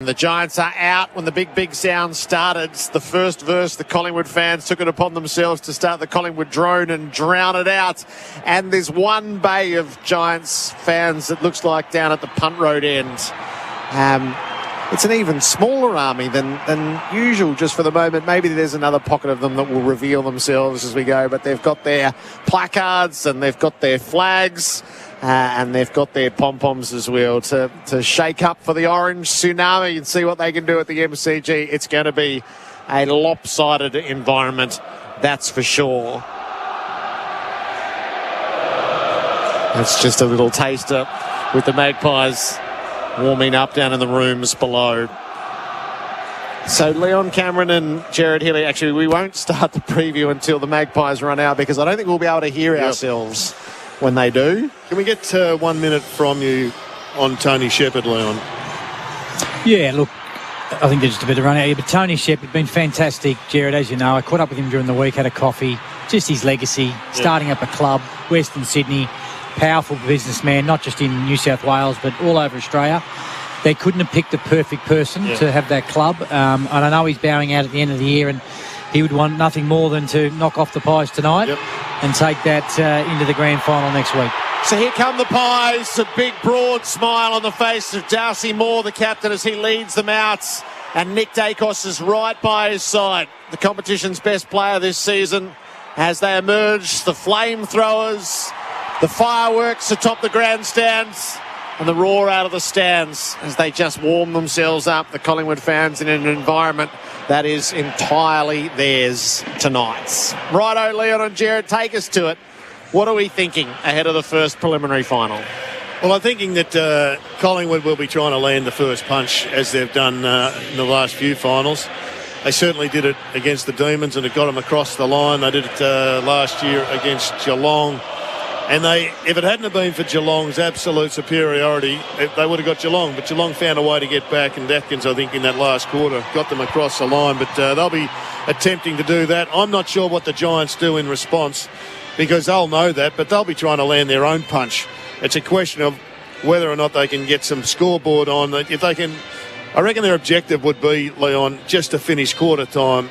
The Giants are out when the big sound started. The first verse, the Collingwood fans took it upon themselves to start the Collingwood drone and drown it out. And there's one bay of Giants fans that looks like down at the Punt Road end. It's an even smaller army than usual just for the moment. Maybe there's another pocket of them that will reveal themselves as we go. But they've got their placards and they've got their flags. And they've got their pom-poms as well to shake up for the orange tsunami and see what they can do at the MCG. It's going to be a lopsided environment, that's for sure. That's just a little taster with the Magpies warming up down in the rooms below. So Leon Cameron and Jared Healy, actually, we won't start the preview until the Magpies run out because I don't think we'll be able to hear ourselves when they do. Can we get 1 minute from you on Tony Shepherd, Leon? Yeah, look, I think there's just a bit of run out here, but Tony Shepherd been fantastic, Jared, as you know. I caught up with him during the week, had a coffee. Just his legacy, starting up a club, Western Sydney, powerful businessman, not just in New South Wales, but all over Australia. They couldn't have picked the perfect person to have that club. And I know he's bowing out at the end of the year, and he would want nothing more than to knock off the Pies tonight and take that into the grand final next week. So here come the Pies, a big broad smile on the face of Darcy Moore, the captain, as he leads them out. And Nick Dacos is right by his side, the competition's best player this season. As they emerge, the flamethrowers, the fireworks atop the grandstands, and the roar out of the stands as they just warm themselves up, the Collingwood fans, in an environment that is entirely theirs tonight. Righto, Leon and Jared, take us to it. What are we thinking ahead of the first preliminary final? Well, I'm thinking that Collingwood will be trying to land the first punch as they've done in the last few finals. They certainly did it against the Demons and it got them across the line. They did it last year against Geelong. And if it hadn't have been for Geelong's absolute superiority, they would have got Geelong. But Geelong found a way to get back, and Atkins, I think, in that last quarter, got them across the line. But they'll be attempting to do that. I'm not sure what the Giants do in response because they'll know that, but they'll be trying to land their own punch. It's a question of whether or not they can get some scoreboard on. If they can, I reckon their objective would be, Leon, just to finish quarter time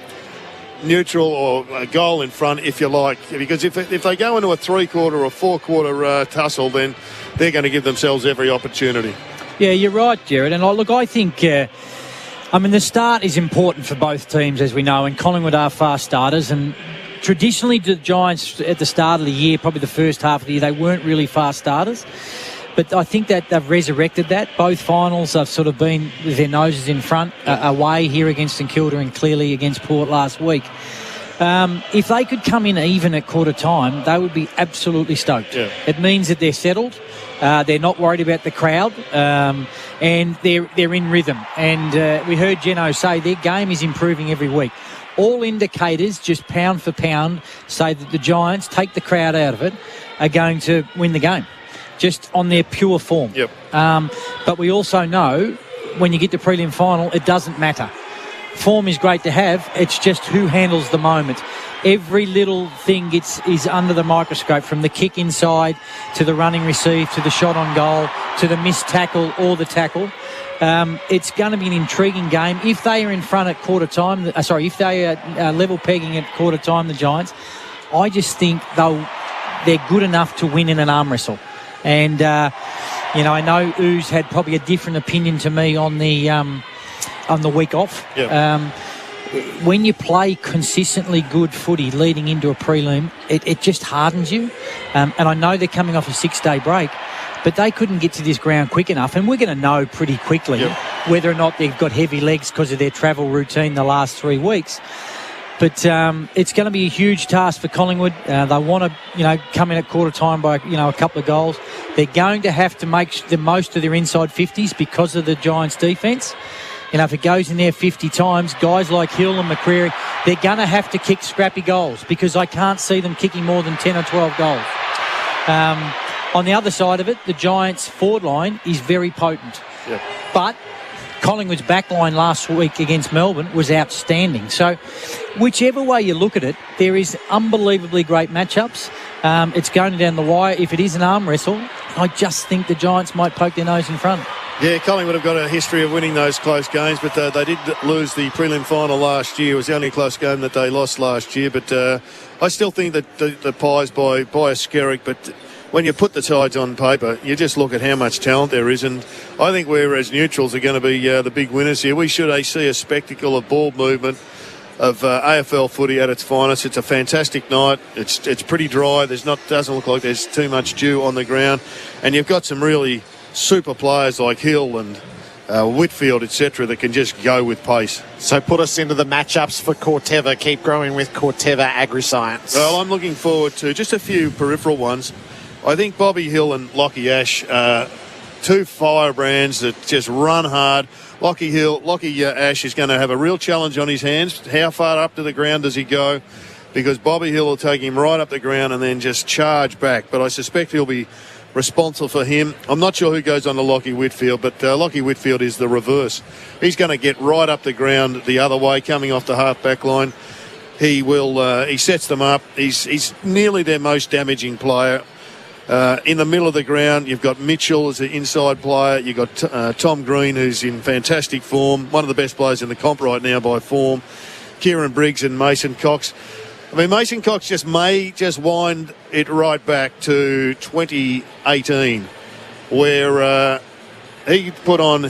neutral or a goal in front, if you like, because if they go into a 3-quarter or 4-quarter tussle, then they're going to give themselves every opportunity. Yeah, you're right, Jared. And I think the start is important for both teams, as we know, and Collingwood are fast starters, and traditionally the Giants at the start of the year, probably the first half of the year, they weren't really fast starters. But I think that they've resurrected that. Both finals have sort of been with their noses in front, away here against St Kilda and clearly against Port last week. If they could come in even at quarter time, they would be absolutely stoked. Yeah. It means that they're settled. They're not worried about the crowd, and they're in rhythm. And we heard Geno say their game is improving every week. All indicators, just pound for pound, say that the Giants, take the crowd out of it, are going to win the game, just on their pure form. Yep. But we also know when you get to prelim final, it doesn't matter. Form is great to have. It's just who handles the moment. Every little thing is under the microscope, from the kick inside to the running receive to the shot on goal to the missed tackle or the tackle. It's going to be an intriguing game. If they are in front at quarter time, if they are level pegging at quarter time, the Giants, I just think they're good enough to win in an arm wrestle. And, I know Ooze had probably a different opinion to me on the week off. Yep. When you play consistently good footy leading into a prelim, it just hardens you. And I know they're coming off a 6-day break, but they couldn't get to this ground quick enough. And we're going to know pretty quickly whether or not they've got heavy legs because of their travel routine the last 3 weeks. But it's going to be a huge task for Collingwood. They want to, come in at quarter time by, a couple of goals. They're going to have to make the most of their inside 50s because of the Giants' defence. If it goes in there 50 times, guys like Hill and McCreary, they're going to have to kick scrappy goals because I can't see them kicking more than 10 or 12 goals. On the other side of it, the Giants' forward line is very potent. Yep. But Collingwood's backline last week against Melbourne was outstanding. So whichever way you look at it, there is unbelievably great matchups. It's going down the wire. If it is an arm wrestle, I just think the Giants might poke their nose in front. Yeah, Collingwood have got a history of winning those close games, but they did lose the prelim final last year. It was the only close game that they lost last year, but I still think that the Pies by a skerrick, but when you put the sides on paper, you just look at how much talent there is, and I think we as neutrals are going to be the big winners here. We should see a spectacle of ball movement, of AFL footy at its finest. It's a fantastic night. It's pretty dry. Doesn't look like there's too much dew on the ground, and you've got some really super players like Hill and Whitfield, etc., that can just go with pace. So put us into the matchups for Corteva. Keep growing with Corteva Agri-Science. Well, I'm looking forward to just a few peripheral ones. I think Bobby Hill and Lockie Ash are two firebrands that just run hard. Lockie Ash is going to have a real challenge on his hands. How far up to the ground does he go? Because Bobby Hill will take him right up the ground and then just charge back. But I suspect he'll be responsible for him. I'm not sure who goes on to Lockie Whitfield, but Lockie Whitfield is the reverse. He's going to get right up the ground the other way, coming off the half-back line. He sets them up. He's nearly their most damaging player. In the middle of the ground, you've got Mitchell as the inside player. You've got Tom Green, who's in fantastic form, one of the best players in the comp right now by form. Kieran Briggs and Mason Cox. I mean, Mason Cox may wind it right back to 2018, where he put on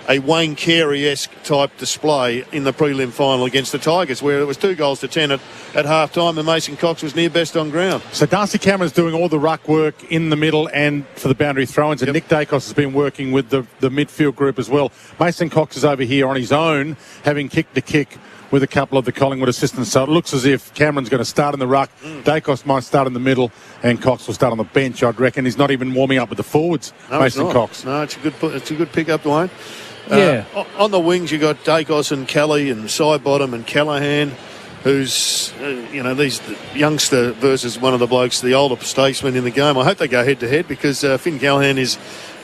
a Wayne Carey-esque type display in the prelim final against the Tigers, where it was 2-10 at half-time, and Mason Cox was near best on ground. So Darcy Cameron's doing all the ruck work in the middle and for the boundary throw-ins, and Nick Dacos has been working with the midfield group as well. Mason Cox is over here on his own, having kicked the kick with a couple of the Collingwood assistants. So it looks as if Cameron's going to start in the ruck, Dacos might start in the middle, and Cox will start on the bench, I'd reckon. He's not even warming up with the forwards, Mason Cox. No, it's a good pick-up, Dwayne. Yeah. On the wings, you've got Dacos and Kelly and Sidebottom and Callaghan, who's, these youngster versus one of the blokes, the older statesman in the game. I hope they go head-to-head because Finn Callaghan is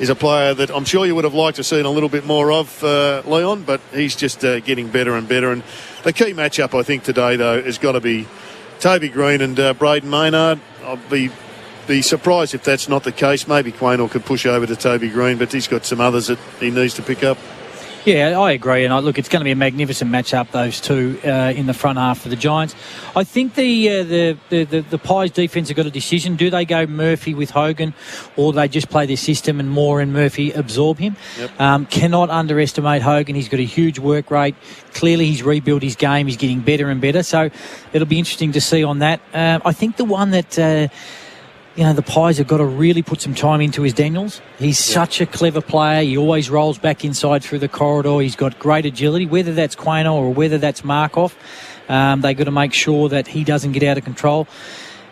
a player that I'm sure you would have liked to see a little bit more of, Leon, but he's just getting better and better. And the key matchup, I think, today, though, has got to be Toby Green and Braden Maynard. I'll be surprised if that's not the case. Maybe Quaynor could push over to Toby Green, but he's got some others that he needs to pick up. Yeah, I agree. And look, it's going to be a magnificent matchup, those two, in the front half for the Giants. I think the Pies defence have got a decision. Do they go Murphy with Hogan, or they just play their system and Moore and Murphy absorb him? Yep. Cannot underestimate Hogan. He's got a huge work rate. Clearly, he's rebuilt his game. He's getting better and better. So it'll be interesting to see on that. I think the one that... the Pies have got to really put some time into his Daniels. He's such a clever player. He always rolls back inside through the corridor. He's got great agility, whether that's Quaynor or whether that's Markov. They've got to make sure that he doesn't get out of control.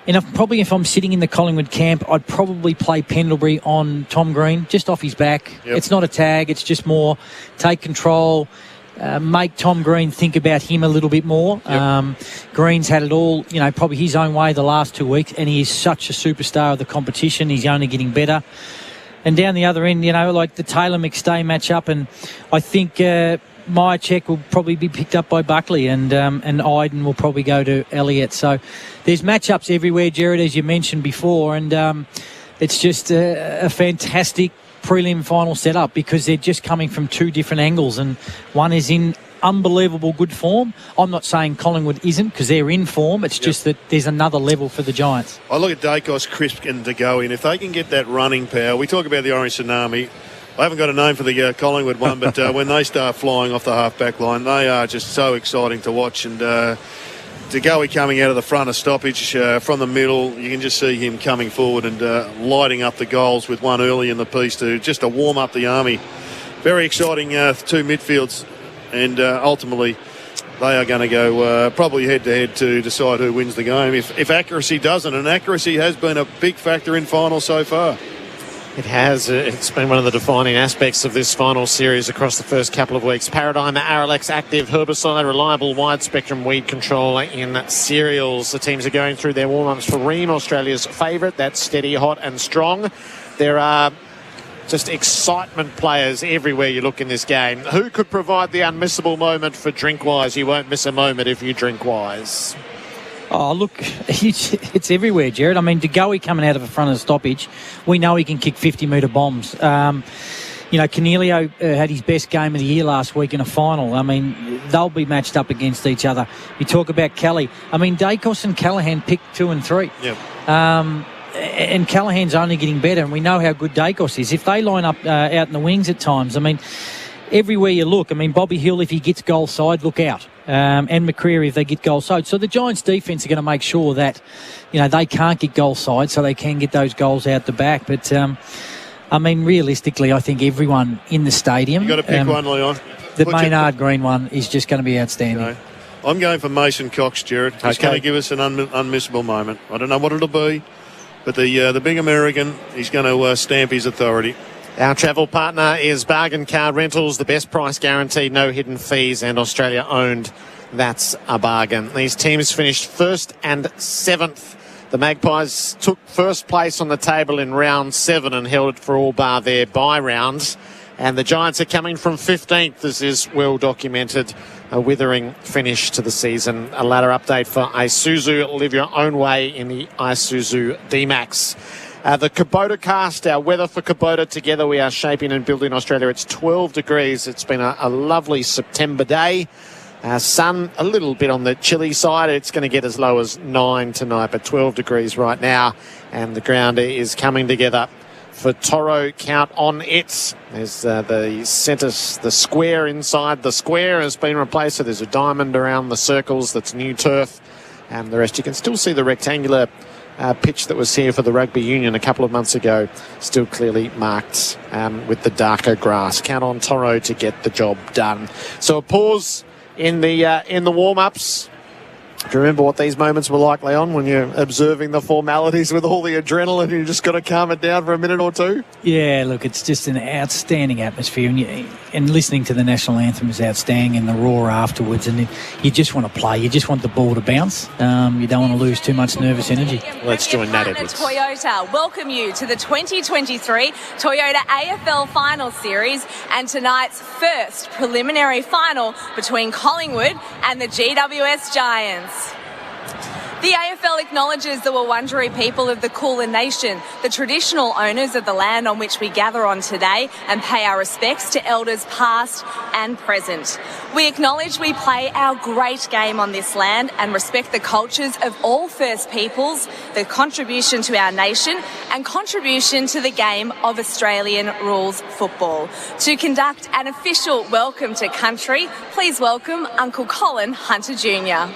And if I'm sitting in the Collingwood camp, I'd probably play Pendlebury on Tom Green, just off his back. Yep. It's not a tag. It's just more take control. Make Tom Green think about him a little bit more. Yep. Green's had it all, probably his own way the last 2 weeks, and he is such a superstar of the competition. He's only getting better. And down the other end, like the Taylor-McStay matchup, and I think Myercheck will probably be picked up by Buckley, and Iden will probably go to Elliott. So there's matchups everywhere, Jared, as you mentioned before, and it's just a fantastic prelim final setup because they're just coming from two different angles, and one is in unbelievable good form. I'm not saying Collingwood isn't because they're in form. It's just that there's another level for the Giants. I look at Dacos, Crisp and De Goey, and if they can get that running power, we talk about the Orange Tsunami. I haven't got a name for the Collingwood one, but when they start flying off the half-back line, they are just so exciting to watch. And De Goey coming out of the front of stoppage from the middle, you can just see him coming forward and lighting up the goals with one early in the piece to warm up the army. Very exciting two midfields, and ultimately they are going to go probably head-to-head to decide who wins the game. If accuracy doesn't, and accuracy has been a big factor in finals so far. It has. It's been one of the defining aspects of this final series across the first couple of weeks. Paradigm Aralex Active Herbicide, reliable wide-spectrum weed control in cereals. The teams are going through their warm-ups for Ream, Australia's favourite. That's steady, hot and strong. There are just excitement players everywhere you look in this game. Who could provide the unmissable moment for Drinkwise? You won't miss a moment if you Drinkwise. Oh, look, it's everywhere, Jared. I mean, De Goey coming out of the front of the stoppage, we know he can kick 50-metre bombs. Cornelio had his best game of the year last week in a final. I mean, they'll be matched up against each other. You talk about Kelly. I mean, Dacos and Callaghan picked 2 and 3. Yep. And Callaghan's only getting better, and we know how good Dacos is. If they line up out in the wings at times, I mean, everywhere you look, I mean, Bobby Hill, if he gets goal side, look out. And McCreary, if they get goal side. So the Giants' defence are going to make sure that, they can't get goal side, so they can get those goals out the back. But, I mean, realistically, I think everyone in the stadium... You've got to pick one, Leon. The Maynard Green one is just going to be outstanding. Okay. I'm going for Mason Cox, Jared. He's going to give us an unmissable moment. I don't know what it'll be, but the big American, he's going to stamp his authority. Our travel partner is Bargain Car Rentals, the best price guaranteed, no hidden fees, and Australia owned. That's a bargain. These teams finished 1st and 7th. The Magpies took first place on the table in round 7 and held it for all bar their bye rounds. And the Giants are coming from 15th. This is well documented. A withering finish to the season. A ladder update for Isuzu. Live your own way in the Isuzu D-Max. The Kubota cast, our weather for Kubota. Together we are shaping and building Australia. It's 12 degrees. It's been a lovely September day. Sun a little bit on the chilly side. It's going to get as low as 9 tonight, but 12 degrees right now. And the ground is coming together for Toro. Count on it. There's the centre, the square inside. The square has been replaced, so there's a diamond around the circles. That's new turf. And the rest, you can still see the rectangular pitch that was here for the rugby union a couple of months ago, still clearly marked with the darker grass. Count on Toro to get the job done. So a pause in the warm-ups. Do you remember what these moments were like, Leon, when you're observing the formalities with all the adrenaline? You just got to calm it down for a minute or two? Yeah, look, it's just an outstanding atmosphere. And listening to the national anthem is outstanding, and the roar afterwards. And you just want to play. You just want the ball to bounce. You don't want to lose too much nervous energy. Let's join Nat Edwards. Toyota welcome you to the 2023 Toyota AFL Final Series and tonight's first preliminary final between Collingwood and the GWS Giants. The AFL acknowledges the Wurundjeri people of the Kulin Nation, the traditional owners of the land on which we gather on today, and pay our respects to elders past and present. We acknowledge we play our great game on this land and respect the cultures of all First Peoples, the contribution to our nation and contribution to the game of Australian rules football. To conduct an official welcome to country, please welcome Uncle Colin Hunter Jr.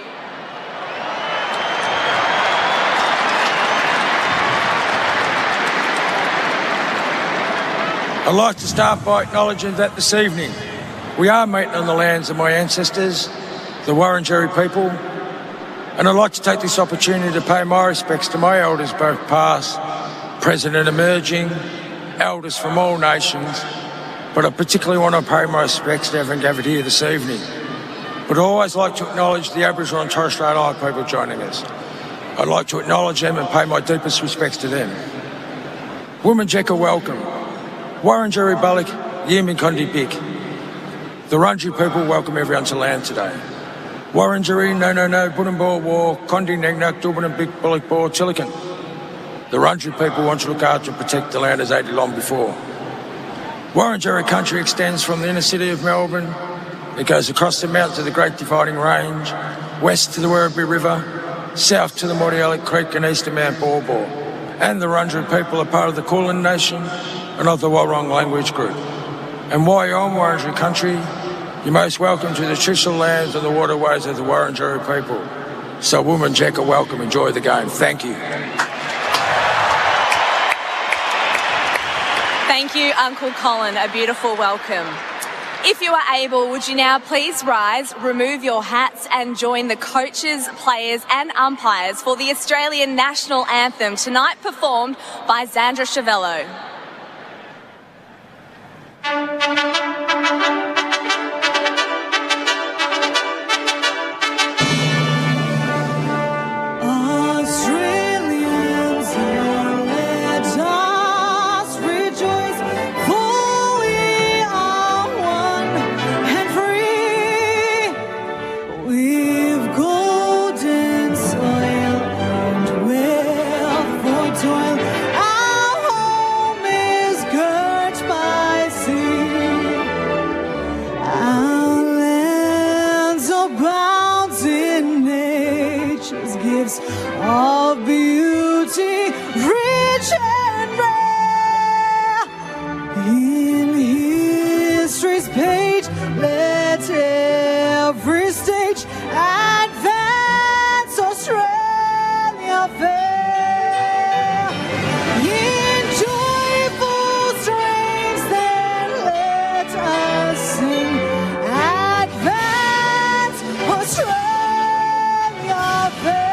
I'd like to start by acknowledging that this evening we are meeting on the lands of my ancestors, the Wurundjeri people, and I'd like to take this opportunity to pay my respects to my elders, both past, present and emerging, elders from all nations, but I particularly want to pay my respects to everyone gathered here this evening. But I'd always like to acknowledge the Aboriginal and Torres Strait Islander people joining us. I'd like to acknowledge them and pay my deepest respects to them. Woomajeka, welcome. Wurundjeri Balik, Yemin Kondi Bik. The Wurundjeri people welcome everyone to land today. Wurundjeri, no, Bunumbor War, Kondi Negnak, Dubin and Bik Bulik Bor, Chilikan. The Wurundjeri people want to look after and protect the land as they did long before. Wurundjeri country extends from the inner city of Melbourne. It goes across the mountains of the Great Dividing Range, west to the Werribee River, south to the Mordialloc Creek and east to Mount Borbor. And the Wurundjeri people are part of the Kulin Nation and of the Warrong language group. And while you're on Wurundjeri country, you're most welcome to the traditional lands and the waterways of the Wurundjeri people. So Woomajeka, welcome, enjoy the game. Thank you. Thank you, Uncle Colin. A beautiful welcome. If you are able, would you now please rise, remove your hats and join the coaches, players and umpires for the Australian National Anthem, tonight performed by Zandra Chavello. Toil, our home lives of beauty, rich and rare. In history's page, let every stage advance Australia fair. In joyful strains, then let us sing, advance Australia fair.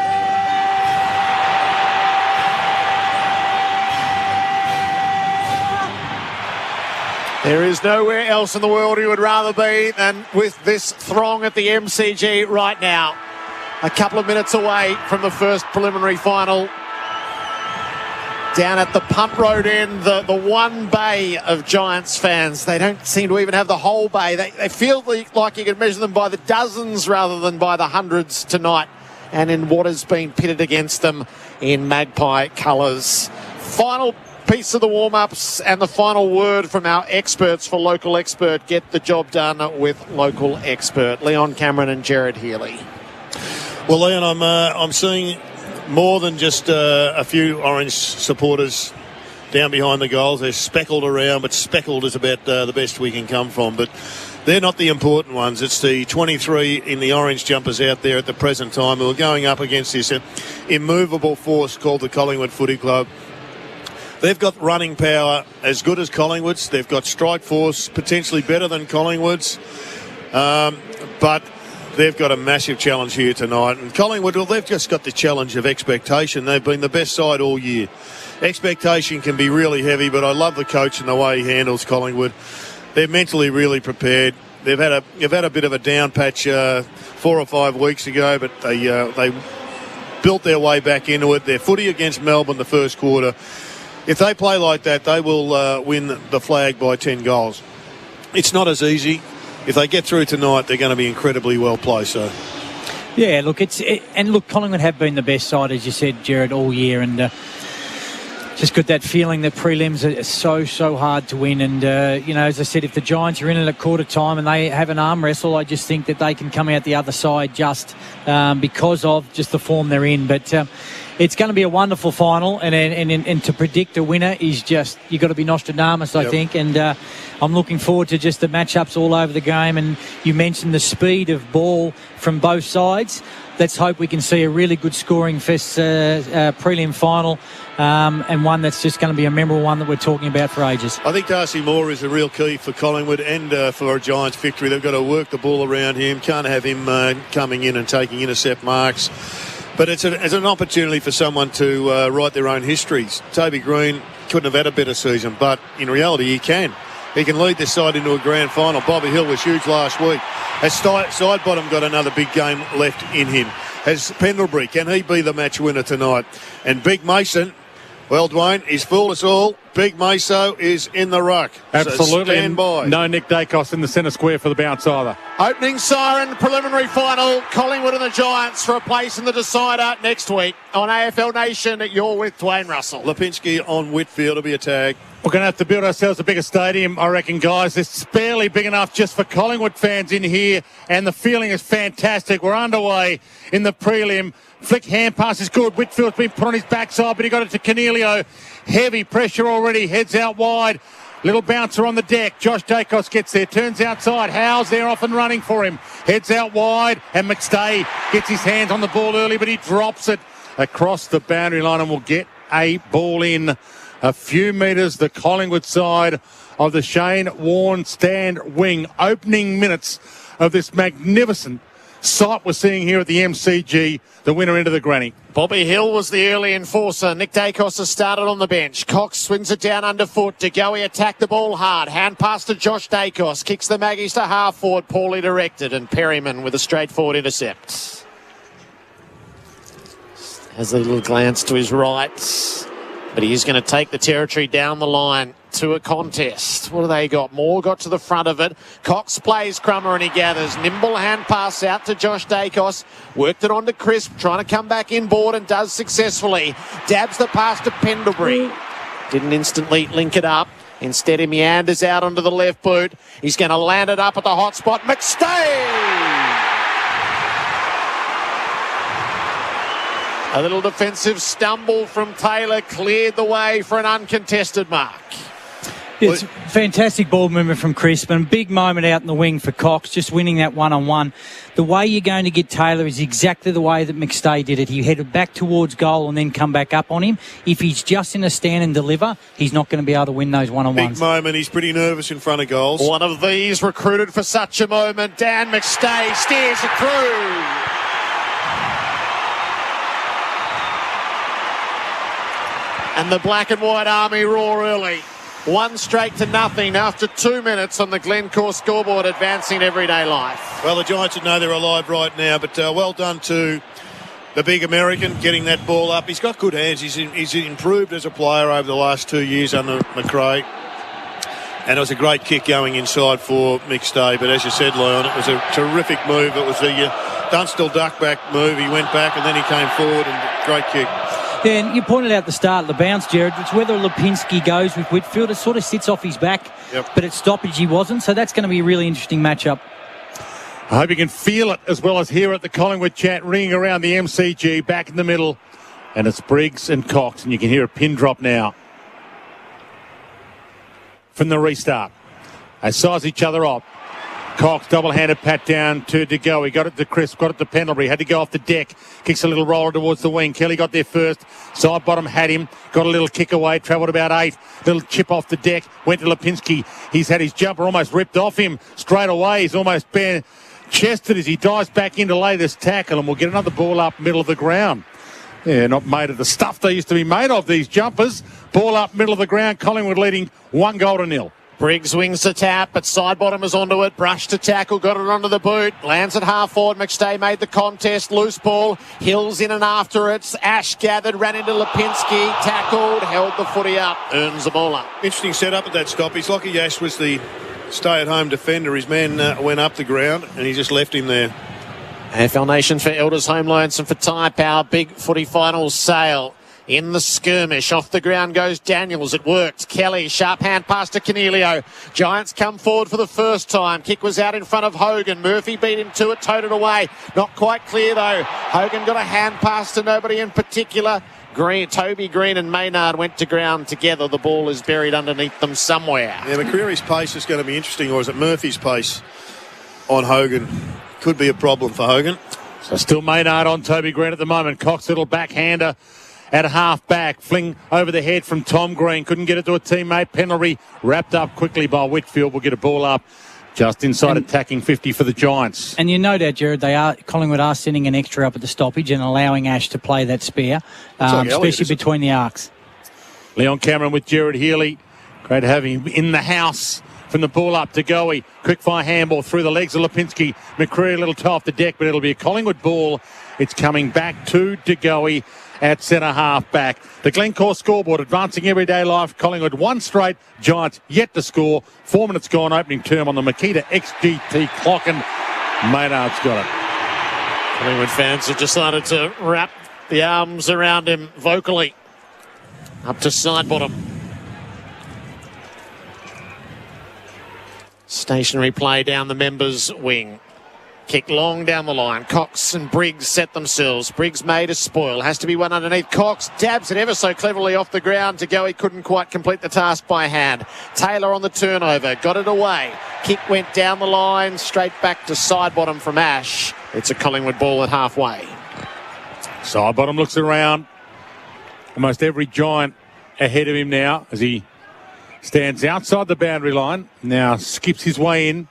There is nowhere else in the world you would rather be than with this throng at the MCG right now. A couple of minutes away from the first preliminary final. Down at the Punt Road end, the one bay of Giants fans. They don't seem to even have the whole bay. They feel like you can measure them by the dozens rather than by the hundreds tonight, and in what has been pitted against them in Magpie colours. Final piece of the warm-ups and the final word from our experts for Local Expert. Get the job done with Local Expert. Leon Cameron and Jared Healy. Well, Leon, I'm seeing more than just a few Orange supporters down behind the goals. They're speckled around, but speckled is about the best we can come from. But they're not the important ones. It's the 23 in the orange jumpers out there at the present time who are going up against this immovable force called the Collingwood Footy Club. They've got running power as good as Collingwood's. They've got strike force potentially better than Collingwood's. But they've got a massive challenge here tonight. And Collingwood, well, they've just got the challenge of expectation. They've been the best side all year. Expectation can be really heavy, but I love the coach and the way he handles Collingwood. They're mentally really prepared. They've had a bit of a down patch 4 or 5 weeks ago, but they built their way back into it. Their footy against Melbourne the first quarter. If they play like that, they will win the flag by 10 goals. It's not as easy. If they get through tonight, they're going to be incredibly well placed. So, yeah, look, Collingwood have been the best side, as you said, Jared, all year, and just got that feeling that prelims are so hard to win. And as I said, if the Giants are in it at quarter time and they have an arm wrestle, I just think that they can come out the other side just because of just the form they're in. But it's going to be a wonderful final, and to predict a winner is just, you've got to be Nostradamus, I think. And I'm looking forward to just the matchups all over the game. And you mentioned the speed of ball from both sides. Let's hope we can see a really good scoring prelim final, and one that's just going to be a memorable one that we're talking about for ages. I think Darcy Moore is a real key for Collingwood and for a Giants victory. They've got to work the ball around him. Can't have him coming in and taking intercept marks. But it's an opportunity for someone to write their own histories. Toby Green couldn't have had a better season, but in reality he can. He can lead this side into a grand final. Bobby Hill was huge last week. Has Sidebottom got another big game left in him? Has Pendlebury, can he be the match winner tonight? And Big Mason, well, Dwayne, he's fooled us all. Big Maso is in the ruck. Absolutely. So stand by. No Nick Dacos in the centre square for the bounce either. Opening siren, preliminary final, Collingwood and the Giants for a place in the decider next week on AFL Nation. You're with Dwayne Russell. Lipinski on Whitfield will be a tag. We're going to have to build ourselves a bigger stadium, I reckon, guys. It's barely big enough just for Collingwood fans in here, and the feeling is fantastic. We're underway in the prelim. Flick hand pass is good. Whitfield's been put on his backside, but he got it to Cornelio. Heavy pressure already. Heads out wide. Little bouncer on the deck. Josh Dacos gets there. Turns outside. Howe's there off and running for him. Heads out wide. And McStay gets his hands on the ball early, but he drops it across the boundary line and will get a ball in a few metres. The Collingwood side of the Shane Warne stand wing. Opening minutes of this magnificent sight we're seeing here at the MCG. The winner into the granny. Bobby Hill was the early enforcer. Nick Dacos has started on the bench. Cox swings it down underfoot. DeGoey attacked the ball hard. Hand pass to Josh Dacos. Kicks the Maggies to half forward. Poorly directed. And Perryman with a straightforward intercept. Has a little glance to his right. But he is going to take the territory down the line to a contest. What do they got? Moore got to the front of it. Cox plays Crummer and he gathers. Nimble hand pass out to Josh Dacos. Worked it on to Crisp, trying to come back inboard and does successfully. Dabs the pass to Pendlebury. Didn't instantly link it up. Instead, he meanders out onto the left boot. He's going to land it up at the hot spot. McStay! A little defensive stumble from Taylor cleared the way for an uncontested mark. It's fantastic ball movement from Crisp and big moment out in the wing for Cox, just winning that one-on-one. The way you're going to get Taylor is exactly the way that McStay did it. He headed back towards goal and then come back up on him. If he's just in a stand and deliver, he's not going to be able to win those one-on-ones. Big moment. He's pretty nervous in front of goals. One of these recruited for such a moment. Dan McStay steers it through. And the black and white army roar early. 1 straight to nothing after 2 minutes on the Glencore scoreboard, advancing everyday life. Well, the Giants would know they're alive right now, but well done to the big American getting that ball up. He's got good hands. He's improved as a player over the last 2 years under McRae. And it was a great kick going inside for McStay. But as you said, Leon, it was a terrific move. It was the Dunstall duck back move. He went back and then he came forward, and great kick. Yeah, and you pointed out at the start, the bounce, Jared. It's whether Lipinski goes with Whitfield. It sort of sits off his back, but at stoppage he wasn't. So that's going to be a really interesting matchup. I hope you can feel it as well as hear it. The Collingwood chat ringing around the MCG, back in the middle. And it's Briggs and Cox, and you can hear a pin drop now from the restart. They size each other up. Cox, double-handed pat down to De Goey. He got it to Crisp, got it to Pendlebury. Had to go off the deck. Kicks a little roller towards the wing. Kelly got there first. Side bottom had him. Got a little kick away. Travelled about 8. Little chip off the deck. Went to Lipinski. He's had his jumper almost ripped off him straight away. He's almost bare-chested as he dives back in to lay this tackle. And we'll get another ball up middle of the ground. Yeah, not made of the stuff they used to be made of, these jumpers. Ball up middle of the ground. Collingwood leading 1-0. Briggs wings the tap, but side bottom is onto it. Brush to tackle, got it onto the boot. Lands at half forward. McStay made the contest. Loose ball. Hills in and after it. Ash gathered, ran into Lipinski. Tackled, held the footy up. Earns the ball up. Interesting setup at that stop. He's lucky Ash was the stay-at-home defender. His man went up the ground and he just left him there. AFL Nation for Elders Home Loans and for Tyre Power. Big footy final sale. In the skirmish, off the ground goes Daniels. It worked. Kelly, sharp hand pass to Cornelio. Giants come forward for the first time. Kick was out in front of Hogan. Murphy beat him to it, towed it away. Not quite clear though. Hogan got a hand pass to nobody in particular. Toby Green and Maynard went to ground together. The ball is buried underneath them somewhere. Yeah, McCreary's pace is going to be interesting, or is it Murphy's pace on Hogan? Could be a problem for Hogan. So still Maynard on Toby Green at the moment. Cox, little backhander at half back, fling over the head from Tom Green, couldn't get it to a teammate. Penalty wrapped up quickly by Whitfield. Will get a ball up just inside attacking 50 for the Giants. And you know that, Jared, Collingwood are sending an extra up at the stoppage and allowing Ash to play that spare, especially between the arcs. Leon Cameron with Jared Healy. Great to have him in the house. From the ball up to Goey. Quick fire handball through the legs of Lipinski. McCreary a little toe off the deck, but it'll be a Collingwood ball. It's coming back to De Goey at centre half back. The Glencore scoreboard advancing everyday life. Collingwood 1 straight. Giants yet to score. 4 minutes gone. Opening term on the Makita XGT clock, and Maynard's got it. Collingwood fans have decided to wrap the arms around him vocally. Up to side bottom. Stationary play down the members' wing. Kick long down the line. Cox and Briggs set themselves. Briggs made a spoil. Has to be one underneath. Cox dabs it ever so cleverly off the ground to go. He couldn't quite complete the task by hand. Taylor on the turnover. Got it away. Kick went down the line. Straight back to side bottom from Ash. It's a Collingwood ball at halfway. Side bottom looks around. Almost every Giant ahead of him now as he stands outside the boundary line. Now skips his way in.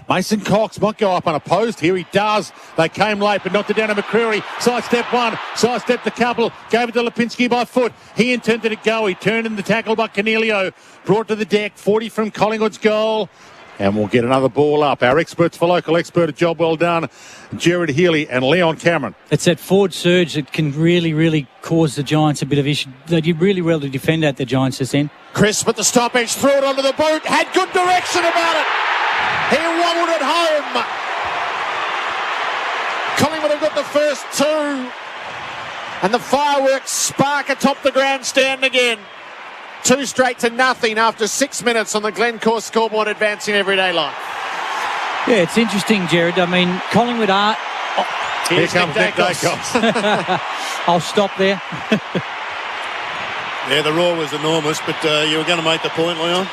Mason Cox might go up unopposed here. He does. They came late, but knocked it down to McCreary. Sidestep one. Sidestepped the couple. Gave it to Lipinski by foot. He intended to go. He turned in the tackle by Cornelio. Brought to the deck. 40 from Collingwood's goal. And we'll get another ball up. Our experts for local expert, a job well done. Jared Healy and Leon Cameron. It's that forward surge that can really, really cause the Giants a bit of issue. They did really well to defend at the Giants this end. Crisp at the stoppage, threw it onto the boot, had good direction about it. He wobbled it home. Collingwood have got the first 2. And the fireworks spark atop the grandstand again. 2 straight to nothing after 6 minutes on the Glencore scoreboard, advancing everyday life. Yeah, it's interesting, Jared. I mean, Collingwood are... Here comes Nick Dacos. I'll stop there. Yeah, the roar was enormous, but you were going to make the point, Leon.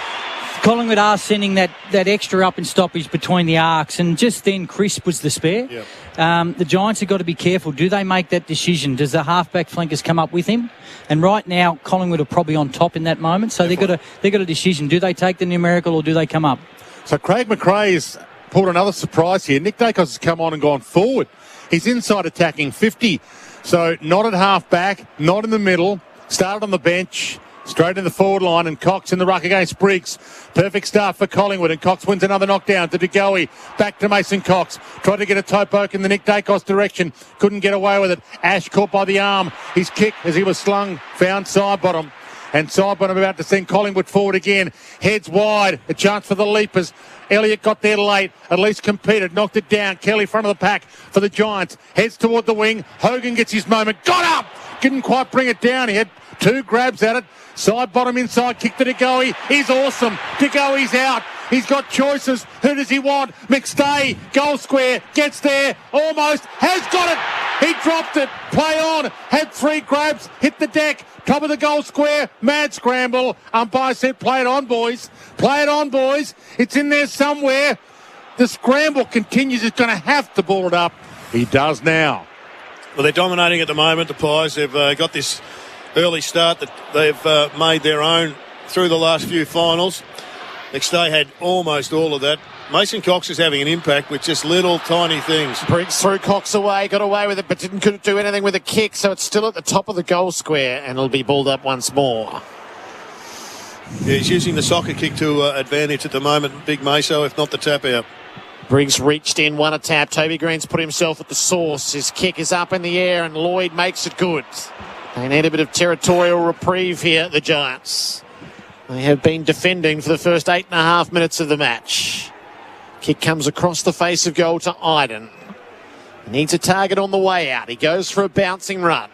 Collingwood are sending that extra up in stoppage between the arcs, and just then Crisp was the spare. Yep. The Giants have got to be careful. Do they make that decision? Does the halfback flankers come up with him? And right now, Collingwood are probably on top in that moment, so they've got a decision. Do they take the numerical or do they come up? So Craig McRae's pulled another surprise here. Nick Dacos has come on and gone forward. He's inside attacking 50. So not at half-back, not in the middle. Started on the bench, straight in the forward line, and Cox in the ruck against Briggs. Perfect start for Collingwood, and Cox wins another knockdown to De Goey. Back to Mason Cox. Tried to get a toe poke in the Nick Dacos direction. Couldn't get away with it. Ash caught by the arm. His kick as he was slung found side bottom. And side bottom about to send Collingwood forward again. Heads wide. A chance for the Leapers. Elliott got there late. At least competed. Knocked it down. Kelly front of the pack for the Giants. Heads toward the wing. Hogan gets his moment. Got up! Couldn't quite bring it down. He had 2 grabs at it. Side bottom inside. Kick to De Goey. He's awesome. De Goey's out. He's got choices. Who does he want? McStay. Goal square. Gets there. Almost. Has got it. He dropped it. Play on. Had 3 grabs. Hit the deck. Top of the goal square. Mad scramble. Umpire said, play it on, boys. Play it on, boys. It's in there somewhere. The scramble continues. He's going to have to ball it up. He does now. Well, they're dominating at the moment, the Pies. They've got this early start that they've made their own through the last few finals. McStay had almost all of that. Mason Cox is having an impact with just little tiny things. Briggs threw Cox away, got away with it, but couldn't do anything with a kick, so it's still at the top of the goal square, and it'll be balled up once more. Yeah, he's using the soccer kick to advantage at the moment, Big Meso, if not the tap out. Briggs reached in, won a tap. Toby Green's put himself at the source. His kick is up in the air, and Lloyd makes it good. They need a bit of territorial reprieve here, the Giants. They have been defending for the first 8.5 minutes of the match. Kick comes across the face of goal to Iden. Needs a target on the way out. He goes for a bouncing run.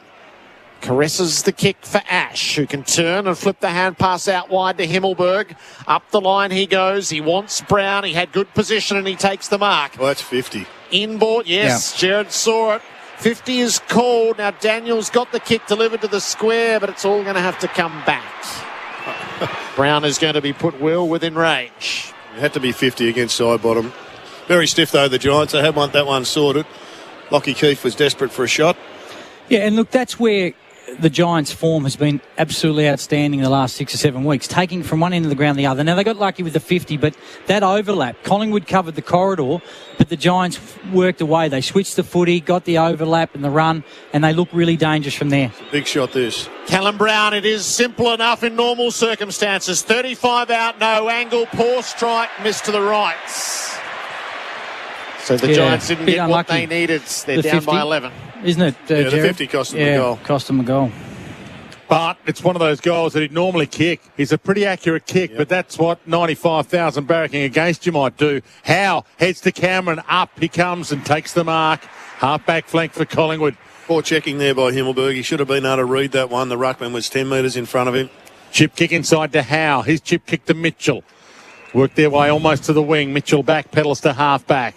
Caresses the kick for Ash, who can turn and flip the hand pass out wide to Himmelberg. Up the line he goes. He wants Brown. He had good position and he takes the mark. Well, that's 50. Inboard, yes. Yeah. Jared saw it. 50 is called. Now Daniel's got the kick delivered to the square, but it's all going to have to come back. Brown is going to be put well within range. It had to be 50 against side bottom. Very stiff though, the Giants. They had that one sorted. Lockie Keefe was desperate for a shot. Yeah, and look, that's where the Giants' form has been absolutely outstanding the last 6 or 7 weeks, taking from one end of the ground to the other. Now, they got lucky with the 50, but that overlap, Collingwood covered the corridor, but the Giants worked away. They switched the footy, got the overlap and the run, and they look really dangerous from there. Big shot this. Callum Brown, it is simple enough in normal circumstances. 35 out, no angle, poor strike, missed to the right. So the Giants didn't get what they needed. They're down 50, by 11. Isn't it, the 50 cost them the goal. Cost them a goal. But it's one of those goals that he'd normally kick. He's a pretty accurate kick, but that's what 95,000 barracking against you might do. Howe heads to Cameron. Up he comes and takes the mark. Half-back flank for Collingwood. Poor checking there by Himmelberg. He should have been able to read that one. The ruckman was 10 metres in front of him. Chip kick inside to Howe. His chip kick to Mitchell. Worked their way almost to the wing. Mitchell back pedals to half-back.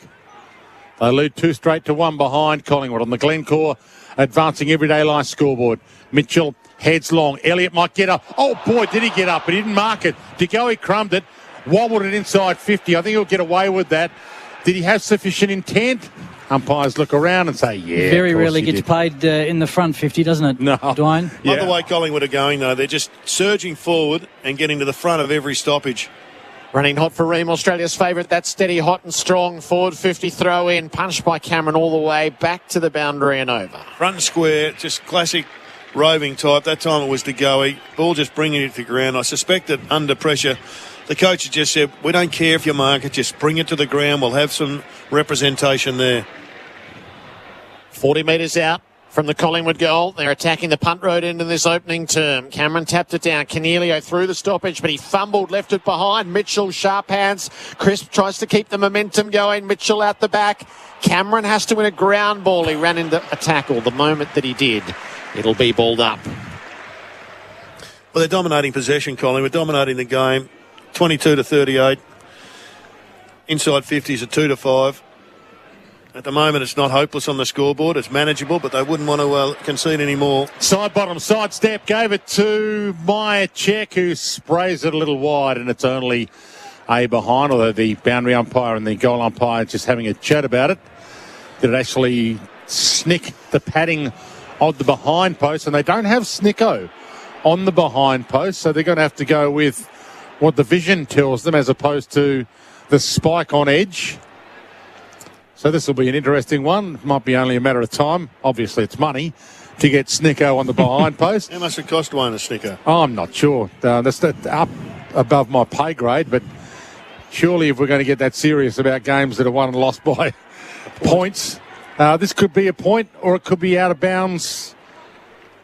They lead 2 straight to 1 behind Collingwood on the Glencore advancing everyday life scoreboard. Mitchell heads long. Elliott might get up. Oh, boy, did he get up, but he didn't mark it. De Goey crumbed it, wobbled it inside 50. I think he'll get away with that. Did he have sufficient intent? Umpires look around and say, yeah. Very rarely gets played in the front 50, doesn't it, No. Dwayne? Yeah. Not the way Collingwood are going, though. They're just surging forward and getting to the front of every stoppage. Running hot for Ream, Australia's favourite. That's steady, hot and strong. Forward 50 throw in. Punched by Cameron all the way back to the boundary and over. Front and square, just classic roving type. That time it was De Goey. Ball just bringing it to the ground. I suspect that under pressure, the coach had just said, we don't care if you mark it, just bring it to the ground. We'll have some representation there. 40 metres out from the Collingwood goal. They're attacking the punt road end in this opening term. Cameron tapped it down. Cornelio through the stoppage, but he fumbled, left it behind. Mitchell, sharp hands. Crisp tries to keep the momentum going. Mitchell out the back. Cameron has to win a ground ball. He ran into a tackle. The moment that he did, it'll be balled up. Well, they're dominating possession, Collingwood. Dominating the game. 22-38. Inside 50s at 2-5. At the moment, it's not hopeless on the scoreboard. It's manageable, but they wouldn't want to concede any more. Side bottom, side step, gave it to Myercheck, who sprays it a little wide, and it's only a behind, although the boundary umpire and the goal umpire just having a chat about it. Did it actually snick the padding of the behind post? And they don't have snicko on the behind post, so they're going to have to go with what the vision tells them as opposed to the spike on edge. So this will be an interesting one. It might be only a matter of time. Obviously, it's money to get snicko on the behind post. How much it cost one a snicker? Oh, I'm not sure. That's up above my pay grade, but surely if we're going to get that serious about games that are won and lost by points, this could be a point or it could be out of bounds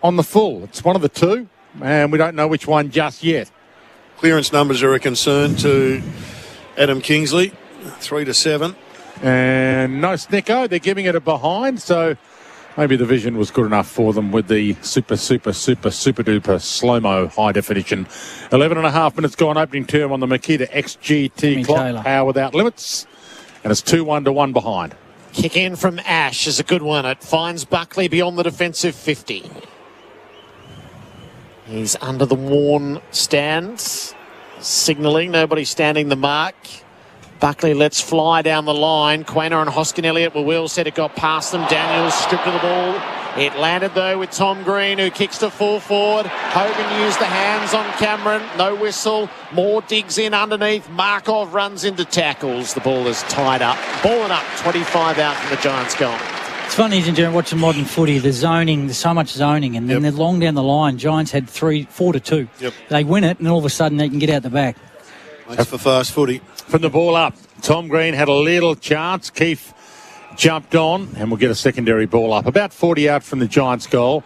on the full. It's one of the two, and we don't know which one just yet. Clearance numbers are a concern to Adam Kingsley, 3-7. And no snicko. They're giving it a behind, so maybe the vision was good enough for them with the super duper slow-mo high definition. 11 and a half minutes gone, opening term on the Makita XGT clock. Taylor. Power without limits. And it's 2-1 to 1 behind. Kick in from Ash is a good one. It finds Buckley beyond the defensive 50. He's under the worn stands, signalling, nobody standing the mark. Buckley lets fly down the line. Quaynor and Hoskin Elliott were well set. It got past them. Daniels stripped of the ball. It landed, though, with Tom Green, who kicks to full forward. Hogan used the hands on Cameron. No whistle. Moore digs in underneath. Markov runs into tackles. The ball is tied up. Balling up. 25 out from the Giants' goal. It's funny, isn't it, watching modern footy, the zoning, there's so much zoning, and then they're long down the line. Giants had 4-2. Yep. They win it, and all of a sudden they can get out the back. That's for fast footy. From the ball up, Tom Green had a little chance. Keefe jumped on, and we'll get a secondary ball up. About 40 out from the Giants' goal,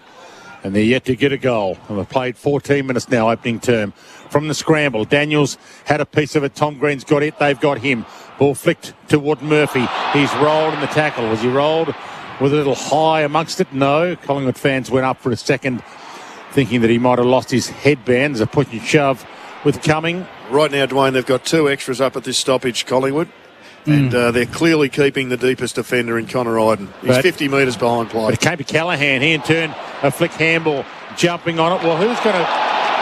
and they're yet to get a goal. And we've played 14 minutes now, opening term. From the scramble, Daniels had a piece of it. Tom Green's got it. They've got him. Ball flicked toward Murphy. He's rolled in the tackle. Was he rolled with a little high amongst it? No. Collingwood fans went up for a second, thinking that he might have lost his headband. There's a push and shove with Cumming. Right now, Dwayne, they've got 2 extras up at this stoppage, Collingwood. And they're clearly keeping the deepest defender in Connor Iden. He's 50 metres behind play. But it came to Callaghan. He in turn, a flick handball, jumping on it. Well, who's going to...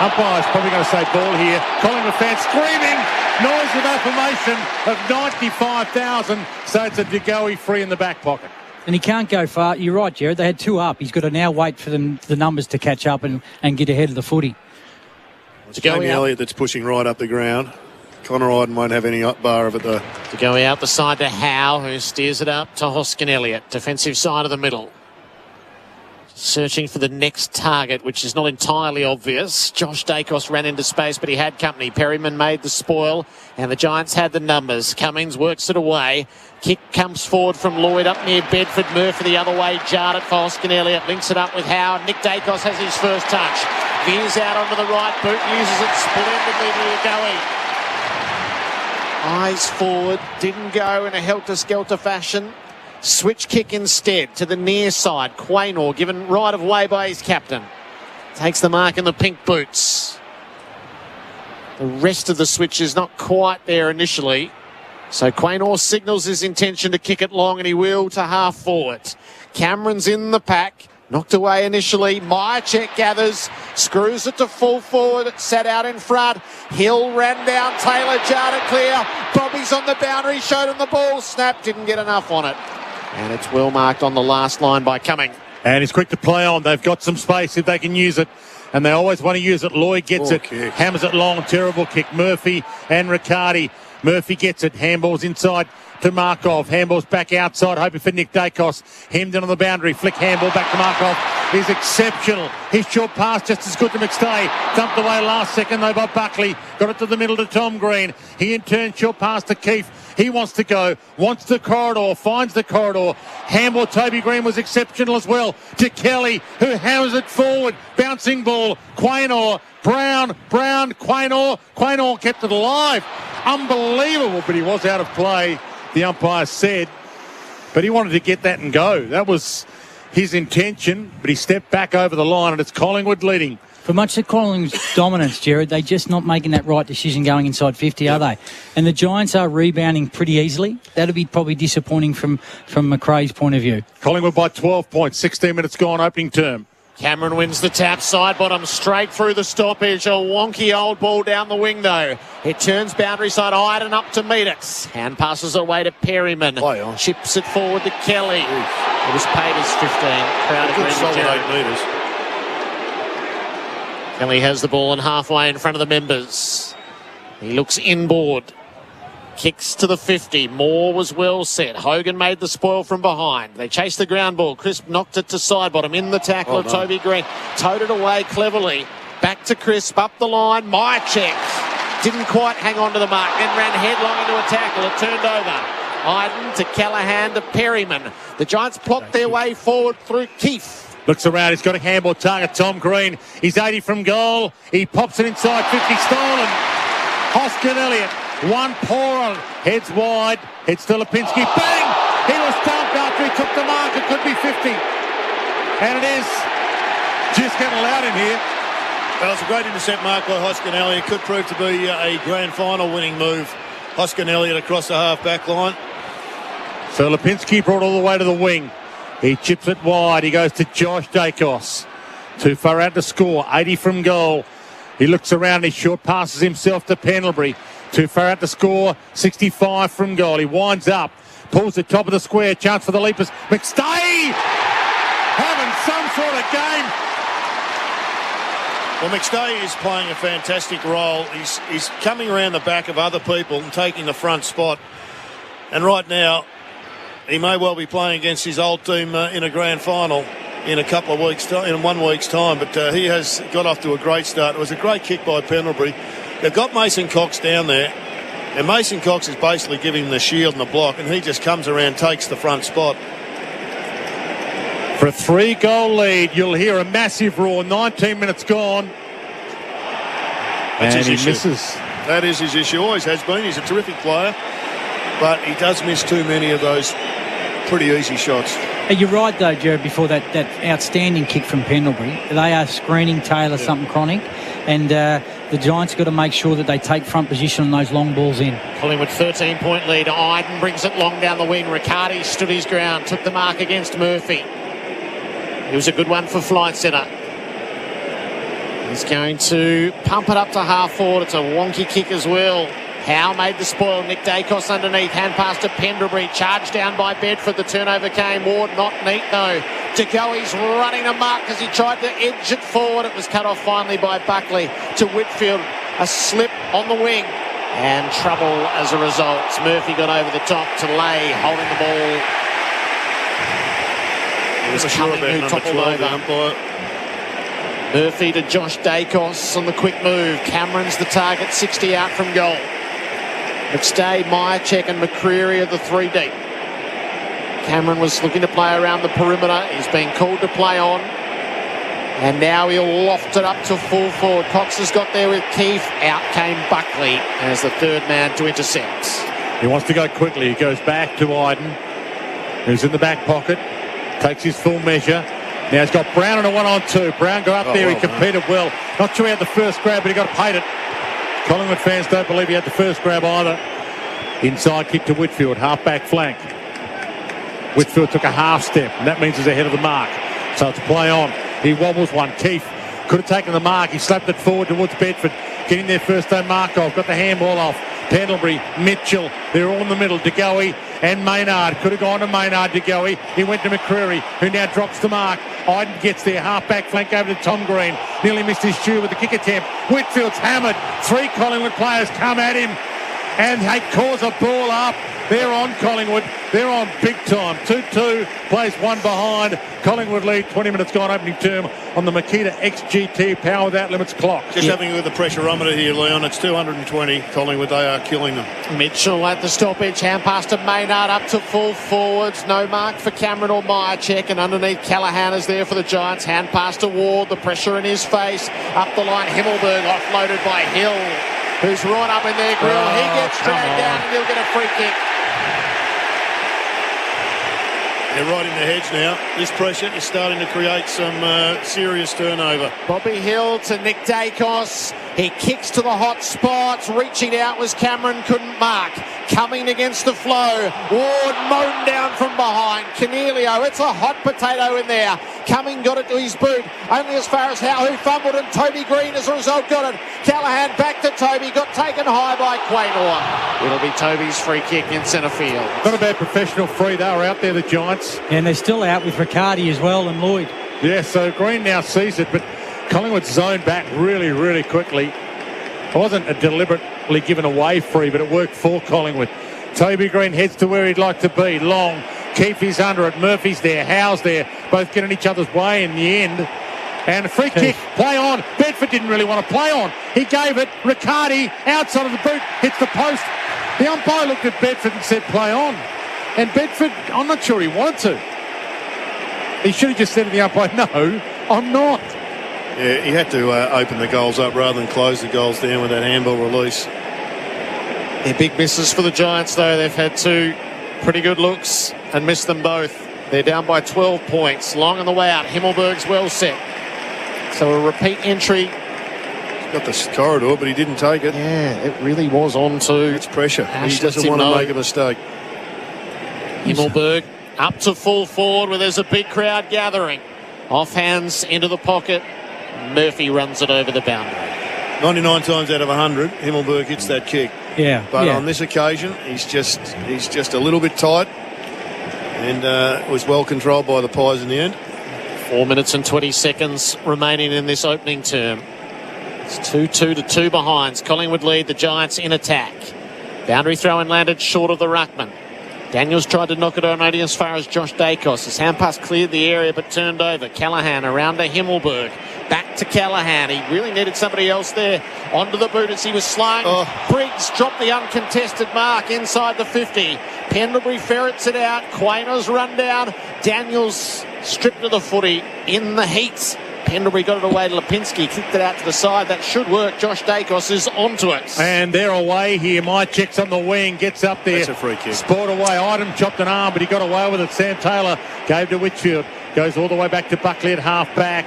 Umpire's probably going to say ball here. Collingwood fans screaming. Noise of affirmation of 95,000. So it's a DeGoey free in the back pocket. And he can't go far. You're right, Jared. They had 2 up. He's got to now wait for the numbers to catch up and get ahead of the footy. It's Jamie Elliott that's pushing right up the ground. Connor Iden won't have any up bar of it, though. To go out the side to Howe, who steers it up to Hoskin Elliott. Defensive side of the middle. Searching for the next target, which is not entirely obvious. Josh Dacos ran into space, but he had company. Perryman made the spoil, and the Giants had the numbers. Cummings works it away. Kick comes forward from Lloyd up near Bedford. Murphy the other way, jarred it for Hoskin Elliott. Links it up with Howard. Nick Dacos has his first touch. Veers out onto the right boot, uses it splendidly to Goey. Eyes forward, didn't go in a helter-skelter fashion. Switch kick instead to the near side. Quaynor given right of way by his captain. Takes the mark in the pink boots. The rest of the switch is not quite there initially. So Quaynor signals his intention to kick it long, and he will to half forward. Cameron's in the pack. Knocked away initially. Myercheck gathers. Screws it to full forward. Sat out in front. Hill ran down. Taylor jarred it clear. Bobby's on the boundary. Showed him the ball. Snap. Didn't get enough on it. And it's well marked on the last line by Cumming. And he's quick to play on. They've got some space if they can use it. And they always want to use it. Lloyd gets it. Kick. Hammers it long. Terrible kick. Murphy and Riccardi. Murphy gets it. Handball's inside to Markov. Handball's back outside, hoping for Nick Dacos. Hemmed in on the boundary. Flick handball back to Markov. He's exceptional. His short pass just as good to McStay. Dumped away last second though by Buckley. Got it to the middle to Tom Green. He in turn short pass to Keefe. He wants to go. Wants the corridor. Finds the corridor. Handball Toby Green was exceptional as well. To Kelly, who hammers it forward. Bouncing ball. Quaynor. Brown. Quaynor. Quaynor kept it alive. Unbelievable, but he was out of play, the umpire said. But he wanted to get that and go. That was his intention, but he stepped back over the line, and it's Collingwood leading For much of Collingwood's dominance, Jared, they're just not making that right decision going inside 50, are they? And the Giants are rebounding pretty easily. That'll be probably disappointing from McRae's point of view. Collingwood by 12 points, 16 minutes gone, opening term. Cameron wins the tap, side bottom, straight through the stoppage. A wonky old ball down the wing, though. It turns boundary side, Iden up to meet it. Hand passes away to Perryman. Chips it forward to Kelly. It was paid as 15. Crowd Good solid 8 metres. Kelly has the ball and halfway in front of the members. He looks inboard. Kicks to the 50. Moore was well set. Hogan made the spoil from behind. They chased the ground ball. Crisp knocked it to side bottom. In the tackle of Toby Green. Towed it away cleverly. Back to Crisp. Up the line. Myercheck didn't quite hang on to the mark. Then ran headlong into a tackle. It turned over. Iden to Callaghan to Perryman. The Giants plopped their way forward through Keefe. Looks around, he's got a handball target, Tom Green. He's 80 from goal. He pops it inside 50, stolen. Hoskin Elliott, one poor on, heads wide, heads to Lipinski, bang! He was stumped after he took the mark, it could be 50. And it is just getting loud in here. Well, it's a great intercept mark by Hoskin Elliott. Could prove to be a grand final winning move. Hoskin Elliott across the half-back line. So Lipinski brought all the way to the wing. He chips it wide. He goes to Josh Dacos. Too far out to score. 80 from goal. He looks around. He short passes himself to Pendlebury. Too far out to score. 65 from goal. He winds up. Pulls the top of the square. Chance for the leapers. McStay having some sort of game. Well, McStay is playing a fantastic role. He's coming around the back of other people and taking the front spot. And right now, he may well be playing against his old team in a grand final in a couple of weeks' time, in 1 week's time. But he has got off to a great start. It was a great kick by Pendlebury. They've got Mason Cox down there, and Mason Cox is basically giving him the shield and the block, and he just comes around, takes the front spot. For a 3-goal lead, you'll hear a massive roar. 19 minutes gone. That's and he his issue. misses. That is his issue. Always has been. He's a terrific player, but he does miss too many of those pretty easy shots. You're right, though, Jared, before that outstanding kick from Pendlebury. They are screening Taylor something chronic, and the Giants got to make sure that they take front position on those long balls in. Collingwood 13-point lead. Iden brings it long down the wing. Riccardi stood his ground, took the mark against Murphy. It was a good one for Flight Centre. He's going to pump it up to half forward. It's a wonky kick as well. Howe made the spoil. Nick Dacos underneath. Hand pass to Pendlebury. Charged down by Bedford. The turnover came. Ward not neat though. DeGoey's running a mark as he tried to edge it forward. It was cut off finally by Buckley to Whitfield. A slip on the wing. And trouble as a result. Murphy got over the top to Lay, holding the ball. It was Cumming who toppled over. Murphy to Josh Dacos on the quick move. Cameron's the target, 60 out from goal. McStay, Myercheck and McCreary are the 3 deep. Cameron was looking to play around the perimeter. He's been called to play on. And now he'll loft it up to full forward. Cox has got there with Keefe. Out came Buckley as the third man to intercept. He wants to go quickly. He goes back to Iden, who's in the back pocket. Takes his full measure. Now he's got Brown on a 1-on-2. Brown got up there. He competed well. Not sure he had the first grab, but he got paid it. Collingwood fans don't believe he had the first grab either. Inside kick to Whitfield, half-back flank. Whitfield took a half step, and that means he's ahead of the mark. So it's play on. He wobbles one. Keefe could have taken the mark. He slapped it forward towards Bedford. Getting there first time. Markov got the handball off. Pendlebury, Mitchell, they're all in the middle. DeGoey and Maynard. Could have gone to Maynard. DeGoey. He went to McCreary, who now drops the mark. Iden gets there. Half-back flank over to Tom Green. Nearly missed his shoe with the kick attempt. Whitfield's hammered. 3 Collingwood players come at him. And they cause a ball up. They're on Collingwood. They're on big time. 2-2. Plays one behind. Collingwood lead. 20 minutes gone opening term on the Makita XGT Power Without Limits clock. Just having a look at the pressurometer here, Leon. It's 220. Collingwood, they are killing them. Mitchell at the stoppage. Hand pass to Maynard up to full forwards. No mark for Cameron or Myercheck. And underneath Callaghan is there for the Giants. Hand pass to Ward. The pressure in his face. Up the line. Himmelberg offloaded by Hill, who's right up in their grill. He gets dragged down and he'll get a free kick. They're right in the hedge now. This pressure is starting to create some serious turnover. Bobby Hill to Nick Dacos. He kicks to the hot spots. Reaching out was Cameron, couldn't mark. Coming against the flow. Ward mown down from behind. Cornelio, it's a hot potato in there. Cumming got it to his boot. Only as far as Howe, who fumbled, and Toby Green as a result got it. Callahan back to Toby. Got taken high by Quaynor. It'll be Toby's free kick in centre field. Not a bad professional free. They were out there, the Giants. And they're still out with Riccardi as well and Lloyd. Yeah, so Green now sees it, but Collingwood zoned back really, really quickly. It wasn't a deliberately given away free, but it worked for Collingwood. Toby Green heads to where he'd like to be. Long. Keefe's under it. Murphy's there. Howe's there. Both getting each other's way in the end. And a free kick. Play on. Bedford didn't really want to play on. He gave it. Riccardi outside of the boot. Hits the post. The umpire looked at Bedford and said play on. And Bedford, I'm not sure he wanted to. He should have just said to the umpire, no, I'm not. Yeah, he had to open the goals up rather than close the goals down with that handball release. They're big misses for the Giants, though. They've had two pretty good looks and missed them both. They're down by 12 points. Long on the way out. Himmelberg's well set. So a repeat entry. He's got the corridor, but he didn't take it. Yeah, it really was on to. It's pressure. Ash He doesn't lets him want to know. make a mistake. Himmelberg up to full forward where there's a big crowd gathering. Off hands into the pocket. Murphy runs it over the boundary. 99 times out of 100, Himmelberg hits that kick. Yeah. But yeah. on this occasion, he's just a little bit tight, and was well controlled by the Pies in the end. 4 minutes and 20 seconds remaining in this opening term. It's 2-2 to 2 behinds. Collingwood lead, the Giants in attack. Boundary throw and landed short of the ruckman. Daniels tried to knock it on only as far as Josh Dacos. His hand pass cleared the area but turned over. Callahan around to Himmelberg. Back to Callahan. He really needed somebody else there. Onto the boot as he was slung. Briggs dropped the uncontested mark inside the 50. Pendlebury ferrets it out. Quaynor's run down. Daniels stripped to the footy in the heat. Pendlebury got it away to Lipinski, kicked it out to the side. That should work. Josh Dacos is onto it. And they're away here. My check's on the wing, gets up there. That's a free kick. Sport away. Item chopped an arm, but he got away with it. Sam Taylor gave to Whitfield. Goes all the way back to Buckley at half back.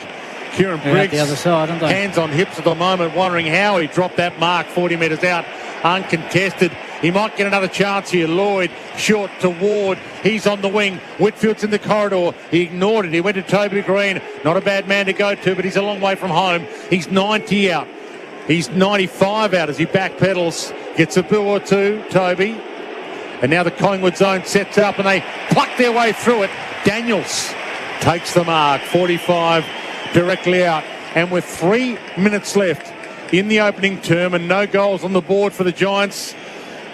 Kieran They're Briggs, out the other side, aren't they? hands on hips at the moment, wondering how he dropped that mark 40 metres out, uncontested. He might get another chance here. Lloyd, short to Ward. He's on the wing. Whitfield's in the corridor. He ignored it. He went to Toby Green. Not a bad man to go to, but he's a long way from home. He's 90 out. He's 95 out as he backpedals. Gets a boo or two, Toby. And now the Collingwood zone sets up and they pluck their way through it. Daniels takes the mark. 45 directly out. And with 3 minutes left in the opening term and no goals on the board for the Giants,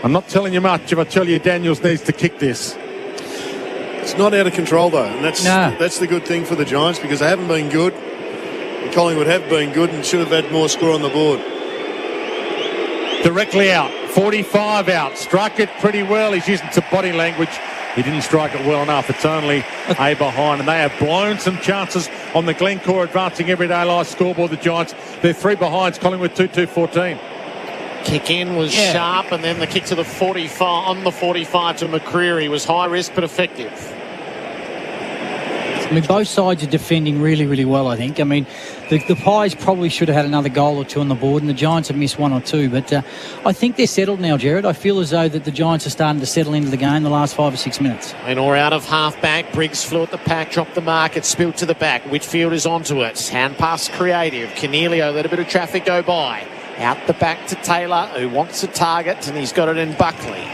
I'm not telling you much if I tell you Daniels needs to kick this. It's not out of control, though. And that's the good thing for the Giants, because they haven't been good. And Collingwood have been good and should have had more score on the board. Directly out. 45 out. Struck it pretty well. He's using some body language. He didn't strike it well enough. It's only a behind. And they have blown some chances on the Glencore Advancing Everyday Life scoreboard, the Giants. They're 3 behinds. Collingwood 2-2-14. Kick in was sharp, and then the kick to the 45 on the 45 to McCreery was high risk but effective. I mean, both sides are defending really, really well, I think. I mean, the Pies probably should have had another goal or two on the board, and the Giants have missed 1 or 2. But I think they're settled now, Jared. I feel as though that the Giants are starting to settle into the game the last 5 or 6 minutes. Or out of half-back. Briggs flew at the pack, dropped the mark. It spilled to the back. Whitfield is onto it. Hand pass creative. Cornelio let a bit of traffic go by. Out the back to Taylor, who wants a target, and he's got it in Buckley.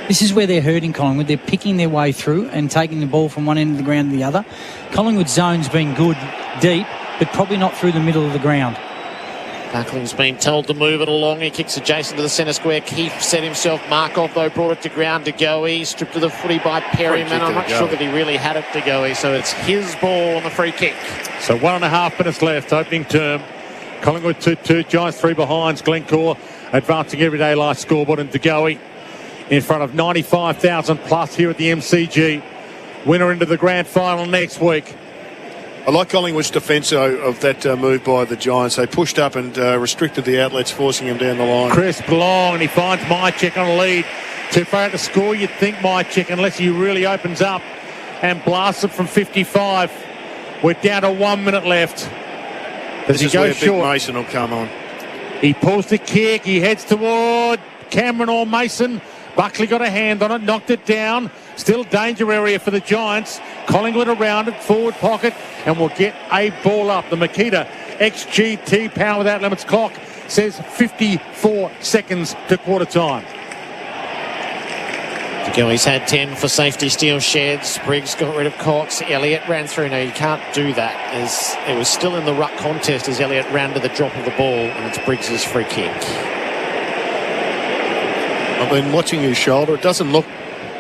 This is where they're hurting Collingwood. They're picking their way through and taking the ball from one end of the ground to the other. Collingwood's zone's been good deep, but probably not through the middle of the ground. Buckley's been told to move it along. He kicks adjacent to the centre square. Keefe set himself. Markov, though, brought it to ground to Goey. Stripped to the footy by Perryman. I'm not sure that he really had it to Goey, so it's his ball on the free kick. So 1.5 minutes left, opening term. Collingwood 2-2, Giants 3 behinds. Glencore Advancing Everyday Life scoreboard, and DeGoey in front of 95,000 plus here at the MCG. Winner into the grand final next week. I like Collingwood's defence of that move by the Giants. They pushed up and restricted the outlets, forcing him down the line. Crisp long, and he finds Mychek on a lead. Too far out to score, you'd think, Mychik, unless he really opens up and blasts it from 55. We're down to 1 minute left. This is where Big Mason will come on. He pulls the kick. He heads toward Cameron or Mason. Buckley got a hand on it, knocked it down. Still danger area for the Giants. Collingwood around it, forward pocket, and we'll get a ball up. The Makita XGT Power Without Limits clock says 54 seconds to quarter time. He's had 10 for safety steel sheds. Briggs got rid of Cox. Elliott ran through. No, you can't do that. As it was still in the ruck contest as Elliott ran to the drop of the ball, and it's Briggs' free kick. I've been watching his shoulder. It doesn't look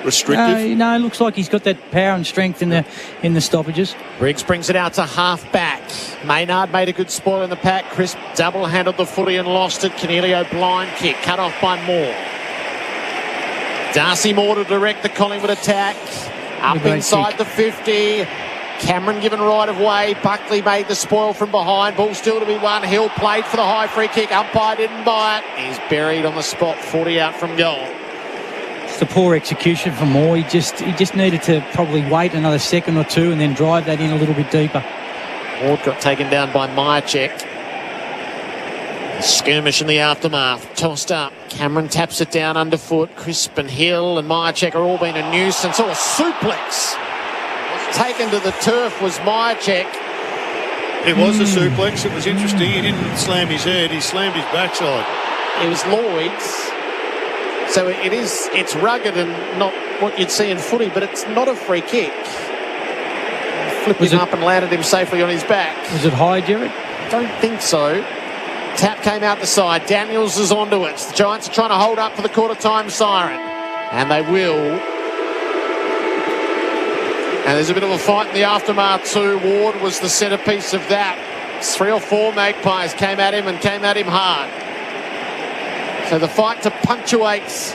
restrictive. No, it looks like he's got that power and strength in the stoppages. Briggs brings it out to half back. Maynard made a good spoil in the pack. Crisp double-handled the footy and lost it. Canelio blind kick, cut off by Moore. Darcy Moore to direct the Collingwood attack. Up inside the 50. Cameron given right of way. Buckley made the spoil from behind. Ball still to be won. Hill played for the high free kick. Umpire didn't buy it. He's buried on the spot. 40 out from goal. It's a poor execution for Moore. He just needed to probably wait another second or two and then drive that in a little bit deeper. Ward got taken down by Mychik. Skirmish in the aftermath. Tossed up. Cameron taps it down underfoot. Crisp and Hill and Mychik are all been a nuisance. Oh, a suplex. Taken to the turf was Mychik. It was a suplex. It was interesting. He didn't slam his head. He slammed his backside. It was Lloyd's. So it's rugged and not what you'd see in footy, but it's not a free kick. Flipped him up and landed him safely on his back. Was it high, Jared? Don't think so. Tap came out the side. Daniels is onto it. The Giants are trying to hold up for the quarter-time siren. And they will. And there's a bit of a fight in the aftermath too. Ward was the centrepiece of that. 3 or 4 Magpies came at him and came at him hard. So the fight to punctuate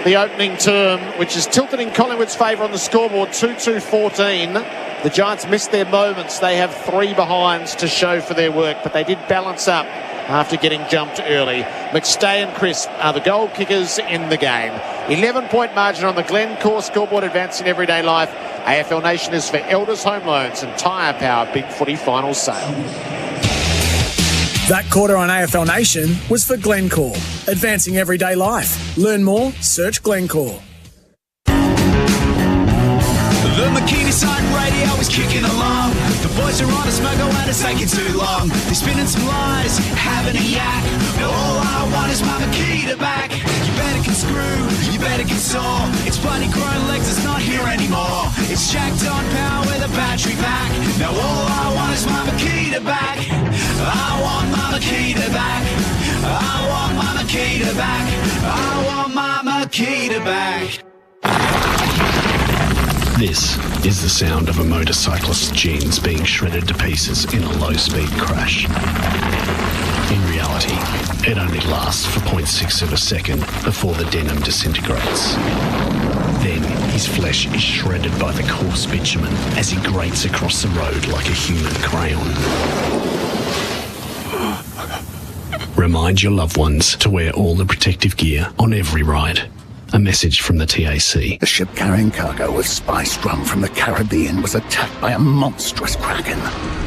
the opening term, which is tilted in Collingwood's favour on the scoreboard, 2-2-14. The Giants missed their moments. They have 3 behinds to show for their work, but they did balance up after getting jumped early. McStay and Crisp are the goal kickers in the game. 11-point margin on the Glencore scoreboard, advancing everyday life. AFL Nation is for Elders Home Loans and Tyre Power Big Footy Final Sale. That quarter on AFL Nation was for Glencore, advancing everyday life. Learn more, search Glencore. The Makini side radio is kicking along. The boys are on a smuggle and it's taking too long. They're spinning some lies, having a yak. Now all I want is my Makita back. You better get screwed, you better get sore. It's bloody grown legs, it's not here anymore. It's jacked on power with a battery pack. Now all I want is my Makita back. I want my Makita back. I want my Makita back. I want my Makita back. This is the sound of a motorcyclist's jeans being shredded to pieces in a low-speed crash. In reality, it only lasts for 0.6 of a second before the denim disintegrates. Then his flesh is shredded by the coarse bitumen as he grates across the road like a human crayon. Remind your loved ones to wear all the protective gear on every ride. A message from the TAC. The ship carrying cargo of spiced rum from the Caribbean was attacked by a monstrous kraken,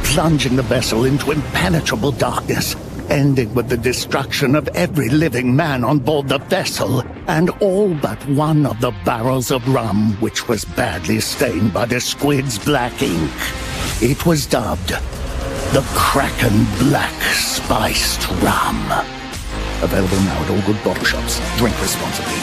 plunging the vessel into impenetrable darkness, ending with the destruction of every living man on board the vessel, and all but one of the barrels of rum, which was badly stained by the squid's black ink. It was dubbed the Kraken Black Spiced Rum. Available now at all good bottle shops. Drink responsibly.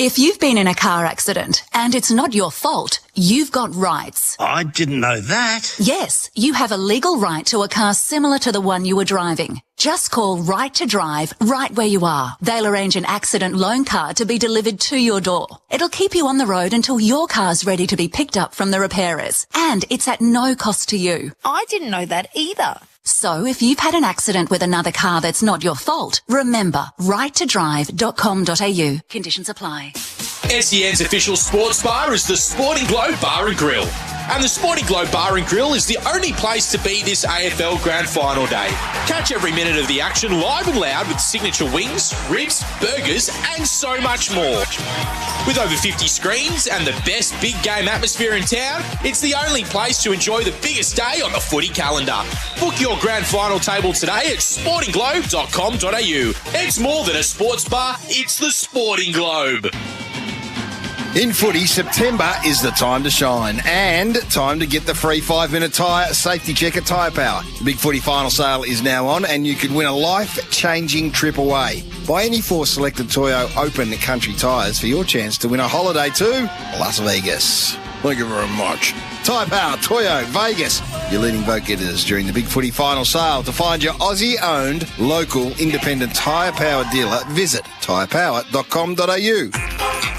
If you've been in a car accident and it's not your fault, you've got rights. I didn't know that. Yes, you have a legal right to a car similar to the one you were driving. Just call Right to Drive right where you are. They'll arrange an accident loan card to be delivered to your door. It'll keep you on the road until your car's ready to be picked up from the repairers. And it's at no cost to you. I didn't know that either. So if you've had an accident with another car that's not your fault, remember righttodrive.com.au. Conditions apply. SEN's official sports bar is the Sporting Globe Bar and Grill. And the Sporting Globe Bar and Grill is the only place to be this AFL Grand Final day. Catch every minute of the action live and loud with signature wings, ribs, burgers and so much more. With over 50 screens and the best big game atmosphere in town, it's the only place to enjoy the biggest day on the footy calendar. Book your Grand Final table today at sportingglobe.com.au. It's more than a sports bar, it's the Sporting Globe. In footy, September is the time to shine and time to get the free 5-minute tyre safety check at Tyre Power. The Big Footy final sale is now on and you can win a life-changing trip away. Buy any 4 selected Toyo Open Country tyres for your chance to win a holiday to Las Vegas. Thank you very much. Tyre Power, Toyo, Vegas. Your leading vote getters during the Big Footy final sale. To find your Aussie-owned, local, independent Tyre Power dealer, visit tyrepower.com.au.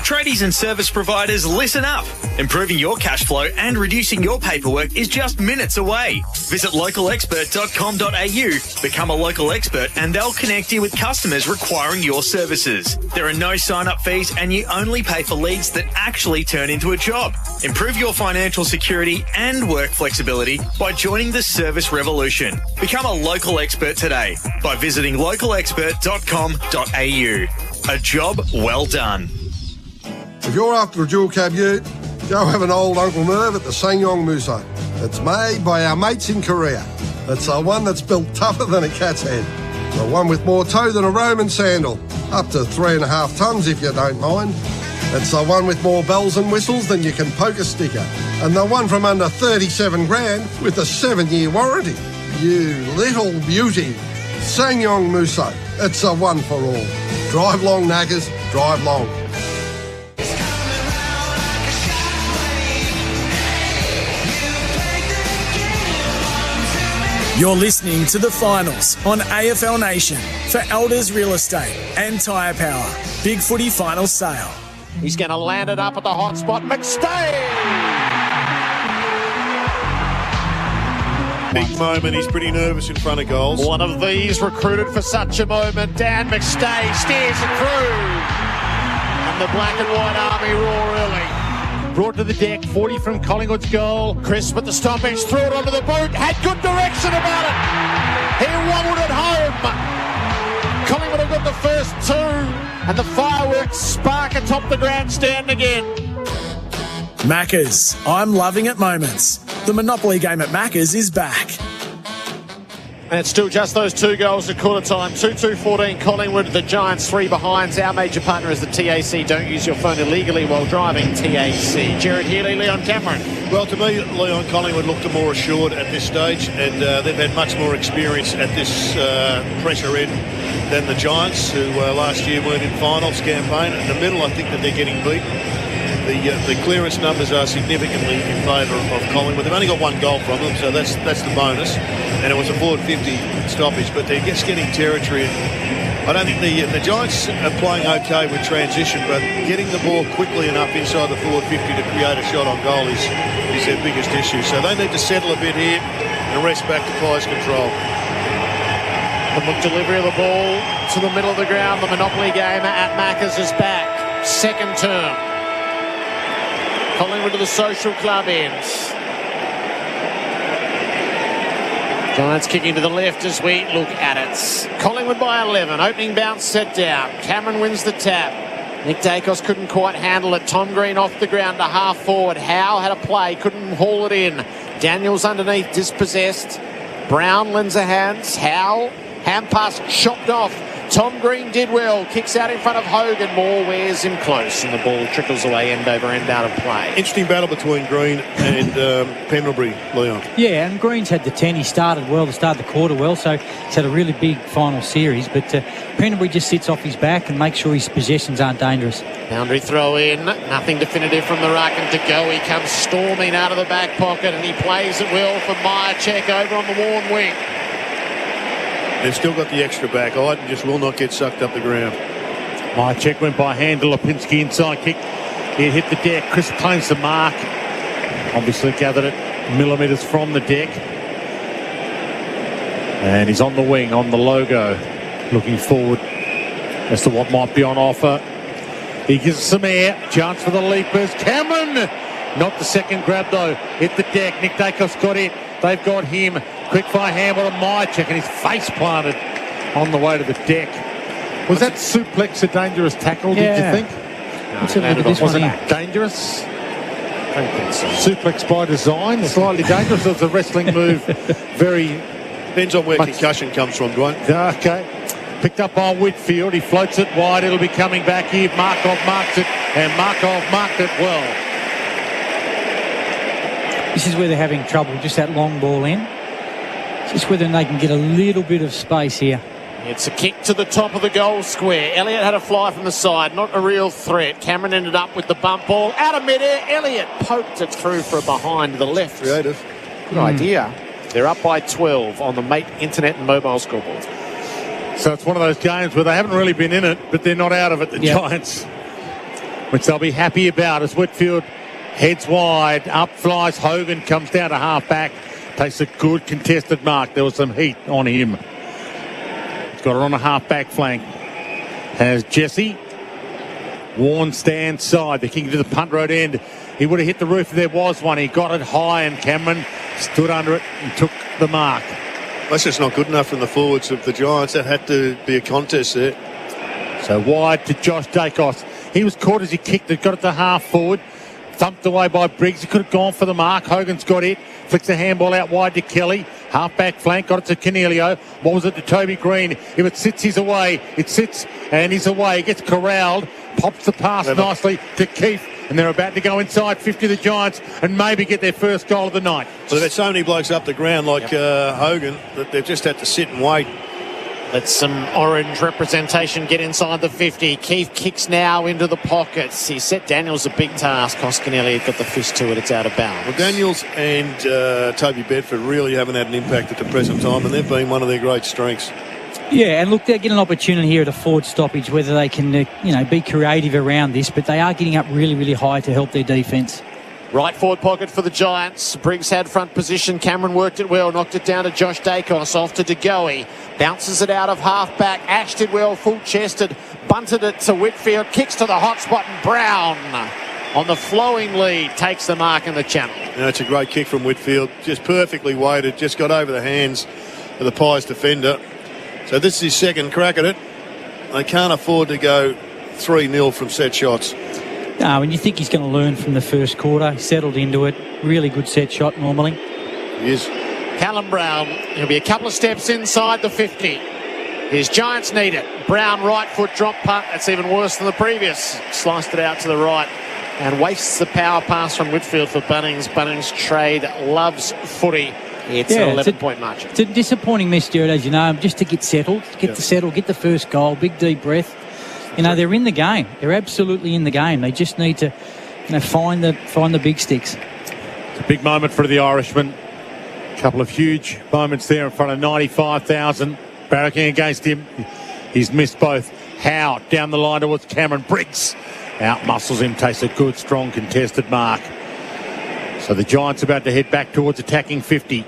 Tradies and service providers, listen up. Improving your cash flow and reducing your paperwork is just minutes away. Visit localexpert.com.au, become a local expert and they'll connect you with customers requiring your services. There are no sign-up fees and you only pay for leads that actually turn into a job. Improve your financial security and work flexibility by joining the service revolution. Become a local expert today by visiting localexpert.com.au. A job well done. If you're after a dual cab ute, go have an old Uncle Merv at the Sanyong Muso. It's made by our mates in Korea. It's the one that's built tougher than a cat's head. The one with more toe than a Roman sandal. Up to 3.5 tonnes if you don't mind. It's the one with more bells and whistles than you can poke a sticker. And the one from under 37 grand with a 7-year warranty. You little beauty. Sanyong Muso. It's the one for all. Drive long, knackers. Drive long. You're listening to the finals on AFL Nation for Elders Real Estate and Tyre Power. Big Footy final sale. He's going to land it up at the hot spot. McStay! Big moment. He's pretty nervous in front of goals. One of these recruited for such a moment. Dan McStay steers it through. And the black and white army roar early. Brought to the deck, 40 from Collingwood's goal. Crisp at the stoppage, threw it onto the boot, had good direction about it. He wobbled it home. Collingwood have got the first 2, and the fireworks spark atop the grandstand again. Maccas, I'm loving it moments. The Monopoly game at Maccas is back. And it's still just those 2 goals at quarter time. 2-2-14 Collingwood, the Giants 3 behinds. Our major partner is the TAC. Don't use your phone illegally while driving. TAC. Jared Healy, Leon Cameron. Well, to me, Leon, Collingwood looked more assured at this stage, and they've had much more experience at this pressure end than the Giants, who last year weren't in finals campaign. In the middle, I think that they're getting beaten. The clearance numbers are significantly in favour of Collingwood. They've only got 1 goal from them, so that's the bonus. And it was a forward 50 stoppage, but they're just getting territory. I don't think the Giants are playing okay with transition, but getting the ball quickly enough inside the forward 50 to create a shot on goal is their biggest issue. So they need to settle a bit here and rest back to Pies control. The book delivery of the ball to the middle of the ground. The Monopoly game at Maccas is back. Second term. Collingwood to the Social Club ends. Giants kicking to the left as we look at it. Collingwood by 11. Opening bounce set down. Cameron wins the tap. Nick Dacos couldn't quite handle it. Tom Green off the ground to half forward. Howe had a play, couldn't haul it in. Daniels underneath, dispossessed. Brown lends a hand. Howe, hand pass chopped off. Tom Green did well, kicks out in front of Hogan. Moore wears him close and the ball trickles away end over end out of play. Interesting battle between Green and Pendlebury, Leon. Yeah, and Green's had the 10. He started well to start the quarter well, so he's had a really big final series. But Pendlebury just sits off his back and makes sure his possessions aren't dangerous. Boundary throw in, nothing definitive from the ruck, and to go he comes storming out of the back pocket and he plays it well for Myercheck over on the worn wing. They've still got the extra back. Iden just will not get sucked up the ground. Myercheck went by hand to Lipinski, inside kick. It hit the deck. Chris claims the mark. Obviously gathered it millimetres from the deck. And he's on the wing, on the logo, looking forward as to what might be on offer. He gives some air. Chance for the Leapers. Cameron Not the second grab, though. Hit the deck. Nick Dacos got it. They've got him. Quick fire handball to Mychek, and his face planted on the way to the deck. Was that suplex a dangerous tackle, did you think? Wasn't it dangerous? I don't think so. Suplex by design, slightly dangerous. It was a wrestling move. Very... Depends on where concussion comes from, Dwayne. Okay. Picked up by Whitfield. He floats it wide. It'll be coming back here. Markov marks it, and Markov marked it well. This is where they're having trouble, just that long ball in. Just whether they can get a little bit of space here. It's a kick to the top of the goal square. Elliott had a fly from the side, not a real threat. Cameron ended up with the bump ball out of midair. Elliott poked it through for a behind the left. Creative. Good idea. They're up by 12 on the Mate Internet and Mobile scoreboard. So it's one of those games where they haven't really been in it, but they're not out of it, the Giants. Which they'll be happy about as Whitfield heads wide. Up flies Hogan, comes down to half-back. Takes a good contested mark. There was some heat on him. He's got it on a half-back flank. Has Jesse. Warren stands side. They're kicking to the punt road end. He would have hit the roof if there was one. He got it high, and Cameron stood under it and took the mark. That's just not good enough from the forwards of the Giants. That had to be a contest there. So wide to Josh Dacos. He was caught as he kicked it, got it to half forward. Thumped away by Briggs. He could have gone for the mark. Hogan's got it. Flicks the handball out wide to Kelly. Half-back flank. Got it to Cornelio. What was it to Toby Green? If it sits, he's away. It sits and he's away. He gets corralled. Pops the pass nicely to Keefe. And they're about to go inside 50 of the Giants and maybe get their first goal of the night. So they've had so many blokes up the ground like Hogan that they've just had to sit and wait. Let some orange representation get inside the 50. Keefe kicks now into the pockets. He set Daniels a big task. Hoskinelli got the fist to it. It's out of bounds. Well, Daniels and Toby Bedford really haven't had an impact at the present time, and they've been one of their great strengths. Yeah, and look, they're getting an opportunity here at a forward stoppage, whether they can, be creative around this, but they are getting up really, really high to help their defence. Right forward pocket for the Giants. Briggs had front position. Cameron worked it well. Knocked it down to Josh Dacos. Off to DeGoey. Bounces it out of half-back. Ash did well, full-chested. Bunted it to Whitfield. Kicks to the hot spot, and Brown on the flowing lead takes the mark in the channel. It's a great kick from Whitfield. Just perfectly weighted. Just got over the hands of the Pies defender. So this is his second crack at it. They can't afford to go 3-0 from set shots. No, and you think he's going to learn from the first quarter. He settled into it. Really good set shot normally. He is. Callum Brown, he'll be a couple of steps inside the 50. His Giants need it. Brown right foot drop punt. That's even worse than the previous. Sliced it out to the right and wastes the power pass from Whitfield for Bunnings. Bunnings trade loves footy. It's an 11-point margin. It's a disappointing miss, Jared, as you know, just to get settled, get the first goal, big deep breath. They're in the game. They're absolutely in the game. They just need to, find the big sticks. It's a big moment for the Irishman. A couple of huge moments there in front of 95,000 barracking against him. He's missed both. Howe down the line towards Cameron. Briggs out muscles him, takes a good, strong contested mark. So the Giants about to head back towards attacking 50.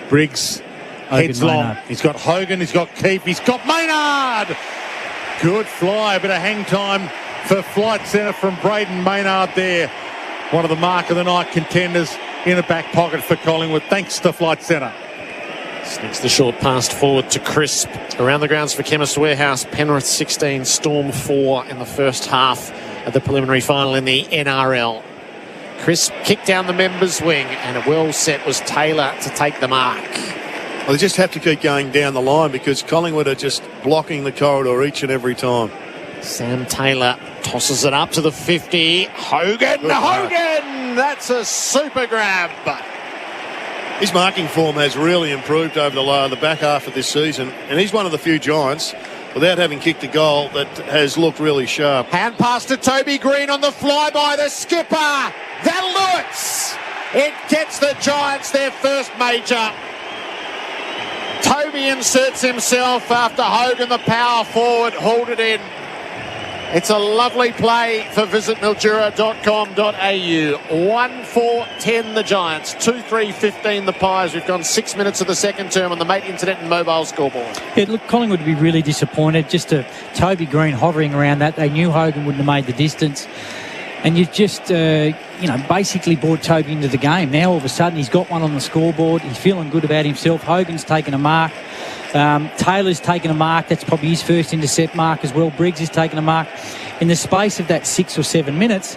Briggs heads long. He's got Hogan, he's got Keefe, he's got Maynard. Good fly, a bit of hang time for flight centre from Braden Maynard there. One of the mark of the night contenders in the back pocket for Collingwood, thanks to flight centre. Sneaks the short pass forward to Crisp. Around the grounds for Chemist Warehouse. Penrith 16, Storm 4 in the first half of the preliminary final in the NRL. Crisp kicked down the members' wing, and a well set was Taylor to take the mark. Well, they just have to keep going down the line because Collingwood are just blocking the corridor each and every time. Sam Taylor tosses it up to the 50. Hogan! That's a super grab. His marking form has really improved over the back half of this season, and he's one of the few Giants, without having kicked a goal, that has looked really sharp. Hand pass to Toby Green on the fly by the skipper. That'll do it. It gets the Giants their first major. Toby inserts himself after Hogan, the power forward, hauled it in. It's a lovely play for visitmildura.com.au. 1-4-10 the Giants, 2-3-15 the Pies. We've gone 6 minutes of the second term on the Mate Internet and Mobile scoreboard. Yeah, look, Collingwood would be really disappointed. Just Toby Green hovering around that. They knew Hogan wouldn't have made the distance. And you just, basically brought Toby into the game. Now all of a sudden he's got one on the scoreboard. He's feeling good about himself. Hogan's taken a mark. Taylor's taken a mark. That's probably his first intercept mark as well. Briggs has taken a mark. In the space of that 6 or 7 minutes,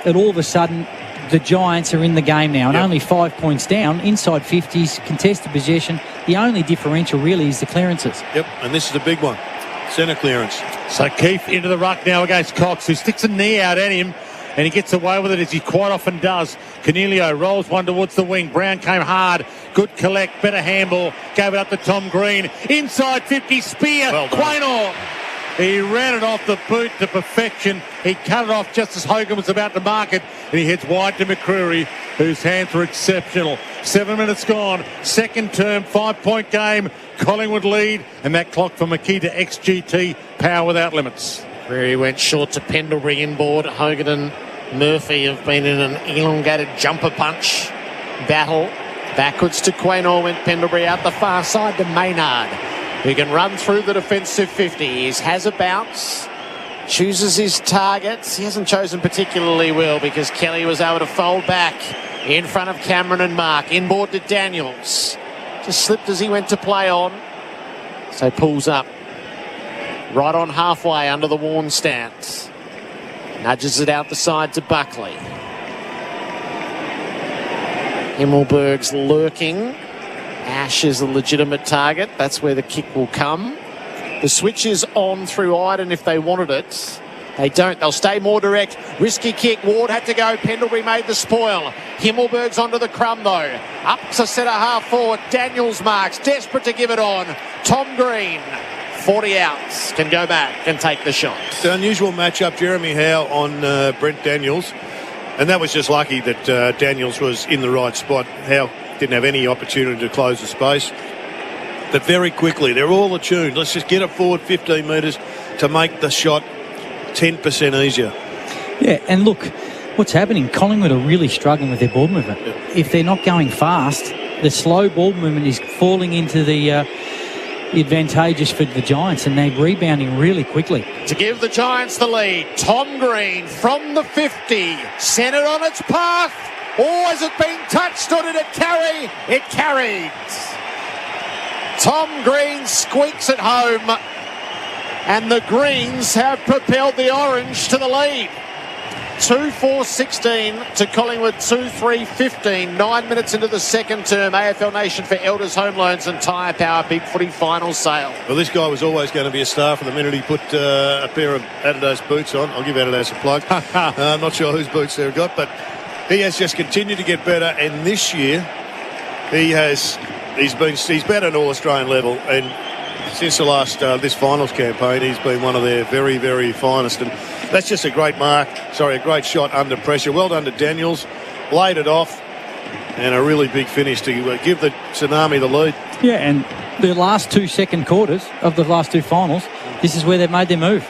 that all of a sudden the Giants are in the game now and only 5 points down, inside 50s, contested possession. The only differential really is the clearances. Yep, and this is a big one. Centre clearance. So Keefe into the ruck now against Cox, who sticks a knee out at him, and he gets away with it as he quite often does. Cornelio rolls one towards the wing. Brown came hard. Good collect, better handball. Gave it up to Tom Green. Inside 50, spear. Well done. Quaynor. He ran it off the boot to perfection. He cut it off just as Hogan was about to mark it, and he heads wide to McCreary, whose hands were exceptional. 7 minutes gone. Second term, 5-point game. Collingwood lead, and that clock for McKee to XGT, power without limits. McCreary went short to Pendlebury inboard. Hogan and Murphy have been in an elongated jumper punch battle. Backwards to Quaynor went Pendlebury, out the far side to Maynard, who can run through the defensive 50. He has a bounce, chooses his targets. He hasn't chosen particularly well because Kelly was able to fold back in front of Cameron and Mark. Inboard to Daniels. Just slipped as he went to play on. So pulls up right on halfway under the worn stance. Nudges it out the side to Buckley. Himmelberg's lurking. Ash is a legitimate target. That's where the kick will come. The switch is on through Iden if they wanted it. They don't. They'll stay more direct. Risky kick. Ward had to go. Pendlebury made the spoil. Himmelberg's onto the crumb though. Up to centre half forward. Daniels marks. Desperate to give it on. Tom Green. 40 outs. Can go back and take the shot. It's an unusual matchup. Jeremy Howe on Brent Daniels. And that was just lucky that Daniels was in the right spot. Howe didn't have any opportunity to close the space. But very quickly, they're all attuned. Let's just get it forward 15 metres to make the shot 10% easier. Yeah, and look, what's happening, Collingwood are really struggling with their ball movement. Yeah. If they're not going fast, the slow ball movement is falling into the advantageous for the Giants, and they're rebounding really quickly. To give the Giants the lead, Tom Green from the 50, sent it on its path. Oh, has it been touched or did it carry? It carried. Tom Green squeaks it home, and the Greens have propelled the Orange to the lead. 2-4-16 to Collingwood 2-3-15. 9 minutes into the second term. AFL Nation for Elders Home Loans and Tyre Power Big Footy final sale. Well, this guy was always going to be a star from the minute he put a pair of Adidas boots on. I'll give Adidas a plug. I'm not sure whose boots they've got, but he has just continued to get better. And this year, he's better at all-Australian level. And since the last this finals campaign, he's been one of their very, very finest. And that's just a great mark. Sorry, a great shot under pressure. Well done to Daniels. Laid it off. And a really big finish to give the Tsunami the lead. Yeah, and the last 2 second quarters of the last two finals, this is where they've made their move.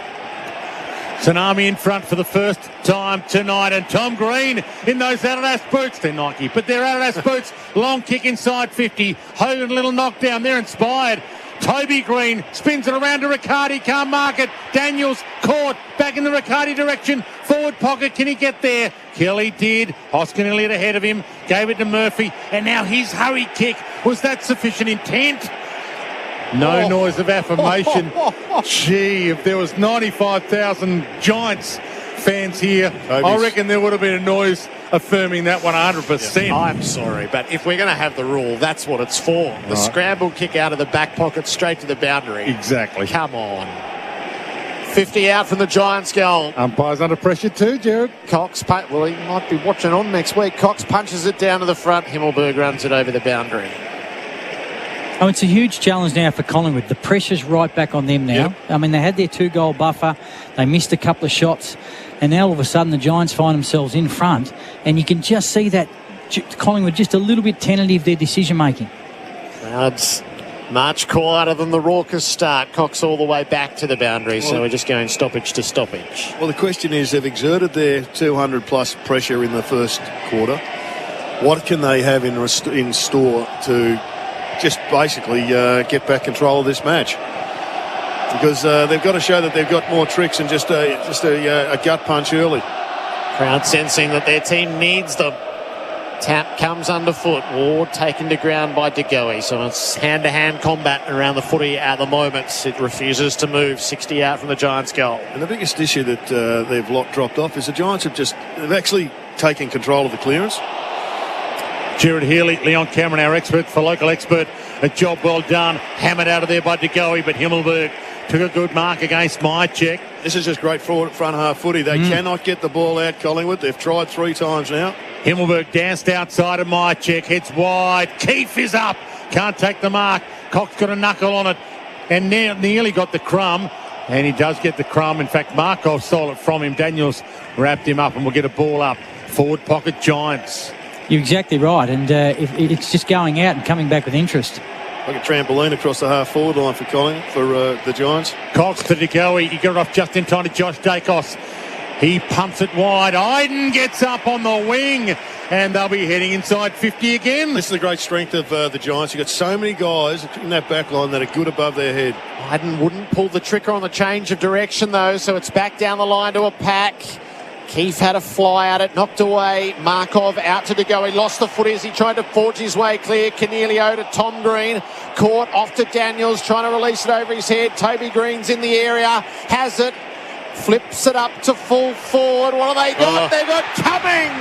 Tsunami in front for the first time tonight, and Tom Green in those Adidas boots. They're Nike, but they're Adidas boots. Long kick inside 50. Hogan, a little knockdown. They're inspired. Toby Green spins it around to Riccardi, can't mark it. Daniels caught, back in the Riccardi direction. Forward pocket, can he get there? Kelly did. Oscar Elliott ahead of him, gave it to Murphy, and now his hurry kick. Was that sufficient intent? No noise of affirmation. Gee, if there was 95,000 Giants fans here, I reckon there would have been a noise affirming that 100%. Yeah, I'm sorry, but if we're going to have the rule, that's what it's for. The scramble kick out of the back pocket straight to the boundary. Exactly. Come on. 50 out from the Giants goal. Umpires under pressure too, Jared. Cox, well, he might be watching on next week. Cox punches it down to the front. Himmelberg runs it over the boundary. Oh, it's a huge challenge now for Collingwood. The pressure's right back on them now. Yep. I mean, they had their 2-goal buffer. They missed a couple of shots. And now all of a sudden the Giants find themselves in front. And you can just see that Collingwood just a little bit tentative, their decision-making. Crowds much quieter than the raucous start. Cox all the way back to the boundary. So we're just going stoppage to stoppage. Well, the question is, they've exerted their 200-plus pressure in the first quarter. What can they have in store to just basically get back control of this match? Because they've got to show that they've got more tricks than just a gut punch early. Crowd sensing that their team needs them. Tap comes underfoot. Ward taken to ground by De Goey. So it's hand-to-hand combat around the footy at the moment. It refuses to move. 60 out from the Giants' goal. And the biggest issue that they've dropped off is the Giants they've actually taken control of the clearance. Jared Healy, Leon Cameron, our expert for local expert. A job well done. Hammered out of there by De Goey, but Himmelberg took a good mark against Mycheck. This is just great front half footy. They cannot get the ball out, Collingwood. They've tried 3 times now. Himmelberg danced outside of Mycheck, heads wide. Keefe is up, can't take the mark. Cox got a knuckle on it and nearly got the crumb. And he does get the crumb. In fact, Markov stole it from him. Daniels wrapped him up and will get a ball up. Forward pocket Giants. You're exactly right. And it's just going out and coming back with interest. Like a trampoline across the half-forward line for Collingwood, for the Giants. Cox to De Goey. He got it off just in time to Josh Dacos. He pumps it wide. Iden gets up on the wing, and they'll be heading inside 50 again. This is the great strength of the Giants. You've got so many guys in that back line that are good above their head. Iden wouldn't pull the trigger on the change of direction, though, so it's back down the line to a pack. Keefe had a fly at it, knocked away. Markov out to De Goey. Lost the footy as he tried to forge his way clear. Cornelio to Tom Green. Caught off to Daniels, trying to release it over his head. Toby Green's in the area. Has it. Flips it up to full forward. What have they got? They've got Cumming.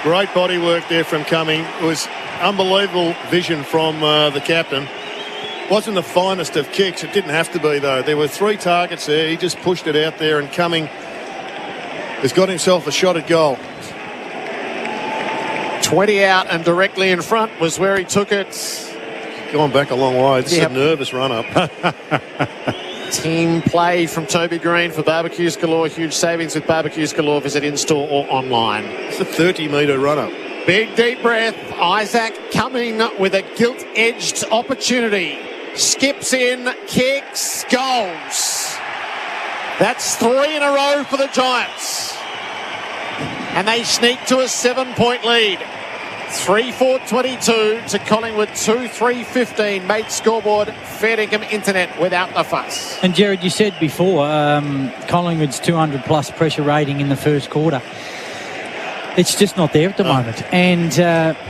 Great body work there from Cumming. It was unbelievable vision from the captain. Wasn't the finest of kicks. It didn't have to be, though. There were 3 targets there. He just pushed it out there, and Cumming has got himself a shot at goal. 20 out and directly in front was where he took it. Gone back a long way. This is a nervous run-up. Team play from Toby Green for Barbecues Galore. Huge savings with Barbecues Galore. Visit in-store or online. It's a 30-metre run-up. Big deep breath. Isaac Cumming with a gilt-edged opportunity. Skips in, kicks, goals. That's 3 in a row for the Giants. And they sneak to a 7-point lead. 3-4-22 to Collingwood 2-3-15. Mate scoreboard, fair dinkum internet without the fuss. And Jared, you said before, Collingwood's 200 plus pressure rating in the first quarter. It's just not there at the moment. And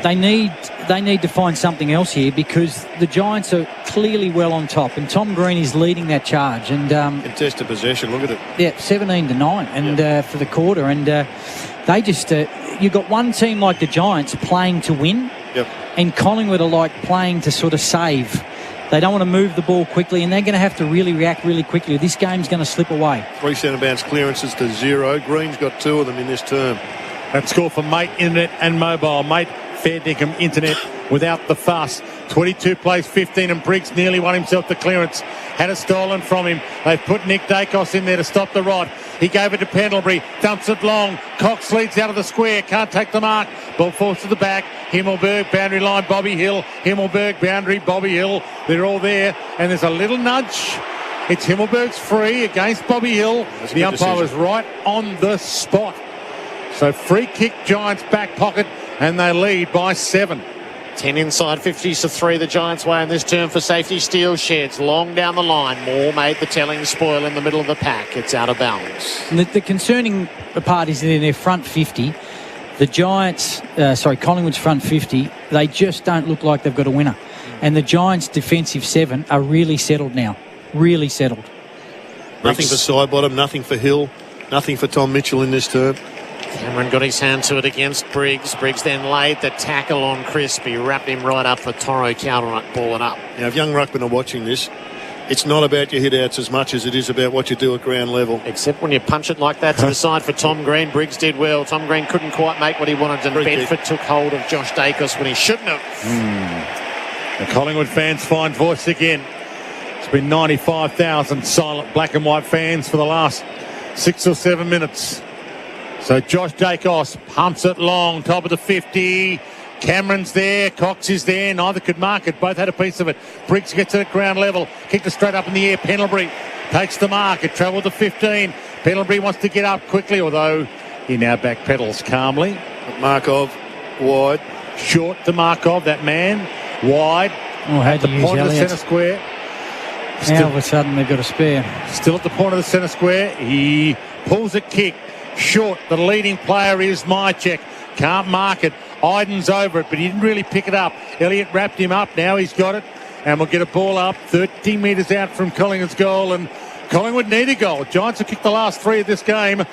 they need to find something else here, because the Giants are clearly well on top. And Tom Green is leading that charge. And contested possession, look at it. Yeah, 17-9 and for the quarter. And they just... you've got one team like the Giants playing to win, and Collingwood are like playing to sort of save. They don't want to move the ball quickly, and they're going to have to really react really quickly. This game's going to slip away. 3 centre-bounce clearances to 0. Green's got 2 of them in this term. That score for Mate Internet and Mobile. Mate fair dinkum internet without the fuss. 22 plays 15, and Briggs nearly won himself the clearance. Had it stolen from him. They've put Nick Dacos in there to stop the rod. He gave it to Pendlebury. Dumps it long. Cox leads out of the square. Can't take the mark. Ball falls to the back. Himmelberg, boundary line, Bobby Hill. Himmelberg, boundary, Bobby Hill. They're all there. And there's a little nudge. It's Himmelberg's free against Bobby Hill. The umpire was right on the spot. So free kick, Giants back pocket, and they lead by 7. 10 inside 50s to 3 the Giants way in this turn for safety. Steel sheds long down the line. Moore made the telling spoil in the middle of the pack. It's out of bounds. And the concerning part is that in their front 50, the Giants, Collingwood's front 50, they just don't look like they've got a winner. And the Giants' defensive 7 are really settled now. Really settled. Nothing for Sidebottom, nothing for Hill, nothing for Tom Mitchell in this term. Cameron got his hand to it against Briggs. Briggs then laid the tackle on Crispy, wrapped him right up for Toro, counter on it, ball it up. Now, if young ruckmen are watching this, it's not about your hit-outs as much as it is about what you do at ground level. Except when you punch it like that to the side for Tom Green. Briggs did well. Tom Green couldn't quite make what he wanted, and Bedford took hold of Josh Dacos when he shouldn't have. The Collingwood fans find voice again. It's been 95,000 silent black and white fans for the last 6 or 7 minutes. So Josh Dacos pumps it long, top of the 50. Cameron's there, Cox is there, neither could mark it, both had a piece of it. Briggs gets it at ground level, kicked it straight up in the air. Pendlebury takes the mark, it travelled to 15. Pendlebury wants to get up quickly, although he now backpedals calmly. Markov wide. Short to Markov, that man, wide. At the point of the centre square. Now all of a sudden they've got a spare. Still at the point of the centre square, he pulls a kick. short. The leading player is Mychek. Can't mark it. Iden's over it, but he didn't really pick it up. Elliott wrapped him up. Now he's got it. And we'll get a ball up 30 metres out from Collingwood's goal. And Collingwood need a goal. Giants have kicked the last 3 of this game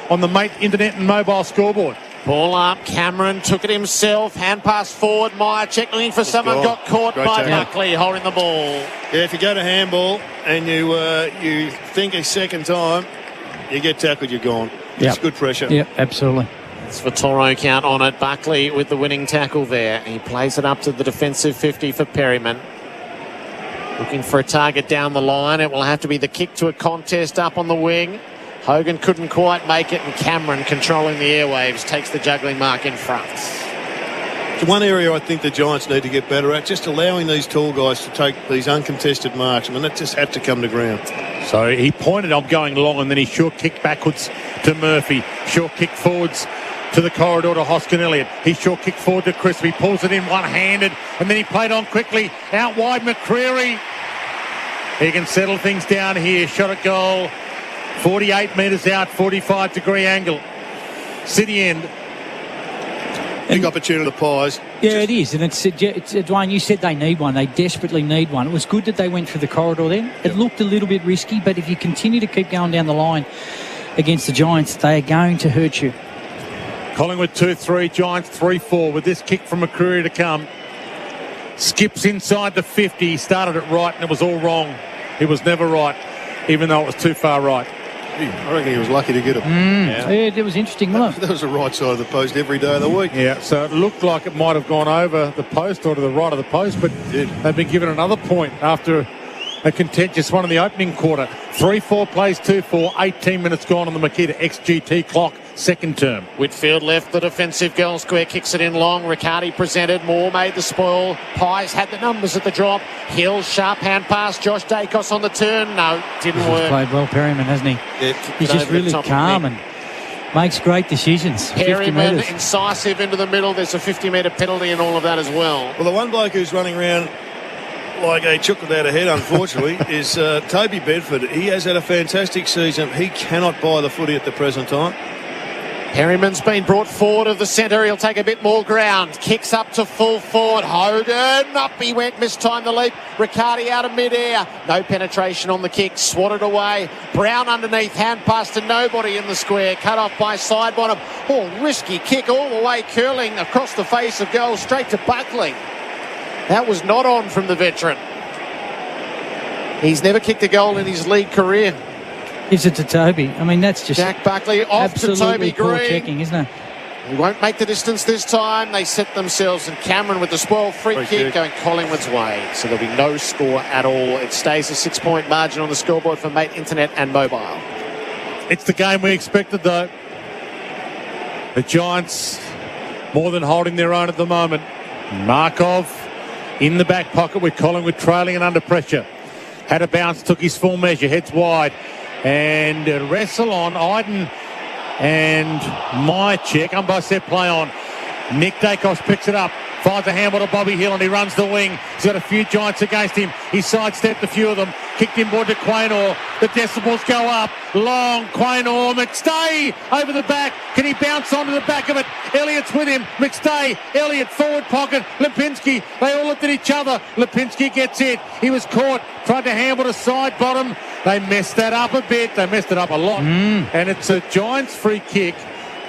on the Mate Internet and Mobile scoreboard. Ball up, Cameron took it himself, hand pass forward, Mychek looking for someone, got caught by Buckley holding the ball. Yeah, if you go to handball and you think a second time, you get tackled, you're gone. It's good pressure. Yep, absolutely. It's for Toro count on it. Buckley with the winning tackle there. He plays it up to the defensive 50 for Perryman. Looking for a target down the line. It will have to be the kick to a contest up on the wing. Hogan couldn't quite make it, and Cameron, controlling the airwaves, takes the juggling mark in front. It's one area I think the Giants need to get better at, just allowing these tall guys to take these uncontested marks. I mean, that just had to come to ground. So he pointed, I'm going long, and then he short kicked backwards to Murphy. Short kick forwards to the corridor to Hoskin Elliott. He short kicked forward to Crisp. He pulls it in one-handed, and then he played on quickly. Out wide, McCreary. He can settle things down here. Shot at goal. 48 metres out, 45-degree angle. City end. Big opportunity to Pies. Yeah, it is. And it's Dwayne, you said they need one. They desperately need one. It was good that they went through the corridor then. It looked a little bit risky, but if you continue to keep going down the line against the Giants, they are going to hurt you. Collingwood 2-3, Giants 3-4 with this kick from McCreary to come. Skips inside the 50. He started it right and it was all wrong. It was never right, even though it was too far right. I reckon he was lucky to get it. Yeah, it was interesting, wasn't it? That was the right side of the post every day of the week. Yeah, so it looked like it might have gone over the post or to the right of the post, but they've been given another point after a contentious one in the opening quarter. 3-4 plays 2-4, 18 minutes gone on the Makita XGT clock, second term. Whitfield left the defensive goal square, kicks it in long. Riccardi presented, Moore made the spoil. Pies had the numbers at the drop. Hill, sharp hand pass. Josh Dacos on the turn. No, didn't He's work. played well, Perryman, hasn't he? Yeah, he's just really calm and makes great decisions. Perryman incisive into the middle. There's a 50-metre penalty and all of that as well. Well, the one bloke who's running around like a chook without a head, unfortunately, is Toby Bedford. He has had a fantastic season. He cannot buy the footy at the present time. Perryman's been brought forward of the centre. He'll take a bit more ground. Kicks up to full forward. Hogan, up he went, mistimed the leap. Riccardi out of mid-air. No penetration on the kick. Swatted away. Brown underneath. Hand pass to nobody in the square. Cut off by side bottom. Oh, risky kick all the way curling across the face of goal straight to Buckley. That was not on from the veteran. He's never kicked a goal in his league career. Gives it to Toby. I mean, that's just Jack Buckley off to Toby poor Green. checking, isn't it? He won't make the distance this time. They set themselves, and Cameron with the spoil free kick going Collingwood's way. So there'll be no score at all. It stays a 6-point margin on the scoreboard for Mate Internet and Mobile. It's the game we expected, though. The Giants more than holding their own at the moment. Markov in the back pocket with Collingwood trailing and under pressure. Had a bounce, took his full measure, heads wide. And a wrestle on Iden and Mychek. Umpire said play on. Nick Dacos picks it up, finds a handball to Bobby Hill, and he runs the wing. He's got a few Giants against him. He sidestepped a few of them. Kicked inboard to Quaynor. The decibels go up. Long, Quaynor. McStay over the back. Can he bounce onto the back of it? Elliott's with him. McStay. Elliott, forward pocket. Lipinski. They all looked at each other. Lipinski gets it. He was caught. Tried to handle to side bottom. They messed that up a bit. They messed it up a lot. And it's a Giants free kick.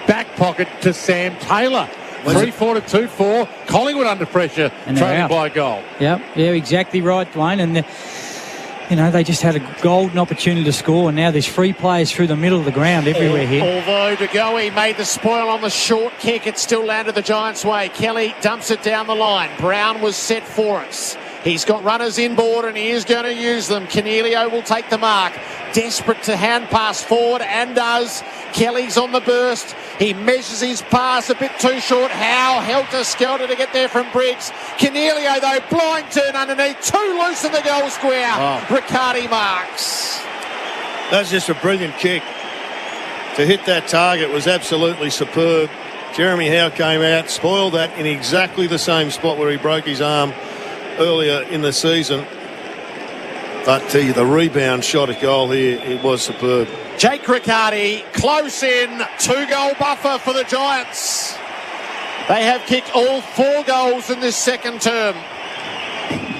Back pocket to Sam Taylor. 3-4 to 2-4. Collingwood under pressure. And trailing by a goal. Yep, yeah, exactly right, Dwayne. And they just had a golden opportunity to score, and now there's free players through the middle of the ground everywhere here. Although De Goey made the spoil on the short kick, it still landed the Giants' way. Kelly dumps it down the line. Brown was set for us. He's got runners inboard and he is going to use them. Cornelio will take the mark. Desperate to hand pass forward and does. Kelly's on the burst. He measures his pass a bit too short. Howe helter-skelter to get there from Briggs. Cornelio, though, blind turn underneath. Too loose in the goal square. Riccardi marks. That's just a brilliant kick. To hit that target was absolutely superb. Jeremy Howe came out, spoiled that in exactly the same spot where he broke his arm earlier in the season. But the rebound shot at goal here, it was superb. Jake Riccardi, close in, 2-goal buffer for the Giants. They have kicked all 4 goals in this second term.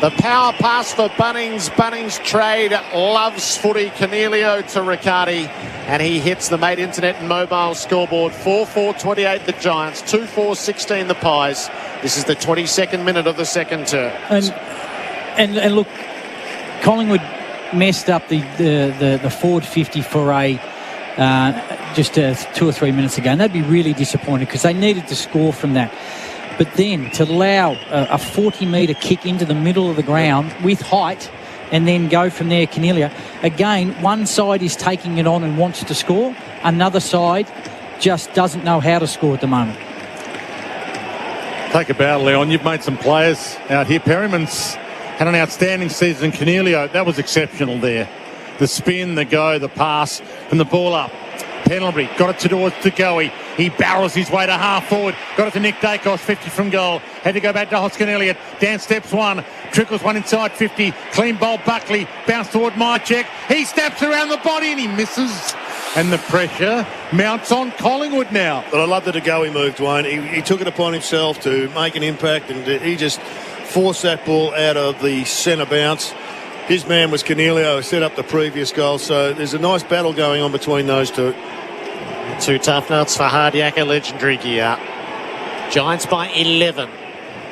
The power pass for Bunnings. Bunnings trade loves footy. Cornelio to Riccardi, and he hits the Mate Internet and Mobile scoreboard. 4-4-28 the Giants, 2-4-16 the Pies. This is the 22nd minute of the second term. And look, Collingwood messed up the forward 50 for just 2 or 3 minutes ago, and they'd be really disappointed because they needed to score from that. But then to allow a 40-metre kick into the middle of the ground with height and then go from there, Cornelia. Again, one side is taking it on and wants to score. Another side just doesn't know how to score at the moment. Take a bow, Leon. You've made some players out here. Perryman's had an outstanding season. Cornelio, that was exceptional there. The spin, the go, the pass, and the ball up. Pendlebury got it towards Degoe. He barrels his way to half forward. Got it to Nick Dacos, 50 from goal. Had to go back to Hoskin Elliott. Down steps one. Trickles one inside 50. Clean ball Buckley. Bounce toward Mychek. He steps around the body and he misses. And the pressure mounts on Collingwood now. But I love the Degoe move, Dwayne. He took it upon himself to make an impact, and he just forced that ball out of the centre bounce. His man was Cornelio, who set up the previous goal, so there's a nice battle going on between those two. 2 tough nuts for Hardyacker, legendary gear. Giants by 11.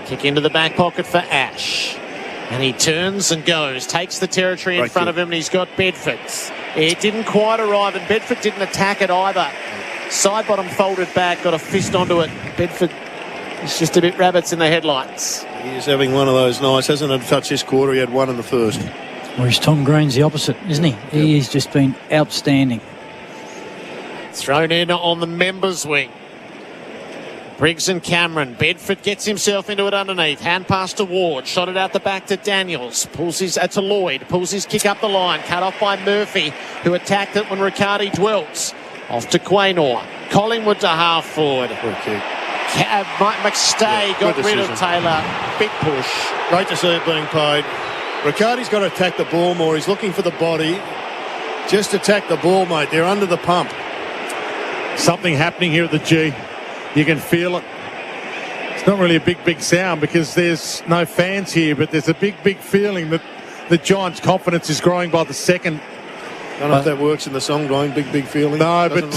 Kick into the back pocket for Ash. And he turns and goes, takes the territory in front of him, and he's got Bedford. It didn't quite arrive, and Bedford didn't attack it either. Side bottom folded back, got a fist onto it. Bedford is just a bit rabbits in the headlights. He is having one of those nights. Hasn't had a touch this quarter. He had one in the first. Whereas Tom Green's the opposite, isn't he? He has just been outstanding. Thrown in on the members' wing. Briggs and Cameron. Bedford gets himself into it underneath. Hand pass to Ward. Shot it out the back to Daniels. Pulls his to Lloyd. Pulls his kick up the line. Cut off by Murphy, who attacked it when Riccardi dwells. Off to Quaynor. Collingwood to half forward. Mike McStay got rid of Taylor. Big push. Great to see it being paid. Riccardi's got to attack the ball more. He's looking for the body. Just attack the ball, mate. They're under the pump. Something happening here at the G. You can feel it. It's not really a big sound because there's no fans here, but there's a big feeling that the Giants' confidence is growing by the second. I don't know if that works in the song, going big feeling. No, but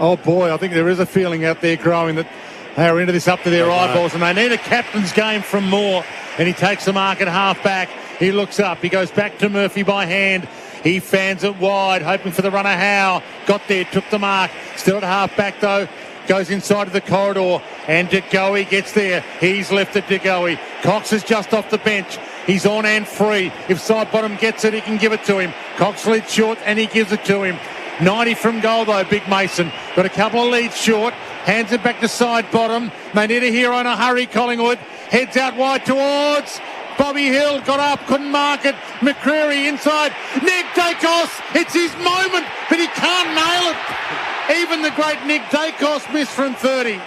oh boy, I think there is a feeling out there growing that they are into this up to their eyeballs, and they need a captain's game from Moore. And he takes the mark at half back. He looks up. He goes back to Murphy by hand. He fans it wide, hoping for the runner Howe. Got there, took the mark. Still at half back though. Goes inside of the corridor, and Degoe gets there. He's left at Degoe. Cox is just off the bench. He's on and free. If side bottom gets it, he can give it to him. Cox leads short, and he gives it to him. 90 from goal though, Big Mason. Got a couple of leads short. Hands it back to side bottom. They need a hero in a hurry, Collingwood. Heads out wide towards Bobby Hill. Got up, couldn't mark it. McCreary inside. Nick Dacos. It's his moment, but he can't nail it. Even the great Nick Dacos missed from 30.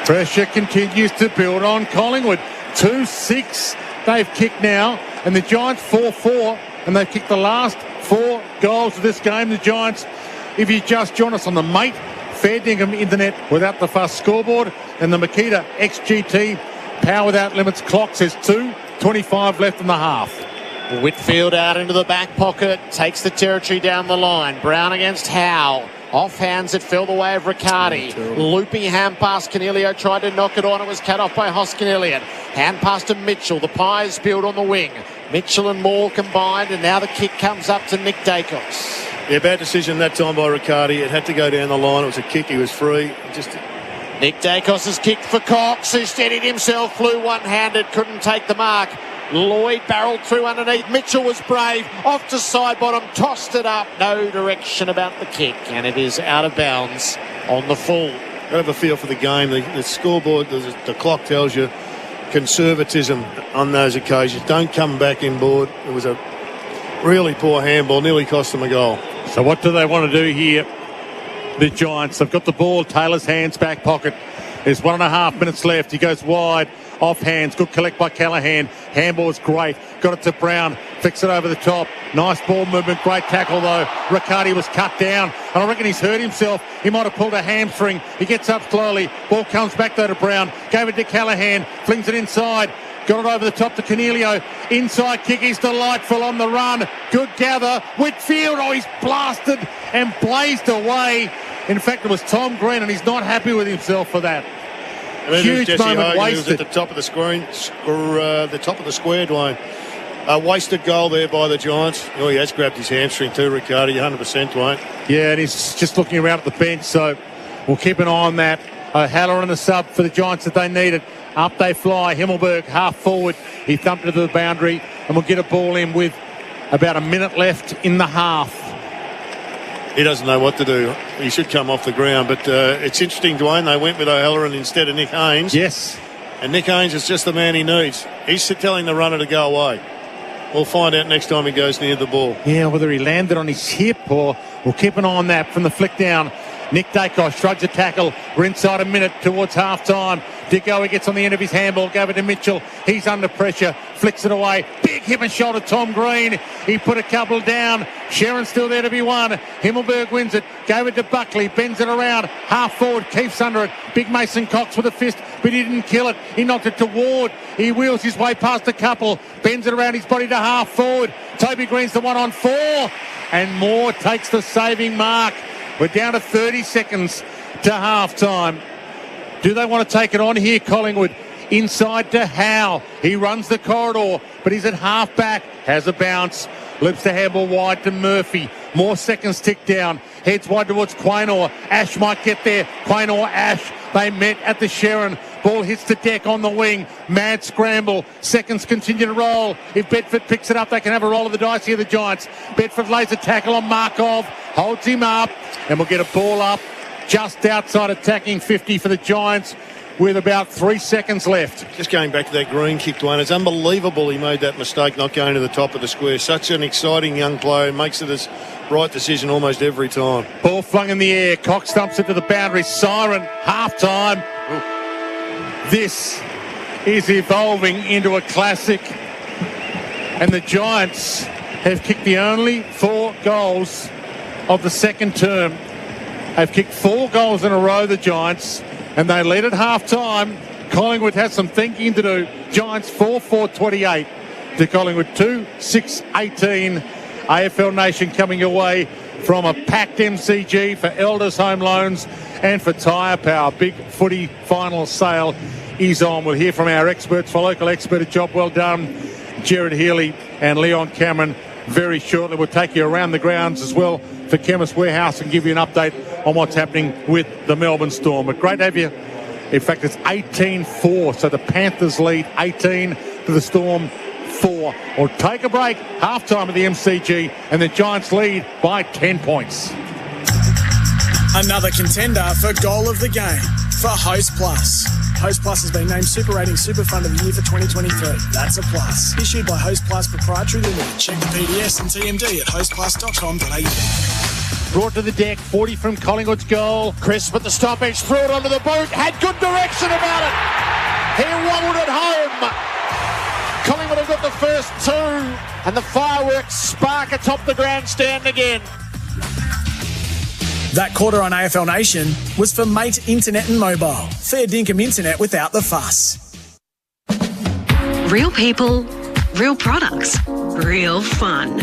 Pressure continues to build on Collingwood. 2-6 they've kicked now, and the Giants 4-4, and they've kicked the last 4 goals of this game. The Giants, if you just join us on the Mate Fair Dingham Internet Without the Fuss scoreboard, and the Makita XGT Power Without Limits clock says 2:25 left in the half. Whitfield out into the back pocket, takes the territory down the line. Brown against Howe. Off hands, it fell the way of Riccardi. Looping hand pass, Cornelio tried to knock it on. It was cut off by Hoskin Elliott. Hand pass to Mitchell. The Pies build on the wing. Mitchell and Moore combined, and now the kick comes up to Nick Dacos. Yeah, bad decision that time by Riccardi. It had to go down the line. It was a kick. He was free. Nick Dacos has kicked for Cox, who steadied himself, flew one-handed, couldn't take the mark. Lloyd barreled through underneath. Mitchell was brave. Off to side bottom. Tossed it up. No direction about the kick. And it is out of bounds on the full. I have a feel for the game. The scoreboard, the clock tells you conservatism on those occasions. Don't come back inboard. It was a really poor handball. Nearly cost them a goal. So what do they want to do here? The Giants. They've got the ball. Taylor's hands, back pocket. There's 1.5 minutes left. He goes wide. off hands. Good collect by Callaghan. Handball's great. Got it to Brown. Flicks it over the top. Nice ball movement. Great tackle, though. Riccardi was cut down. And I reckon he's hurt himself. He might have pulled a hamstring. He gets up slowly. Ball comes back, though, to Brown. Gave it to Callaghan. Flings it inside. Got it over the top to Cornelio. Inside kick is delightful on the run. Good gather. Whitfield, he's blasted and blazed away. In fact, it was Tom Green, and he's not happy with himself for that. Huge moment wasted. At the top of the screen, the top of the square, Dwayne. Wasted goal there by the Giants. Oh, he has grabbed his hamstring too, Riccardi, 100%, Dwayne. Yeah, and he's just looking around at the bench, so we'll keep an eye on that. Halloran the sub for the Giants that they needed. Up they fly. Himmelberg half forward. He thumped it to the boundary, and we'll get a ball in with about a minute left in the half. He doesn't know what to do. He should come off the ground, but it's interesting, Dwayne. They went with O'Halloran instead of Nick Haynes. Yes. And Nick Haynes is just the man he needs. He's telling the runner to go away. We'll find out next time he goes near the ball. Yeah, whether he landed on his hip or we'll keep an eye on that from the flick down. Nick Dacos shrugs a tackle. We're inside a minute towards half-time. Digo gets on the end of his handball. Gave it to Mitchell. He's under pressure. Flicks it away. Big hip and shoulder, Tom Green. He put a couple down. Sharon's still there to be won. Himmelberg wins it. Gave it to Buckley. Bends it around. Half forward. Keeps under it. Big Mason Cox with a fist, but he didn't kill it. He knocked it to Ward. He wheels his way past a couple. Bends it around his body to half forward. Toby Green's the 1-on-4. And Moore takes the saving mark. We're down to 30 seconds to half-time. Do they want to take it on here, Collingwood? Inside to Howe. He runs the corridor, but he's at half-back. Has a bounce. Lips the handball wide to Murphy. More seconds tick down. Heads wide towards Quaynor. Ash might get there. Quaynor, Ash. They met at the Sharon. Ball hits the deck on the wing. Mad scramble. Seconds continue to roll. If Bedford picks it up, they can have a roll of the dice here, the Giants. Bedford lays a tackle on Markov. Holds him up. And we'll get a ball up just outside attacking 50 for the Giants with about 3 seconds left. Just going back to that Green kick, Dwayne, it's unbelievable he made that mistake not going to the top of the square. Such an exciting young player. Makes it his right decision almost every time. Ball flung in the air. Cox dumps it to the boundary. Siren. Half-time. This is evolving into a classic. And the Giants have kicked the only 4 goals of the second term. They've kicked 4 goals in a row, the Giants, and they lead at half-time. Collingwood has some thinking to do. Giants 4-4-28 to Collingwood 2-6-18. AFL Nation coming away from a packed MCG for Elders Home Loans and for Tyre Power. Big footy final sale is on. We'll hear from our experts. For local expert, a job well done, Jared Healy and Leon Cameron, very shortly. We'll take you around the grounds as well for Chemist Warehouse and give you an update on what's happening with the Melbourne Storm. But great to have you. In fact, it's 18-4, so the Panthers lead 18 to the Storm 4. We'll take a break, half-time at the MCG, and the Giants lead by 10 points. Another contender for Goal of the Game for Host Plus. Host Plus has been named Super Rating Super Fund of the Year for 2023. That's a plus. Issued by Host Plus Proprietary Limited. Check the PDS and TMD at hostplus.com.au. Brought to the deck, 40 from Collingwood's goal. Crisp at the stoppage, threw it onto the boot, had good direction about it. He wobbled it home. Collingwood have got the first 2, and the fireworks spark atop the grandstand again. That quarter on AFL Nation was for Mate Internet and Mobile. Fair dinkum internet without the fuss. Real people, real products, real fun.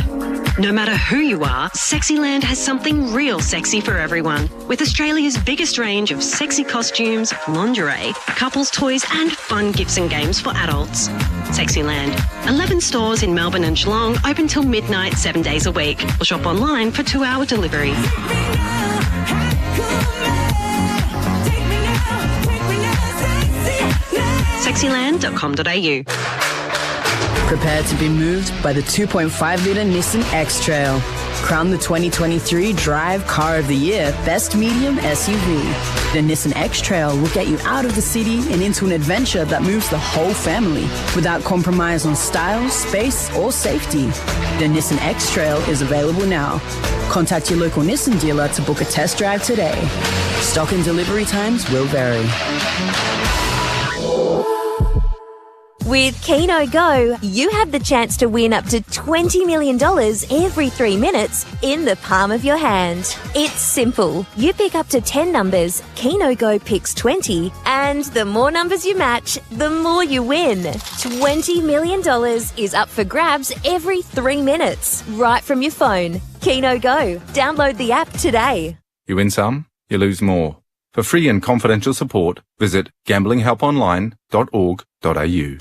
No matter who you are, Sexyland has something real sexy for everyone. With Australia's biggest range of sexy costumes, lingerie, couples toys and fun gifts and games for adults. Sexyland. 11 stores in Melbourne and Geelong, open till midnight 7 days a week. Or shop online for 2-hour delivery. Sexyland.com.au. Prepare to be moved by the 2.5-litre Nissan X-Trail. Crowned the 2023 Drive Car of the Year Best Medium SUV. The Nissan X-Trail will get you out of the city and into an adventure that moves the whole family without compromise on style, space, or safety. The Nissan X-Trail is available now. Contact your local Nissan dealer to book a test drive today. Stock and delivery times will vary. With Keno Go, you have the chance to win up to $20 million every 3 minutes in the palm of your hand. It's simple. You pick up to 10 numbers, Keno Go picks 20, and the more numbers you match, the more you win. $20 million is up for grabs every 3 minutes, right from your phone. Keno Go. Download the app today. You win some, you lose more. For free and confidential support, visit gamblinghelponline.org.au.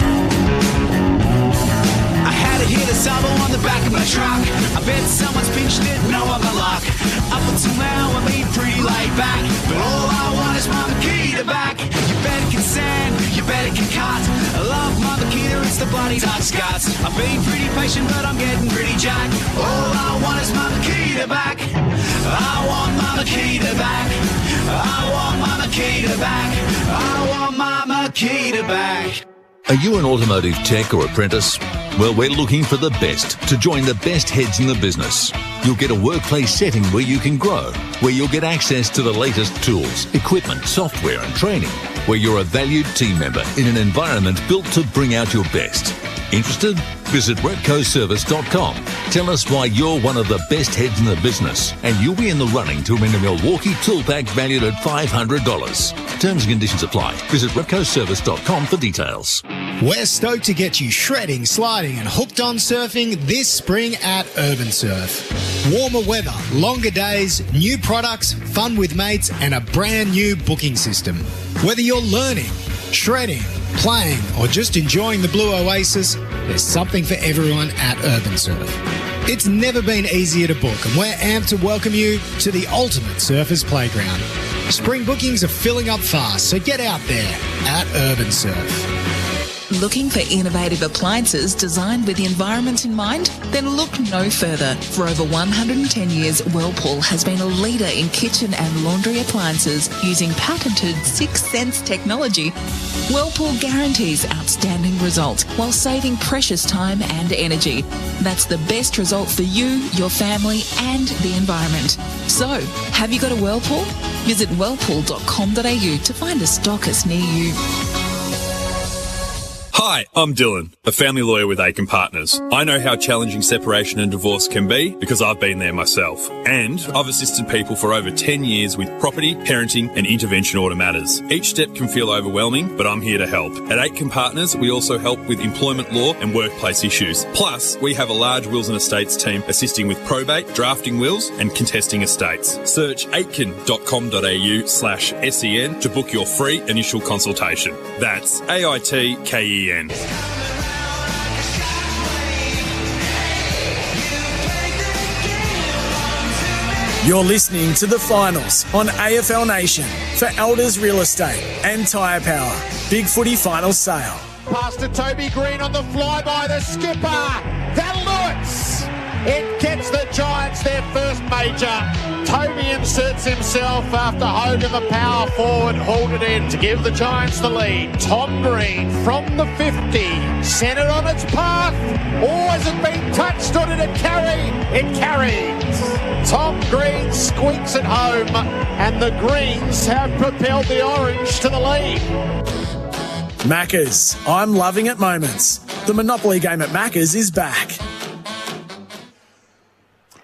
I had to hit a salvo on the back of my truck. I bet someone's pinched it, no other luck. Up until now I've been pretty laid back, but all I want is my Makita back. You bet it can sand, you bet it can cut. I love my Makita, it's the bloody duck's guts. I've been pretty patient, but I'm getting pretty jacked. All I want is my Makita back. I want my Makita back. I want my Makita back. I want my Makita back. Are you an automotive tech or apprentice? Well, we're looking for the best to join the best heads in the business. You'll get a workplace setting where you can grow, where you'll get access to the latest tools, equipment, software and training, where you're a valued team member in an environment built to bring out your best. Interested? Visit repcoservice.com. Tell us why you're one of the best heads in the business and you'll be in the running to win a Milwaukee tool pack valued at $500. Terms and conditions apply. Visit repcoservice.com for details. We're stoked to get you shredding, sliding and hooked on surfing this spring at Urban Surf. Warmer weather, longer days, new products, fun with mates and a brand new booking system. Whether you're learning, shredding, playing or just enjoying the Blue Oasis, there's something for everyone at Urban Surf. It's never been easier to book and we're amped to welcome you to the ultimate surfers playground. Spring bookings are filling up fast, so get out there at Urban Surf. Looking for innovative appliances designed with the environment in mind? Then look no further. For over 110 years, Whirlpool has been a leader in kitchen and laundry appliances using patented 6 Sense technology. Whirlpool guarantees outstanding results while saving precious time and energy. That's the best result for you, your family and the environment. So, have you got a Whirlpool? Visit whirlpool.com.au to find a stockist near you. Hi, I'm Dylan, a family lawyer with Aiken Partners. I know how challenging separation and divorce can be because I've been there myself. And I've assisted people for over 10 years with property, parenting and intervention order matters. Each step can feel overwhelming, but I'm here to help. At Aiken Partners, we also help with employment law and workplace issues. Plus, we have a large wills and estates team assisting with probate, drafting wills and contesting estates. Search aitken.com.au/SEN to book your free initial consultation. That's AITKEN. You're listening to the finals on AFL Nation for Elders Real Estate and Tyre Power. Big Footy final sale. Pass to Toby Green on the fly by the skipper. That'll do it. It gets the Giants their first major. Toby inserts himself after Hogan, the power forward, hauled it in to give the Giants the lead. Tom Green from the 50, sent it on its path. Or has it been touched or did it carry? It carried. Tom Green squeaks it home and the Greens have propelled the Orange to the lead. Maccas, I'm loving it moments. The Monopoly game at Maccas is back.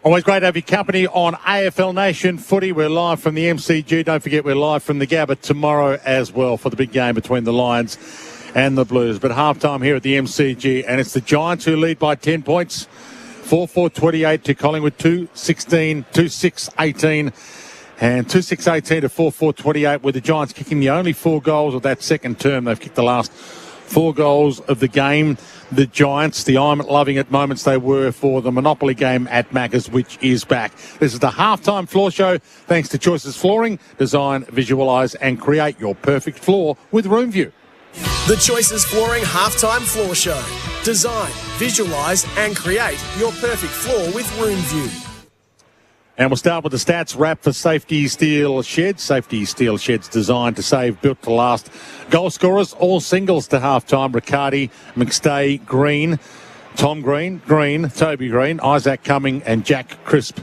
Always great to have your company on AFL Nation Footy. We're live from the MCG. Don't forget we're live from the Gabba tomorrow as well for the big game between the Lions and the Blues. But halftime here at the MCG, and it's the Giants who lead by 10 points. 4-4-28 to Collingwood, 2-16, 2-6-18. And 2-6-18 to 4-4-28 with the Giants kicking the only 4 goals of that second term. They've kicked the last 4 goals of the game. The Giants, the I'm loving it moments they were for the Monopoly game at Macca's, which is back. This is the halftime floor show. Thanks to Choices Flooring. Design, visualise and create your perfect floor with Roomview. The Choices Flooring halftime floor show. Design, visualise and create your perfect floor with Roomview. And we'll start with the stats wrap for Safety Steel Sheds. Safety Steel Sheds designed to save, built to last. Goal scorers, all singles to halftime. Riccardi, McStay, Green, Tom Green, Toby Green, Isaac Cumming and Jack Crisp,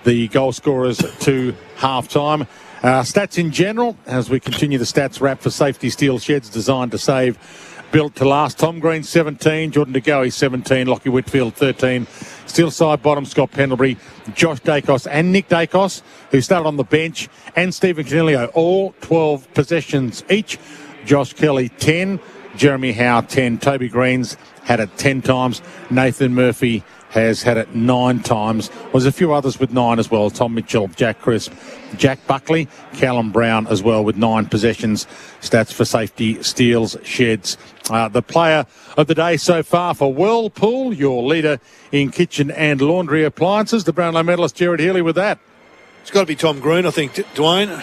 the goal scorers to halftime. Stats in general, as we continue the stats wrap for Safety Steel Sheds designed to save, built to last. Tom Green, 17. Jordan De Goey, 17. Lockie Whitfield, 13. Steel side bottom, Scott Pendlebury, Josh Dacos and Nick Dacos, who started on the bench, and Stephen Canelio, all 12 possessions each. Josh Kelly, 10. Jeremy Howe, 10. Toby Green's had it 10 times. Nathan Murphy has had it 9 times. There's a few others with 9 as well. Tom Mitchell, Jack Crisp, Jack Buckley, Callum Brown as well with 9 possessions. Stats for Safety Steels Sheds. The player of the day so far for Whirlpool, your leader in kitchen and laundry appliances, the Brownlow medalist Gerard Healy with that. It's got to be Tom Green, I think. Dwayne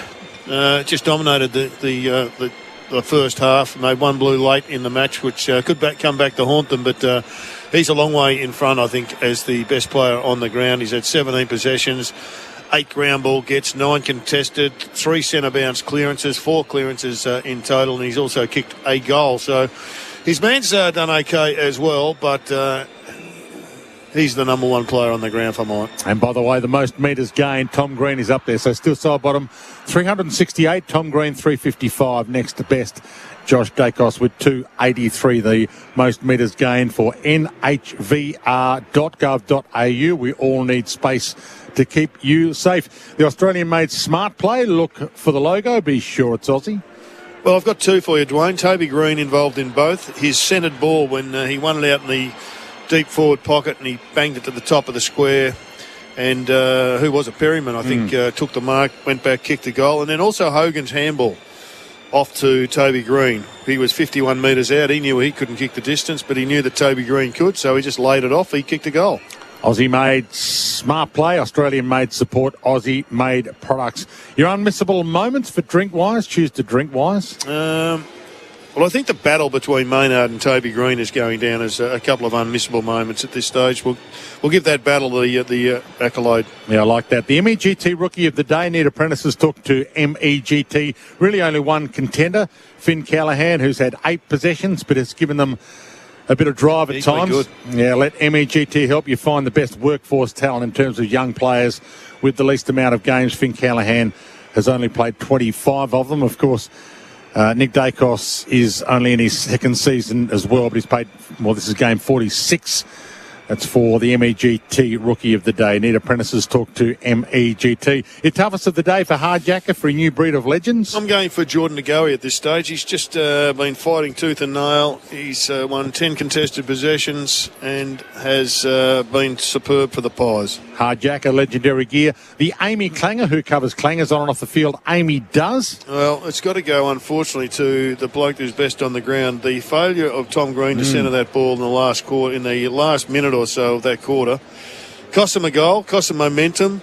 just dominated the first half, made one blue late in the match, which could come back to haunt them, but he's a long way in front, I think, as the best player on the ground. He's had 17 possessions, 8 ground ball gets, 9 contested, 3 centre bounce clearances, 4 clearances in total, and he's also kicked a goal. So his man's done okay as well, but he's the number 1 player on the ground for mine. And by the way, the most metres gained, Tom Green is up there. So still side bottom, 368. Tom Green, 355. Next to best, Josh Dacos with 283. The most metres gained for nhvr.gov.au. We all need space to keep you safe. The Australian-made Smart Play. Look for the logo. Be sure it's Aussie. Well, I've got 2 for you, Dwayne. Toby Green involved in both. His centred ball when he won it out in the deep forward pocket and he banged it to the top of the square, and who was it? Perryman, I think, took the mark, went back, kicked the goal, and then also Hogan's handball off to Toby Green. He was 51 metres out. He knew he couldn't kick the distance, but he knew that Toby Green could, so he just laid it off. He kicked a goal. Aussie-made Smart Play, Australian-made support, Aussie-made products. Your unmissable moments for Drinkwise? Choose to Drinkwise. Well, I think the battle between Maynard and Toby Green is going down as a couple of unmissable moments at this stage. We'll give that battle the accolade. Yeah, I like that. The MEGT Rookie of the Day, Need Apprentices talk to MEGT. Really only one contender, Finn Callahan, who's had 8 possessions, but has given them a bit of drive at times. Good. Yeah, let MEGT help you find the best workforce talent in terms of young players with the least amount of games. Finn Callahan has only played 25 of them, of course. Nick Dacos is only in his 2nd season as well, but he's played, well, this is game 46. That's for the MEGT Rookie of the Day. Need Apprentices talk to MEGT. Your toughest of the day for Hardjacker for a new breed of legends? I'm going for Jordan De Goey at this stage. He's just been fighting tooth and nail. He's won 10 contested possessions and has been superb for the Pies. Hardjacker, legendary gear. The Amy Clanger, who covers clangers on and off the field. Amy does. Well, it's got to go, unfortunately, to the bloke who's best on the ground. The failure of Tom Green to centre that ball in the last quarter, in the last minute or so of that quarter, cost them a goal, cost them momentum.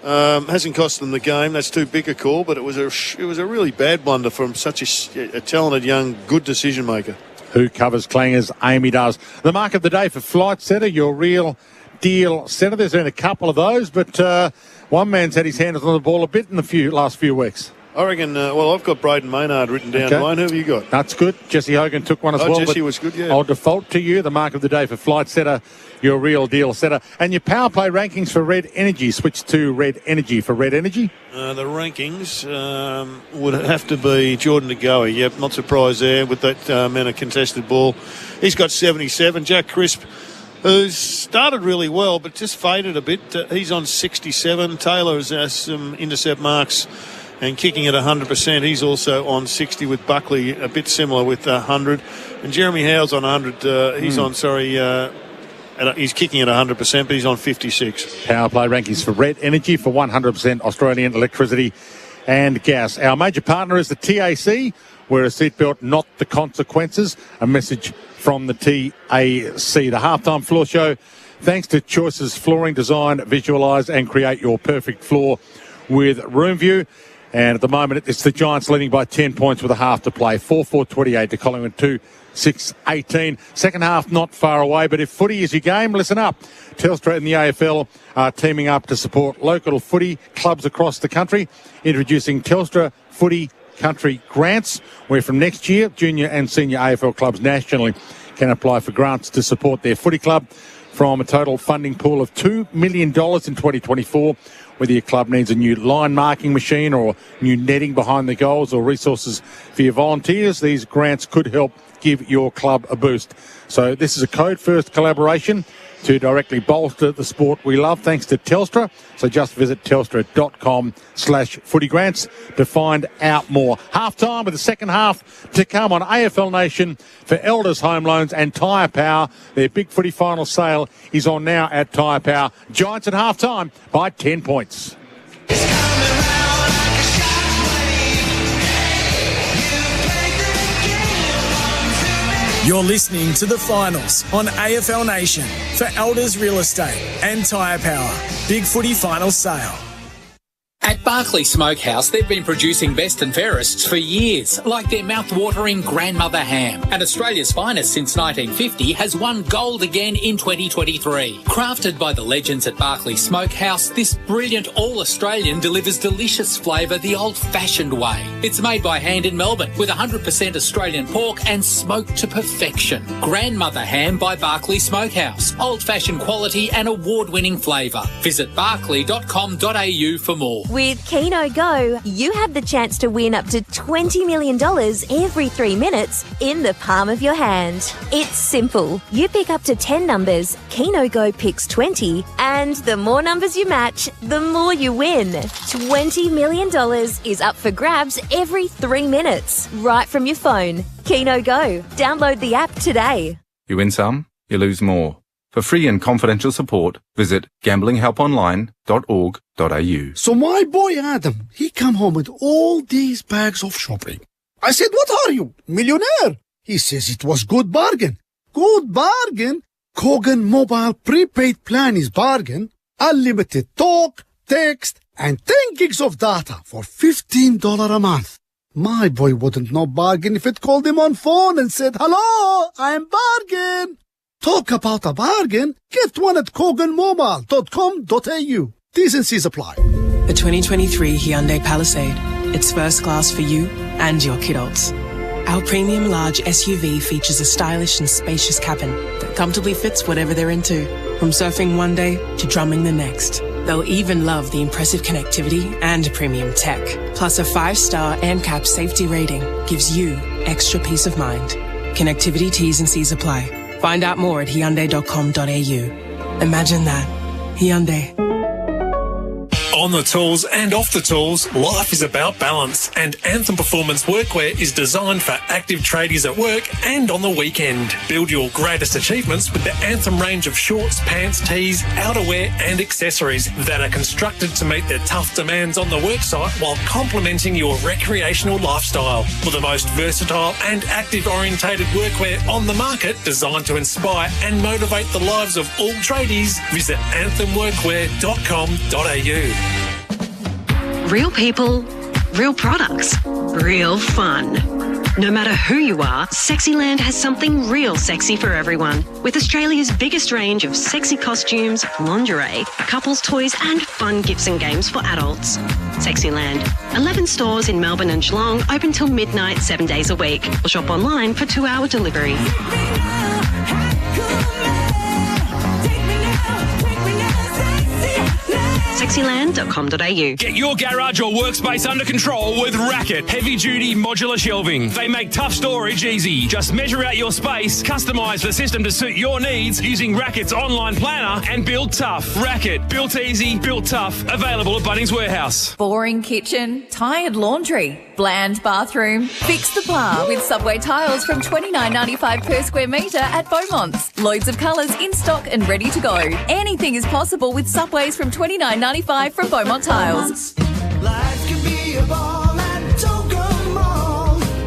Hasn't cost them the game. That's too big a call, but it was a really bad blunder from such a talented young, good decision maker. Who covers clangers? Amy does. The mark of the day for Flight Setter, your real deal setter. There's been a couple of those, but one man's had his hands on the ball a bit in the last few weeks. I reckon, well, I've got Braden Maynard written down. Okay. Who have you got? That's good. Jesse Hogan took one as well. Jesse was good, yeah. I'll default to you. The mark of the day for Flight Setter, your real deal setter. And your power play rankings for Red Energy. Switch to Red Energy for Red Energy. The rankings would have to be Jordan De Goey. Yep, not surprised there with that amount of contested ball. He's got 77. Jack Crisp, who's started really well but just faded a bit. He's on 67. Taylor has some intercept marks and kicking at 100%. He's also on 60 with Buckley, a bit similar with 100. And Jeremy Howe's on 100. He's he's kicking at 100%, but he's on 56. Power play rankings for Red Energy for 100% Australian electricity and gas. Our major partner is the TAC. Wear a seatbelt, not the consequences. A message from the TAC. The halftime floor show, thanks to Choices Flooring. Design, visualise and create your perfect floor with Roomview. And at the moment, it's the Giants leading by 10 points with a half to play. 4-4-28 to Collingwood 2-6-18. Second half not far away, but if footy is your game, listen up. Telstra and the AFL are teaming up to support local footy clubs across the country, introducing Telstra Footy Country Grants, where from next year, junior and senior AFL clubs nationally can apply for grants to support their footy club from a total funding pool of $2 million in 2024. whether your club needs a new line marking machine or new netting behind the goals or resources for your volunteers, these grants could help give your club a boost. So this is a Code First collaboration to directly bolster the sport we love, thanks to Telstra. So just visit telstra.com/footygrants to find out more. Half-time with the second half to come on AFL Nation for Elders Home Loans and Tyre Power. Their big footy final sale is on now at Tyre Power. Giants at half-time by 10 points. You're listening to the finals on AFL Nation for Elders Real Estate and Tyre Power. Big footy final sale. At Barclay Smokehouse, they've been producing best and fairest for years, like their mouth-watering grandmother ham. And Australia's finest since 1950 has won gold again in 2023. Crafted by the legends at Barclay Smokehouse, this brilliant all-Australian delivers delicious flavour the old-fashioned way. It's made by hand in Melbourne with 100% Australian pork and smoked to perfection. Grandmother ham by Barclay Smokehouse. Old-fashioned quality and award-winning flavour. Visit barclay.com.au for more. With Keno Go, you have the chance to win up to $20 million every 3 minutes in the palm of your hand. It's simple. You pick up to 10 numbers, Keno Go picks 20, and the more numbers you match, the more you win. $20 million is up for grabs every 3 minutes, right from your phone. Keno Go. Download the app today. You win some, you lose more. For free and confidential support, visit gamblinghelponline.org.au. So my boy Adam, he come home with all these bags of shopping. I said, what are you, millionaire? He says it was good bargain. Good bargain? Kogan Mobile prepaid plan is bargain. Unlimited talk, text, and 10 gigs of data for $15 a month. My boy wouldn't know bargain if it called him on phone and said, hello, I'm bargain. Talk about a bargain? Get one at koganmobile.com.au. T's and C's apply. The 2023 Hyundai Palisade. It's first class for you and your kiddos. Our premium large SUV features a stylish and spacious cabin that comfortably fits whatever they're into. From surfing one day to drumming the next. They'll even love the impressive connectivity and premium tech. Plus a 5-star ANCAP safety rating gives you extra peace of mind. Connectivity T's and C's apply. Find out more at Hyundai.com.au. Imagine that. Hyundai. On the tools and off the tools, life is about balance, and Anthem Performance Workwear is designed for active tradies at work and on the weekend. Build your greatest achievements with the Anthem range of shorts, pants, tees, outerwear and accessories that are constructed to meet the tough demands on the worksite while complementing your recreational lifestyle. For the most versatile and active-orientated workwear on the market, designed to inspire and motivate the lives of all tradies, visit anthemworkwear.com.au. Real people, real products, real fun. No matter who you are, Sexyland has something real sexy for everyone. With Australia's biggest range of sexy costumes, lingerie, couples toys and fun gifts and games for adults. Sexyland. 11 stores in Melbourne and Geelong, open till midnight 7 days a week. Or shop online for 2-hour delivery. Sexyland.com.au. Get your garage or workspace under control with Racket heavy-duty modular shelving. They make tough storage easy. Just measure out your space, customise the system to suit your needs using Racket's online planner and build tough. Racket. Built easy, built tough. Available at Bunnings Warehouse. Boring kitchen, tired laundry, bland bathroom. Fix the bar with Subway tiles from $29.95 per square metre at Beaumont's. Loads of colours in stock and ready to go. Anything is possible with Subways from $29.95 from Beaumont Tiles.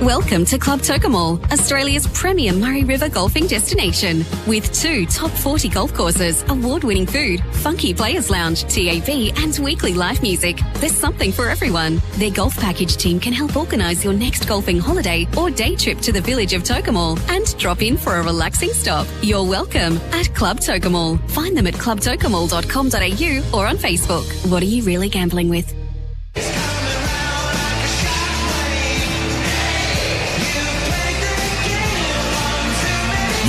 Welcome to Club Tocumwal, Australia's premier Murray River golfing destination. With 2 top 40 golf courses, award-winning food, funky players lounge, TAB and weekly live music. There's something for everyone. Their golf package team can help organise your next golfing holiday or day trip to the village of Tocumwal and drop in for a relaxing stop. You're welcome at Club Tocumwal. Find them at clubtocumwal.com.au or on Facebook. What are you really gambling with?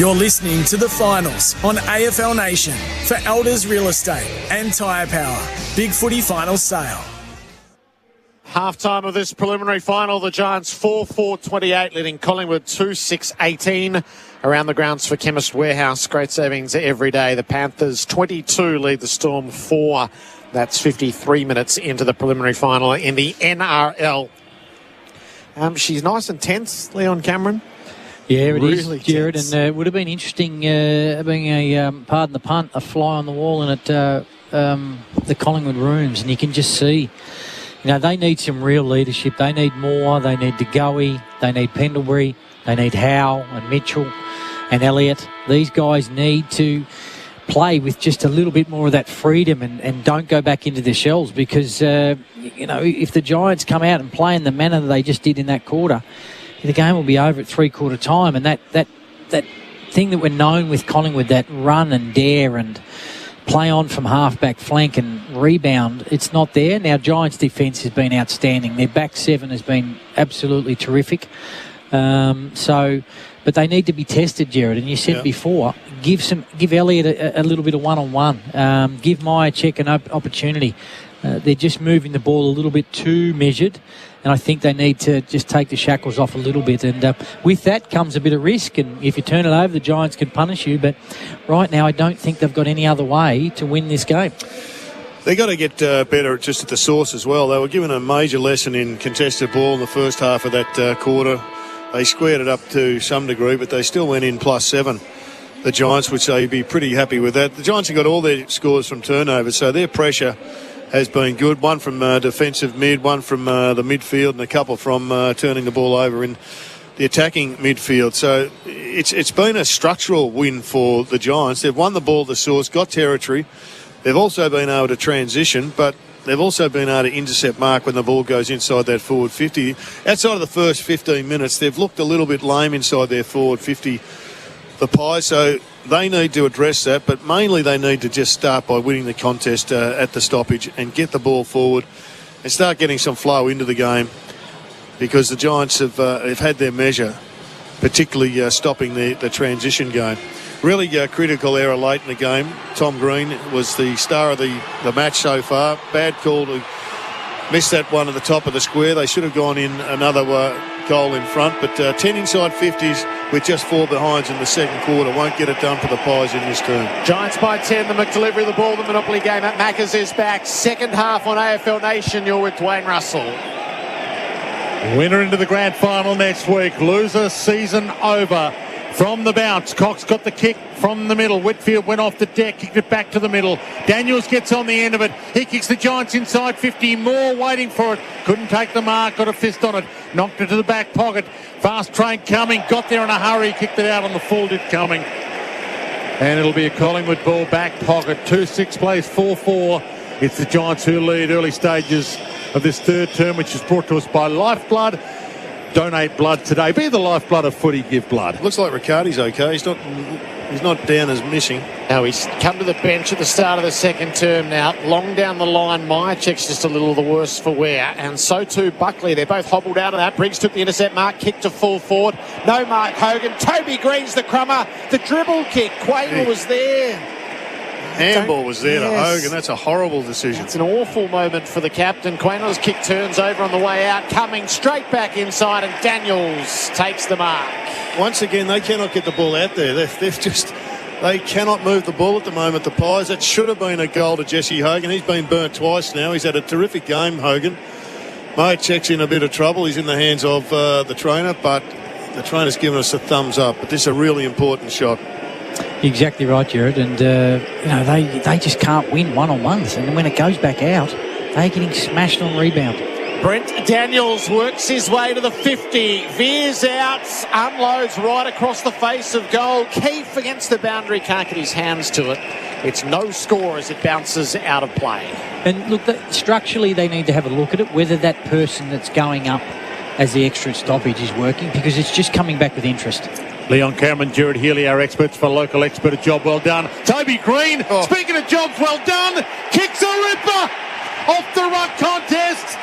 You're listening to the finals on AFL Nation for Elders Real Estate and Tyre Power. Big Footy Finals Sale. Half-time of this preliminary final, the Giants 4-4-28, leading Collingwood 2-6-18. Around the grounds for Chemist Warehouse, great savings every day. The Panthers 22 lead the Storm 4. That's 53 minutes into the preliminary final in the NRL. She's nice and tense, Leon Cameron. Yeah, it really is, Jared, tense. and it would have been interesting being a, pardon the pun, a fly on the wall and at the Collingwood rooms, and you can just see, they need some real leadership. They need more. They need DeGoey. They need Pendlebury. They need Howe and Mitchell and Elliott. These guys need to play with just a little bit more of that freedom and don't go back into their shells, because, if the Giants come out and play in the manner that they just did in that quarter, the game will be over at three-quarter time. And that thing that we're known with Collingwood, that run and dare and play on from half-back flank and rebound, it's not there. Now, Giants' defence has been outstanding. Their back seven has been absolutely terrific. But they need to be tested, Jared. And you said before, give Elliott a little bit of one-on-one. Give Myercheck an opportunity. They're just moving the ball a little bit too measured, and I think they need to just take the shackles off a little bit. And with that comes a bit of risk, and if you turn it over, the Giants can punish you. But right now, I don't think they've got any other way to win this game. They got to get better just at the source as well. They were given a major lesson in contested ball in the first half of that quarter. They squared it up to some degree, but they still went in +7. The Giants, which they'd be pretty happy with that. The Giants have got all their scores from turnovers, so their pressure has been good. One from defensive mid, one from the midfield, and a couple from turning the ball over in the attacking midfield. So it's been a structural win for the Giants. They've won the ball at the source, got territory. They've also been able to transition, but they've also been able to intercept mark when the ball goes inside that forward 50. Outside of the first 15 minutes, they've looked a little bit lame inside their forward 50, the Pies, so they need to address that, but mainly they need to just start by winning the contest at the stoppage and get the ball forward and start getting some flow into the game, because the Giants have had their measure, particularly stopping the transition game. Really critical error late in the game. Tom Green was the star of the match so far. Bad call to miss that one at the top of the square. They should have gone in another goal in front, but 10 inside 50s with just 4 behinds in the second quarter won't get it done for the Pies in this term. Giants by 10, the McDelivery of the ball, the Monopoly game at Macca's is back. Second half on AFL Nation, you're with Dwayne Russell. Winner into the grand final next week. Loser, season over. From the bounce, Cox got the kick from the middle. Whitfield went off the deck, kicked it back to the middle. Daniels gets on the end of it. He kicks the Giants inside 50. Moore waiting for it. Couldn't take the mark, got a fist on it. Knocked it to the back pocket. Fast train coming. Got there in a hurry. Kicked it out on the full dip coming. And it'll be a Collingwood ball, back pocket. 2-6 plays 4-4. It's the Giants who lead early stages of this third term, which is brought to us by Lifeblood. Donate blood today. Be the lifeblood of footy. Give blood. Looks like Riccardi's okay. He's not down as missing. Now he's come to the bench at the start of the second term now. Long down the line, Myercheck's just a little the worse for wear. And so too Buckley. They're both hobbled out of that. Briggs took the intercept mark, kicked to full forward. No Mark Hogan. Toby Green's the crummer. The dribble kick. Quayle was there. Handball was there to Hogan. That's a horrible decision. It's an awful moment for the captain. Quayle's kick turns over on the way out, coming straight back inside, and Daniels takes the mark. Once again, they cannot get the ball out there. They cannot move the ball at the moment, the Pies. That should have been a goal to Jesse Hogan. He's been burnt twice now. He's had a terrific game, Hogan. Myercheck's in a bit of trouble. He's in the hands of the trainer, but the trainer's given us a thumbs up. But this is a really important shot. Exactly right, Jared. And, they just can't win one-on-ones. And when it goes back out, they're getting smashed on rebound. Brent Daniels works his way to the 50, veers out, unloads right across the face of goal. Keefe against the boundary, can't get his hands to it. It's no score as it bounces out of play. And look, structurally they need to have a look at it, whether that person that's going up as the extra stoppage is working, because it's just coming back with interest. Leon Cameron, Jared Healy, our experts for local expert. A job well done. Toby Green, speaking of jobs well done, kicks a ripper off the ruck contest.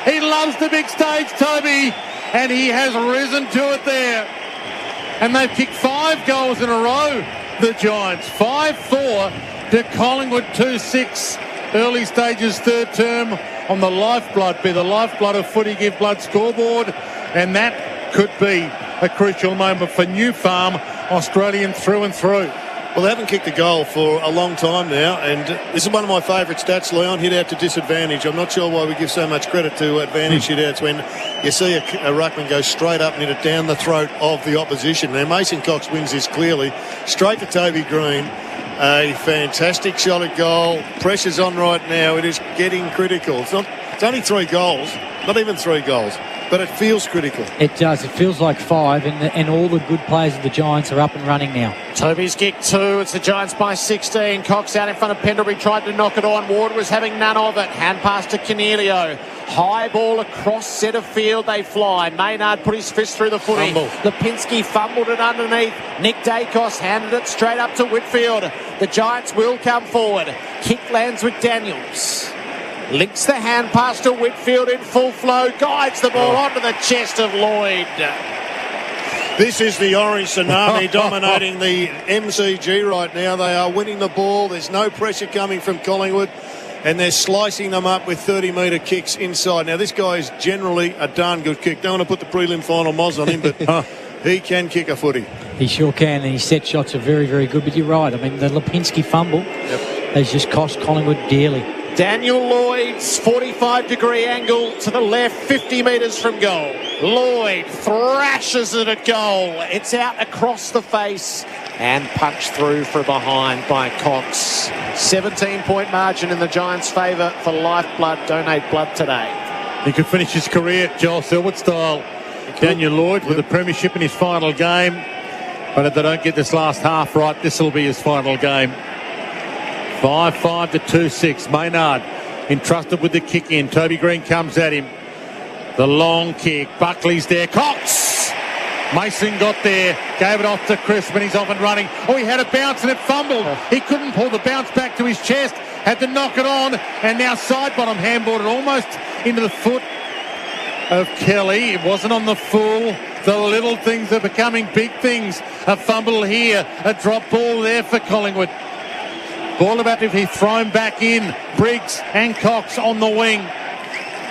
He loves the big stage, Toby, and he has risen to it there. And they've kicked 5 goals in a row, the Giants. 5-4 to Collingwood 2-6. Early stages, third term on the lifeblood, be the lifeblood of footy, give blood scoreboard. And that could be a crucial moment for New Farm, Australian through and through. Well, they haven't kicked a goal for a long time now, and this is one of my favourite stats, Leon, hit out to disadvantage. I'm not sure why we give so much credit to advantage hit outs when you see a ruckman go straight up and hit it down the throat of the opposition. Now, Mason Cox wins this clearly, straight to Toby Green. A fantastic shot at goal. Pressure's on right now. It is getting critical. It's only 3 goals, not even 3 goals. But it feels critical. It does. It feels like 5, and all the good players of the Giants are up and running now. Toby's kick 2. It's the Giants by 16. Cox out in front of Pendlebury, tried to knock it on. Ward was having none of it. Hand pass to Cornelio. High ball across centre field. They fly. Maynard put his fist through the footy. Lipinski fumbled it underneath. Nick Dacos handed it straight up to Whitfield. The Giants will come forward. Kick lands with Daniels. Links the hand pass to Whitfield in full flow. Guides the ball onto the chest of Lloyd. This is the orange tsunami dominating the MCG right now. They are winning the ball. There's no pressure coming from Collingwood, and they're slicing them up with 30-metre kicks inside. Now, this guy is generally a darn good kick. Don't want to put the prelim final moz on him, but he can kick a footy. He sure can, and his set shots are very, very good. But you're right. I mean, the Lipinski fumble has just cost Collingwood dearly. Daniel Lloyd's 45-degree angle to the left, 50 metres from goal. Lloyd thrashes it at goal. It's out across the face and punched through from behind by Cox. 17-point margin in the Giants' favour for Lifeblood. Donate blood today. He could finish his career Joel Selwood style. Daniel Lloyd with the premiership in his final game. But if they don't get this last half right, this will be his final game. 5-5 to 2-6. Maynard entrusted with the kick in. Toby Green comes at him. The long kick. Buckley's there. Cox! Mason got there. Gave it off to Chris when he's off and running. Oh, he had a bounce and it fumbled. He couldn't pull the bounce back to his chest. Had to knock it on. And now side bottom handballed it almost into the foot of Kelly. It wasn't on the full. The little things are becoming big things. A fumble here. A drop ball there for Collingwood. Ball about to be thrown back in. Briggs and Cox on the wing.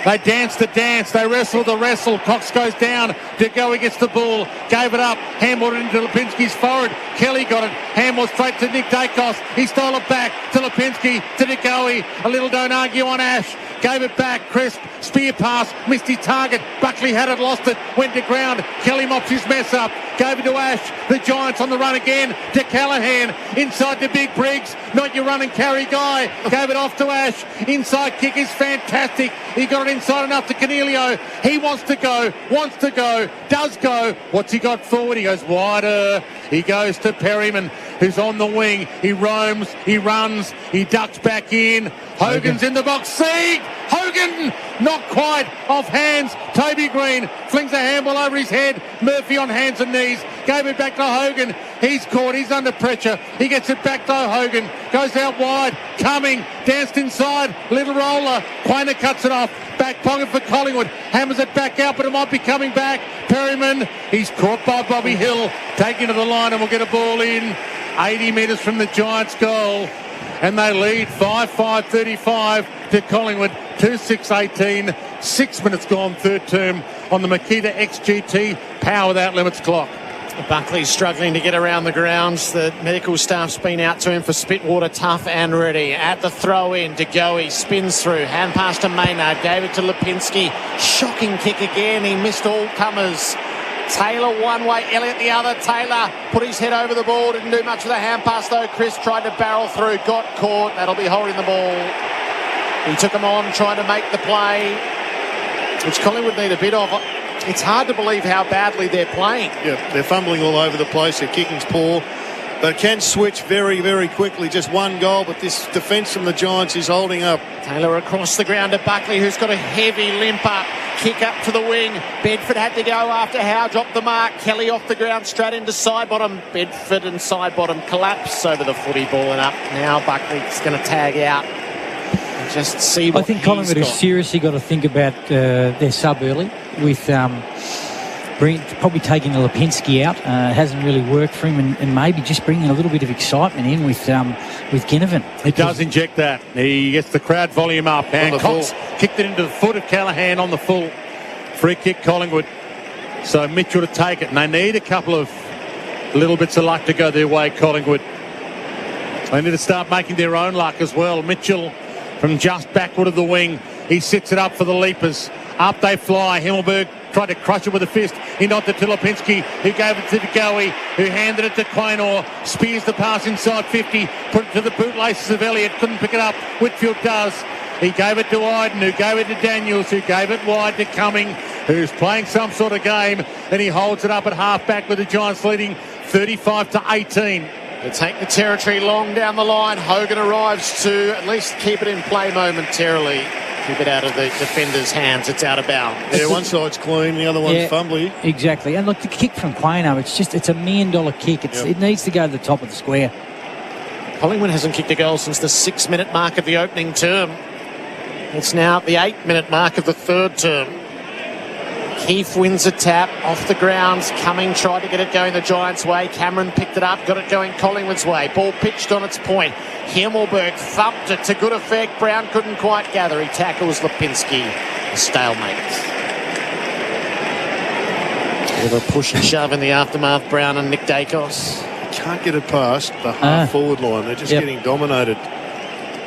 They dance the dance. They wrestle the wrestle. Cox goes down. De Goey gets the ball. Gave it up. Handballed it into Lipinski's forward. Kelly got it. Handball straight to Nick Dacos. He stole it back to Lipinski. To De Goey. A little don't argue on Ash. Gave it back. Crisp. Spear pass. Missed his target. Buckley had it. Lost it. Went to ground. Kelly mops his mess up. Gave it to Ash. The Giants on the run again. To Callaghan. Inside to Big Briggs. Not your run and carry guy. Gave it off to Ash. Inside kick is fantastic. He got it inside enough to Cornelio. He wants to go. Wants to go. Does go. What's he got forward? He goes wider. He goes to Perryman, who's on the wing. He roams. He runs. He ducks back in. Hogan's in the box. Sieg! Hogan! Not quite off hands. Toby Green flings a handball over his head. Murphy on hands and knees. Gave it back to Hogan. He's caught. He's under pressure. He gets it back to Hogan. Goes out wide. Cumming. Danced inside. Little roller. Quainer cuts it off. Back pocket for Collingwood. Hammers it back out, but it might be coming back. Perryman. He's caught by Bobby Hill. Taken to the line and will get a ball in. 80 metres from the Giants' goal. And they lead 5-5-35 to Collingwood. 2-6-18. 6 minutes gone, third term on the Makita XGT Power Without Limits clock. Buckley's struggling to get around the grounds. The medical staff's been out to him for Spitwater, tough and ready. At the throw-in, De Goey spins through. Hand pass to Maynard. Gave it to Lipinski. Shocking kick again. He missed all comers. Taylor one way, Elliott the other. Taylor put his head over the ball. Didn't do much with the hand pass though. Chris tried to barrel through. Got caught. That'll be holding the ball. He took him on, trying to make the play, which Collingwood need a bit of. It's hard to believe how badly they're playing. Yeah, they're fumbling all over the place. Their kicking's poor. But can switch very, very quickly. Just one goal, but this defence from the Giants is holding up. Taylor across the ground to Buckley, who's got a heavy limp up. Kick up to the wing. Bedford had to go after Howe, dropped the mark. Kelly off the ground, straight into side bottom. Bedford and side bottom collapse over the footy ball and up. Now Buckley's going to tag out. And just see what I think Collingwood have seriously got to think about their sub early with probably taking the Lipinski out. Hasn't really worked for him, and maybe just bringing a little bit of excitement in with Ginnivan. He does inject that. He gets the crowd volume up. And Cox kicked it into the foot of Callaghan on the full. Free kick, Collingwood. So Mitchell to take it. And they need a couple of little bits of luck to go their way, Collingwood. They need to start making their own luck as well. Mitchell from just backward of the wing. He sits it up for the Leapers. Up they fly. Himmelberg tried to crush it with a fist. He knocked it to Lipinski, who gave it to DeGoey, who handed it to Quaynor. Spears the pass inside 50. Put it to the bootlaces of Elliott. Couldn't pick it up. Whitfield does. He gave it to Iden, who gave it to Daniels, who gave it wide to Cumming, who's playing some sort of game. And he holds it up at half-back with the Giants leading 35-18. They take the territory long down the line. Hogan arrives to at least keep it in play momentarily. Keep it out of the defender's hands. It's out of bounds. Yeah, one side's clean, the other one's fumbly. Exactly. And look, the kick from Quaynor, it's $1 million kick. It needs to go to the top of the square. Collingwood hasn't kicked a goal since the 6-minute mark of the opening term. It's now at the 8-minute mark of the third term. Keefe wins a tap off the grounds. Cumming tried to get it going the Giants' way. Cameron picked it up, got it going Collingwood's way. Ball pitched on its point. Himmelberg thumped it to good effect. Brown couldn't quite gather. He tackles Lipinski. A stalemate. With a push and shove in the aftermath, Brown and Nick Dacos. Can't get it past the half-forward line. They're just getting dominated.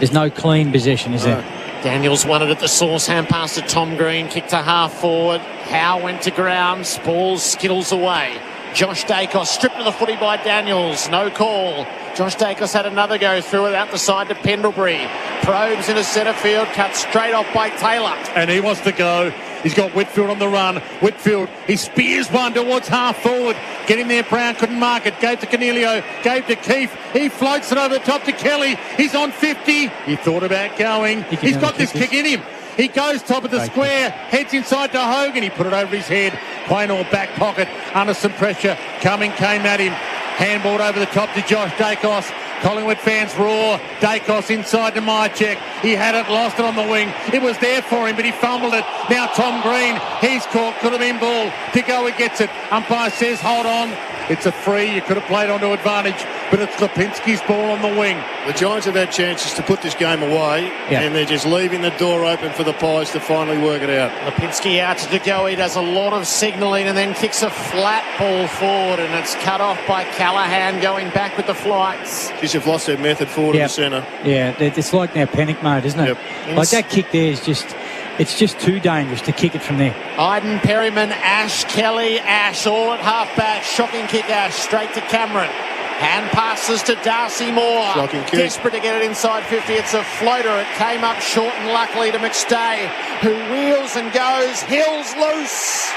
There's no clean possession, is there? Daniels won it at the source, hand pass to Tom Green, kick to half forward. Howe went to ground, Spalls skittles away. Josh Dacos stripped to the footy by Daniels, no call. Josh Dacos had another go through it out the side to Pendlebury. Probes into centre field, cut straight off by Taylor. And he wants to go. He's got Whitfield on the run. Whitfield, he spears one towards half forward. Getting there, Brown couldn't mark it. Gave to Cornelio, gave to Keefe. He floats it over the top to Kelly. He's on 50. He thought about going. He's got this kick in him. He goes top of the square, heads inside to Hogan. He put it over his head. Quaynor back pocket under some pressure. Cumming came at him. Handballed over the top to Josh Dacos. Collingwood fans roar. Dacos inside to Myercheck. He had it, lost it on the wing. It was there for him, but he fumbled it. Now Tom Green, he's caught, could have been ball. DeGoey gets it. Umpire says, hold on. It's a free. You could have played onto advantage, but it's Lipinski's ball on the wing. The Giants have had chances to put this game away, and they're just leaving the door open for the Pies to finally work it out. Lipinski out to DeGoey, does a lot of signalling and then kicks a flat ball forward, and it's cut off by Callaghan going back with the flights. Geez, you've lost their method forward in the centre. Yeah, it's like now panic mode, isn't it? Like that kick there is just... It's just too dangerous to kick it from there. Iden, Perryman, Ash, Kelly, Ash, all at half-back. Shocking kick, Ash, straight to Cameron. Hand passes to Darcy Moore. Shocking kick. Desperate to get it inside 50. It's a floater. It came up short and luckily to McStay, who wheels and goes. Hill's loose.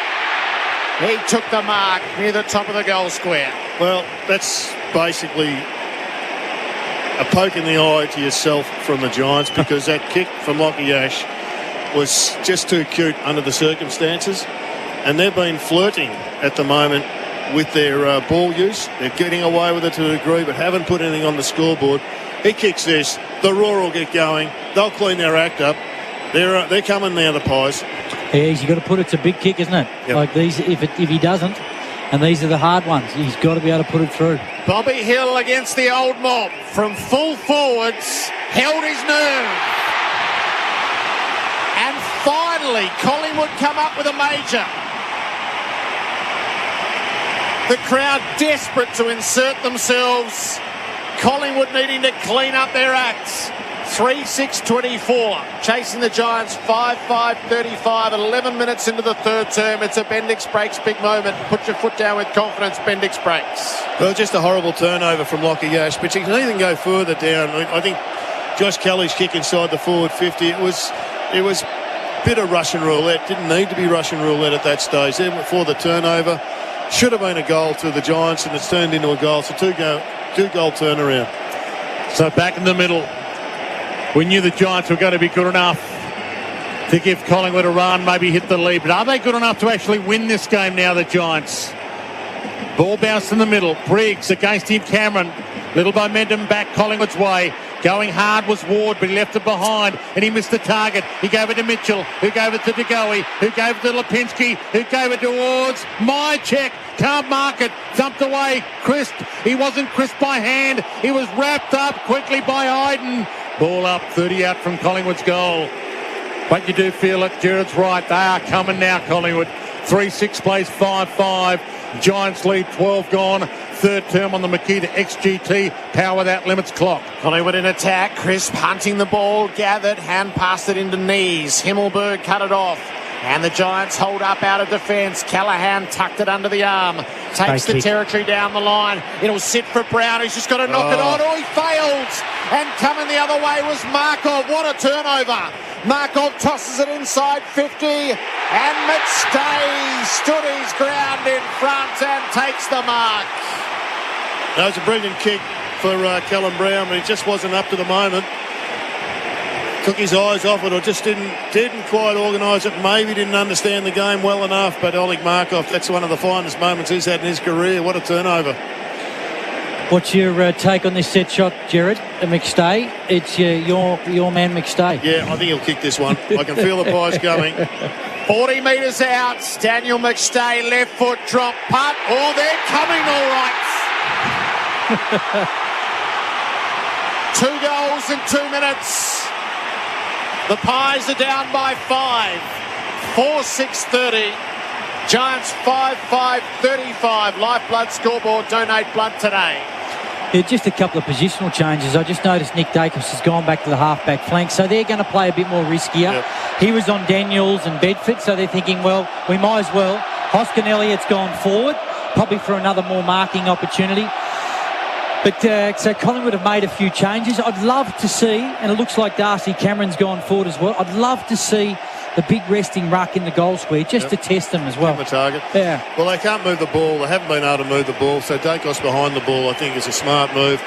He took the mark near the top of the goal square. Well, that's basically a poke in the eye to yourself from the Giants, because that kick from Lockie Ash was just too cute under the circumstances, and they've been flirting at the moment with their ball use. They're getting away with it to a degree, but haven't put anything on the scoreboard. He kicks this, the Roar will get going, they'll clean their act up. They're coming now, the Pies. Yeah, you've got to put it's a big kick, isn't it? Yep. Like these, if he doesn't, and these are the hard ones, he's got to be able to put it through. Bobby Hill against the old mob from full forwards, held his nerve. And finally, Collingwood come up with a major. The crowd desperate to insert themselves. Collingwood needing to clean up their acts. 3-6-24. Chasing the Giants 5-5-35. 11 minutes into the third term. It's a Bendix Breaks big moment. Put your foot down with confidence, Bendix Breaks. Well, just a horrible turnover from Lockie Ash, but you can even go further down. I think Josh Kelly's kick inside the forward 50. It was a bit of Russian roulette. Didn't need to be Russian roulette at that stage. Then before the turnover, should have been a goal to the Giants, and it's turned into a goal. So two-goal turnaround. So back in the middle, we knew the Giants were going to be good enough to give Collingwood a run, maybe hit the lead. But are they good enough to actually win this game now, the Giants? Ball bounced in the middle. Briggs against him, Cameron. Little momentum back Collingwood's way. Going hard was Ward, but he left it behind and he missed the target. He gave it to Mitchell, who gave it to De Goey, who gave it to Lipinski, who gave it towards my check. Can't mark it. Thumped away. Crisp. He wasn't crisp by hand. He was wrapped up quickly by Iden. Ball up, 30 out from Collingwood's goal. But you do feel it. Jared's right. They are coming now, Collingwood. 3-6 plays 5-5. Giants lead 12 gone. Third term on the Makita XGT. Power without limits clock. Collingwood in attack. Crisp hunting the ball. Gathered. Hand passed it into knees. Himmelberg cut it off. And the Giants hold up out of defence. Callahan tucked it under the arm. Takes the territory down the line. It'll sit for Brown. He's just got to knock it on. Oh, he fails. And coming the other way was Markov. What a turnover. Markov tosses it inside 50. And McStay stood his ground in front and takes the mark. That was a brilliant kick for Callum Brown, but he just wasn't up to the moment. Took his eyes off it, or just didn't quite organise it. Maybe didn't understand the game well enough. But Oleg Markov, that's one of the finest moments he's had in his career. What a turnover! What's your take on this set shot, Jared? McStay. It's your man, McStay. Yeah, I think he'll kick this one. I can feel the pies coming. 40 metres out. Daniel McStay, left foot drop putt. Oh, they're coming all right. 2 goals in 2 minutes. The Pies are down by 5. 4-6-30. Giants 5-5-35. Lifeblood scoreboard. Donate blood today. Yeah, just a couple of positional changes. I just noticed Nick Dacos has gone back to the half-back flank, so they're going to play a bit more riskier. Yep. He was on Daniels and Bedford, so they're thinking, well, we might as well. Hoskin Elliott's gone forward, probably for another more marking opportunity. But so Collingwood have made a few changes. I'd love to see, and it looks like Darcy Cameron's gone forward as well, I'd love to see the big resting ruck in the goal square just to test them as well. The target. Yeah. Well, they can't move the ball. They haven't been able to move the ball. So Dacos behind the ball, I think, is a smart move.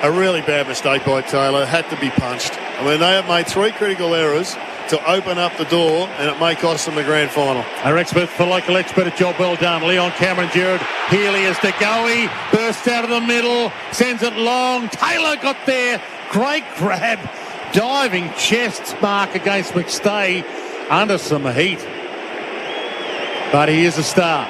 A really bad mistake by Taylor. Had to be punched. I mean, they have made 3 critical errors to open up the door, and it may cost them the grand final. Our expert, for local expert, a job well done. Leon Cameron, Jared Healy as De Goey bursts out of the middle, sends it long. Taylor got there. Great grab. Diving chest mark against McStay under some heat. But he is a star.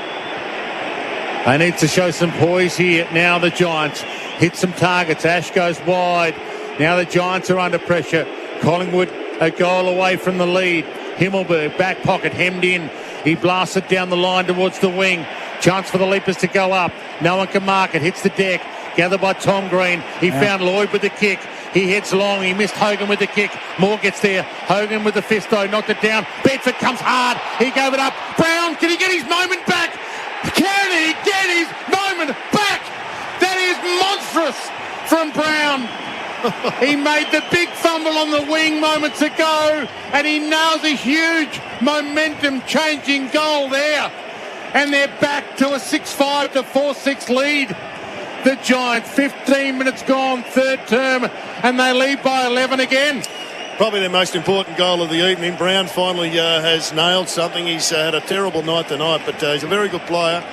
They need to show some poise here. Now the Giants hit some targets. Ash goes wide. Now the Giants are under pressure. Collingwood a goal away from the lead. Himmelberg, back pocket, hemmed in. He blasts it down the line towards the wing. Chance for the Leapers to go up. No one can mark it. Hits the deck. Gathered by Tom Green. He found Lloyd with the kick. He heads long. He missed Hogan with the kick. Moore gets there. Hogan with the fist though. Knocked it down. Bedford comes hard. He gave it up. Brown, can he get his moment back? Can he get his moment back? That is monstrous from Brown. He made the big fumble on the wing moments ago, and he nails a huge momentum-changing goal there. And they're back to a 6-5 to 4-6 lead. The Giants, 15 minutes gone, third term, and they lead by 11 again. Probably their most important goal of the evening. Brown finally has nailed something. He's had a terrible night tonight, but he's a very good player,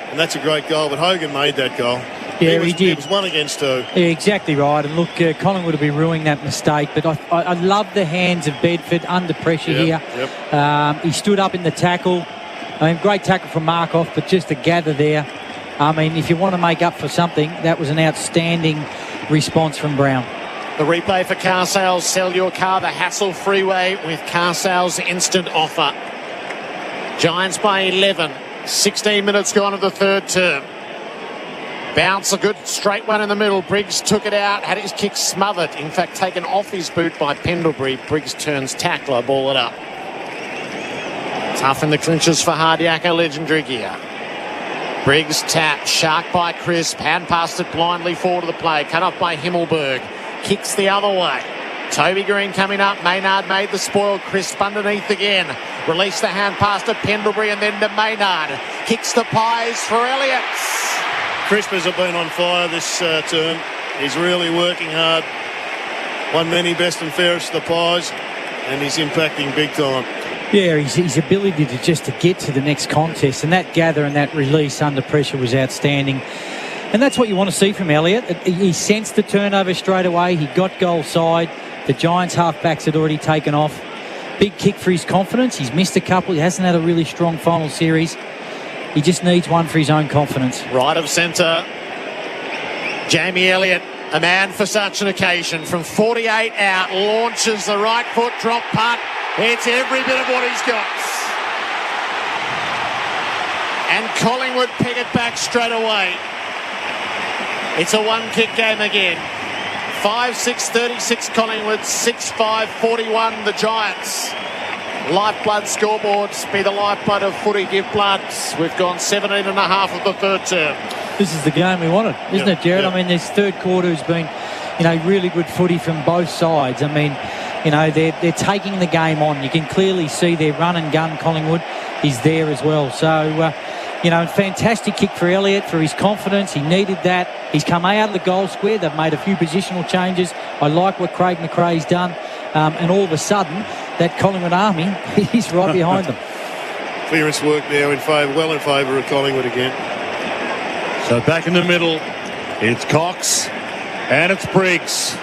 and that's a great goal. But Hogan made that goal. Yeah, he did. It was 1 against 2. Yeah, exactly right. And look, Collingwood will be ruining that mistake. But I love the hands of Bedford under pressure here. Yep. He stood up in the tackle. I mean, great tackle from Markov, but just to gather there. I mean, if you want to make up for something, that was an outstanding response from Brown. The replay for car sales. Sell your car the hassle freeway with car sales instant offer. Giants by 11. 16 minutes gone of the third term. Bounce, a good straight one in the middle. Briggs took it out, had his kick smothered. In fact, taken off his boot by Pendlebury. Briggs turns tackler, ball it up. Tough in the clinches for Hardiaka, legendary gear. Briggs tap, shark by Crisp, hand passed it blindly forward to the play. Cut off by Himmelberg. Kicks the other way. Toby Green coming up. Maynard made the spoil. Crisp underneath again. Released the hand pass to Pendlebury and then to Maynard. Kicks the Pies for Elliott. Crispers have been on fire this term. He's really working hard. Won many best and fairest of the Pies, and he's impacting big time. Yeah, his ability to get to the next contest, and that gather and that release under pressure was outstanding. And that's what you want to see from Elliott. He sensed the turnover straight away. He got goal side. The Giants half-backs had already taken off. Big kick for his confidence. He's missed a couple. He hasn't had a really strong final series. He just needs one for his own confidence. Right of centre, Jamie Elliott, a man for such an occasion. From 48 out, launches the right foot drop putt. It's every bit of what he's got. And Collingwood pick it back straight away. It's a one-kick game again. 5-6-36 Collingwood, 6-5-41 the Giants. Lifeblood scoreboards, be the lifeblood of footy, give blood. We've gone 17 and a half of the third term. This is the game we wanted, isn't it, Jared? I mean, this third quarter has been, really good footy from both sides. I mean, they're taking the game on. You can clearly see their run and gun, Collingwood, is there as well. So, fantastic kick for Elliott, for his confidence. He needed that. He's come out of the goal square. They've made a few positional changes. I like what Craig McRae's done. And all of a sudden, that Collingwood army is right behind them. Clearance work now in favour of Collingwood again. So back in the middle, it's Cox and it's Briggs.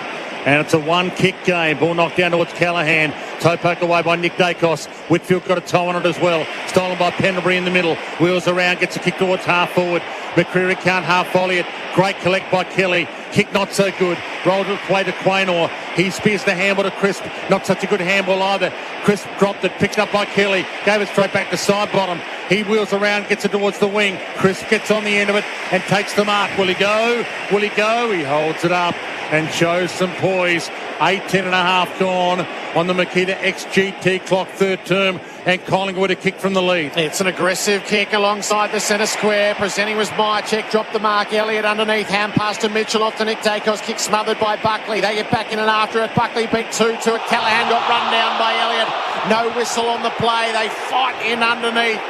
And it's a one-kick game. Ball knocked down towards Callaghan. Toe poked away by Nick Dacos. Whitfield got a toe on it as well. Stolen by Pendlebury in the middle. Wheels around, gets a kick towards half-forward. McCreary can't half-volley it. Great collect by Kelly. Kick not so good. Rolled it away to Quaynor. He spears the handball to Crisp. Not such a good handball either. Crisp dropped it, picked up by Kelly. Gave it straight back to side bottom. He wheels around, gets it towards the wing. Crisp gets on the end of it and takes the mark. Will he go? Will he go? He holds it up and shows some poise. 10 and a half gone on the Makita XGT clock, third term, and Collingwood a kick from the lead. It's an aggressive kick alongside the centre square. Presenting was Myercheck, dropped the mark. Elliott underneath, hand pass to Mitchell, off to Nick Dacos, kick smothered by Buckley. They get back in and after it. Buckley beat 2 to it. Callaghan got run down by Elliott. No whistle on the play. They fight in underneath.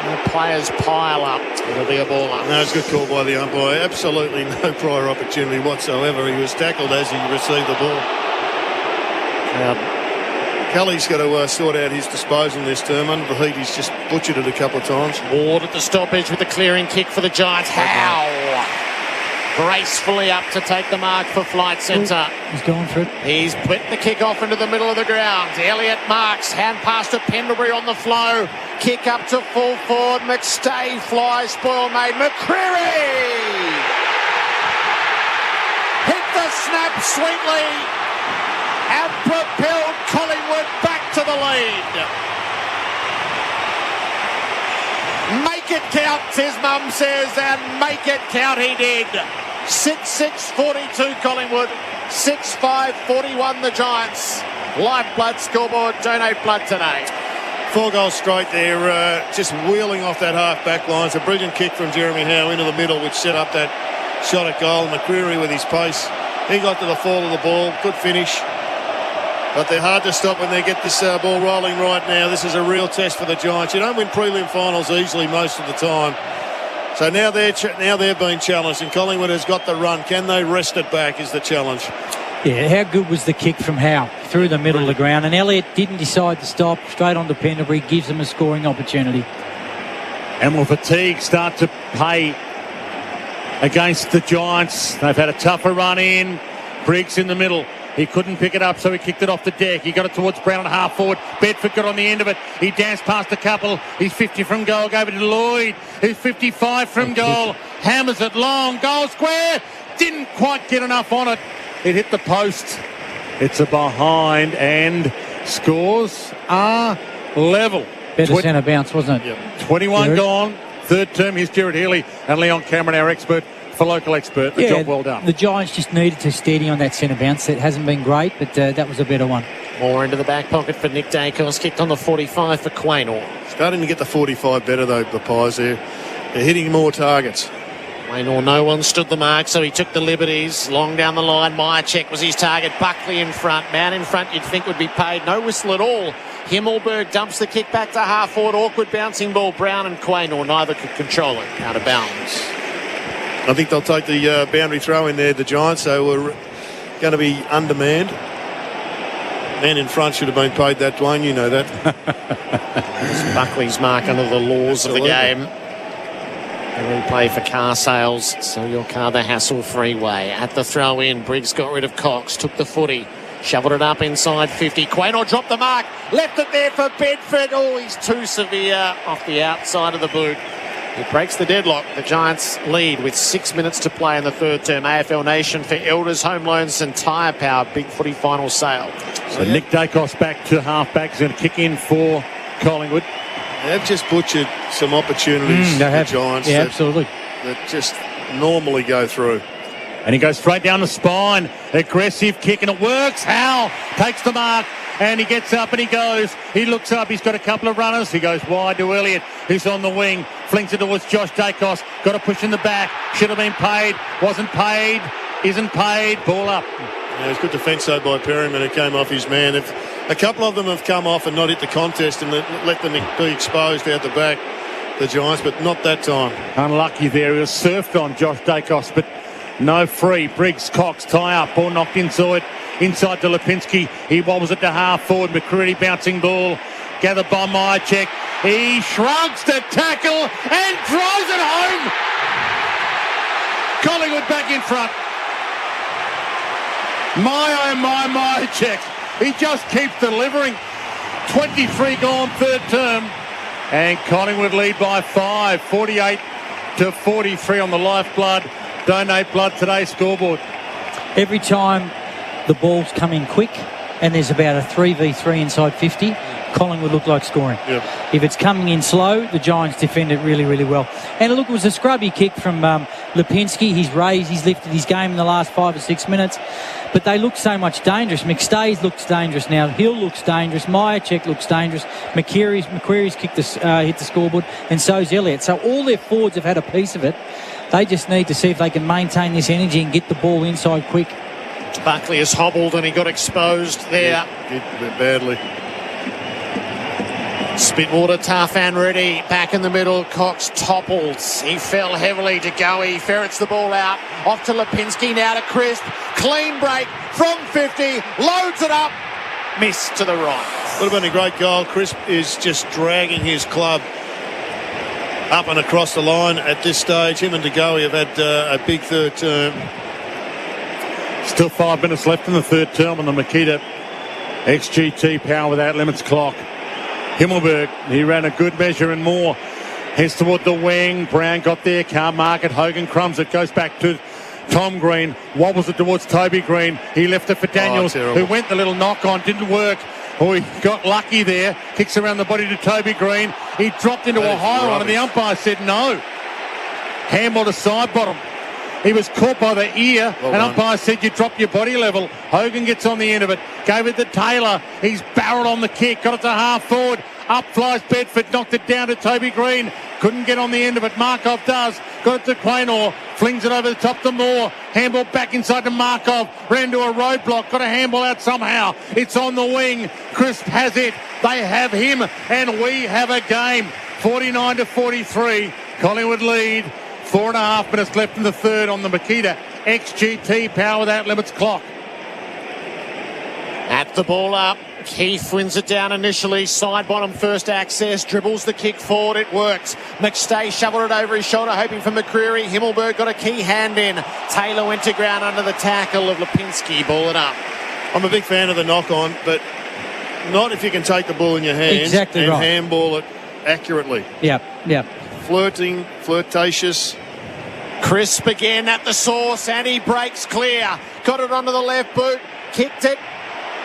The players pile up. It'll be a baller. No, it's a good call by the umpire. Absolutely no prior opportunity whatsoever. He was tackled as he received the ball. Kelly's got to sort out his disposal this term. Under the heat, he's just butchered it a couple of times. Ward at the stoppage with the clearing kick for the Giants. Howe gracefully up to take the mark for Flight Centre. He's going for it. He's put the kick off into the middle of the ground. Elliott marks. Hand pass to Pendlebury on the flow. Kick up to full forward. McStay flies. Spoil made. McCreary hit the snap sweetly and propelled Collingwood back to the lead. Make it count, his mum says, and make it count he did. 6-6-42 Collingwood, 6-5-41 the Giants. Lifeblood scoreboard, donate blood today. 4 goals straight there, just wheeling off that half-back line. It's a brilliant kick from Jeremy Howe into the middle, which set up that shot at goal. McCreary with his pace, he got to the fall of the ball, good finish. But they're hard to stop when they get this ball rolling right now. This is a real test for the Giants. You don't win prelim finals easily most of the time. So now they're being challenged, and Collingwood has got the run. Can they wrest it back is the challenge. Yeah, how good was the kick from Howe through the middle of the ground? And Elliott didn't decide to stop. Straight on to Pendlebury, gives them a scoring opportunity. And will fatigue start to pay against the Giants? They've had a tougher run in. Briggs in the middle. He couldn't pick it up, so he kicked it off the deck. He got it towards Brown and half forward. Bedford got on the end of it. He danced past a couple. He's 50 from goal. Gave it to Lloyd. He's 55 from goal. Hammers it long. Goal square. Didn't quite get enough on it. It hit the post. It's a behind, and scores are level. Better centre bounce, wasn't it? Yep. 21 Jared gone. Third term. Here's Jared Healy and Leon Cameron, our expert. For local expert, the job well done. The Giants just needed to steady on that centre bounce. It hasn't been great, but that was a better one. More into the back pocket for Nick Dacos. Kicked on the 45 for Quaynor. Starting to get the 45 better, though, the Pies there. They're hitting more targets. Quaynor, no one stood the mark, so he took the liberties. Long down the line, Myercheck was his target. Buckley in front. Man in front you'd think would be paid. No whistle at all. Himmelberg dumps the kick back to half forward. Awkward bouncing ball. Brown and Quaynor, neither could control it. Out of bounds. I think they'll take the boundary throw in there, the Giants, so we're going to be undermanned. Man in front should have been paid that, Dwayne, you know that. Buckley's mark under the laws of the game. replay for car sales. Sell your car the hassle-free way. At the throw-in, Briggs got rid of Cox, took the footy, shoveled it up inside 50. Quaynor dropped the mark, left it there for Bedford. Oh, he's too severe off the outside of the boot. It breaks the deadlock. The Giants lead with 6 minutes to play in the third term. AFL Nation for Elders, Home Loans and Tyre Power. Big footy final sale. So Nick Dacos back to half-back. He's going to kick in for Collingwood. They've just butchered some opportunities, the Giants. Yeah, absolutely. That just normally go through. And he goes straight down the spine. Aggressive kick, and it works. Howell takes the mark, and he gets up and he goes. He looks up. He's got a couple of runners. He goes wide to Elliott, who's on the wing. Flings it towards Josh Dacos. Got a push in the back. Should have been paid. Wasn't paid. Isn't paid. Ball up. Yeah, it was good defence, though, by Perryman, who came off his man. A couple of them have come off and not hit the contest and let them be exposed out the back, the Giants, but not that time. Unlucky there. He was surfed on, Josh Dacos, but no free. Briggs, Cox, tie up. Ball knocked inside to Lipinski. He wobbles it to half forward. McCready bouncing ball. Gathered by Myercheck. He shrugs to tackle and throws it home. Collingwood back in front. Myercheck. He just keeps delivering. 23 gone third term. And Collingwood lead by 5. 48-43 on the Lifeblood. Donate Blood Today scoreboard. Every time the balls come in quick and there's about a 3v3 inside 50, Collingwood look like scoring. Yep. If it's coming in slow, the Giants defend it really, really well. And look, it was a scrubby kick from Lipinski. He's lifted his game in the last 5 or 6 minutes. But they look so much dangerous. McStay's looks dangerous now. Hill looks dangerous. Myercheck looks dangerous. McQuarrie's hit the scoreboard, and so's Elliott. So all their forwards have had a piece of it. They just need to see if they can maintain this energy and get the ball inside quick. Buckley is hobbled and he got exposed there. Did badly. Spitwater tough and ready. Back in the middle. Cox topples. He fell heavily to go. He ferrets the ball out. Off to Lipinski. Now to Crisp. Clean break from 50. Loads it up. Miss to the right. Would have been a great goal. Crisp is just dragging his club up and across the line at this stage. Him and DeGoey have had a big third term. Still 5 minutes left in the third term on the Makita XGT Power Without Limits clock. Himmelberg, he ran a good measure and more. Heads toward the wing. Brown got there, can't mark it. Hogan crumbs it, goes back to Tom Green, wobbles it towards Toby Green. He left it for Daniels, who went the little knock on, didn't work. Oh, he got lucky there. Kicks around the body to Toby Green. He dropped into a high one and the umpire said no. Handball to side bottom. He was caught by the ear, and umpire said you drop your body level. Hogan gets on the end of it, gave it to Taylor. He's barreled on the kick, got it to half forward. Up flies Bedford, knocked it down to Toby Green. Couldn't get on the end of it. Markov does. Got it to Quaynor. Flings it over the top to Moore. Handball back inside to Markov. Ran to a roadblock. Got a handball out somehow. It's on the wing. Crisp has it. They have him. And we have a game. 49-43. Collingwood lead. 4.5 minutes left in the third on the Makita XGT Power Without Limits clock. At the ball up. Keith wins it down initially. Side bottom first access. Dribbles the kick forward. It works. McStay shoveled it over his shoulder, hoping for McCreary. Himmelberg got a key hand in. Taylor went to ground under the tackle of Lipinski. Ball it up. I'm a big fan of the knock-on, but not if you can take the ball in your hands and handball it accurately. Yep. Flirting, flirtatious. Crisp again at the source, and he breaks clear. Got it onto the left boot. Kicked it.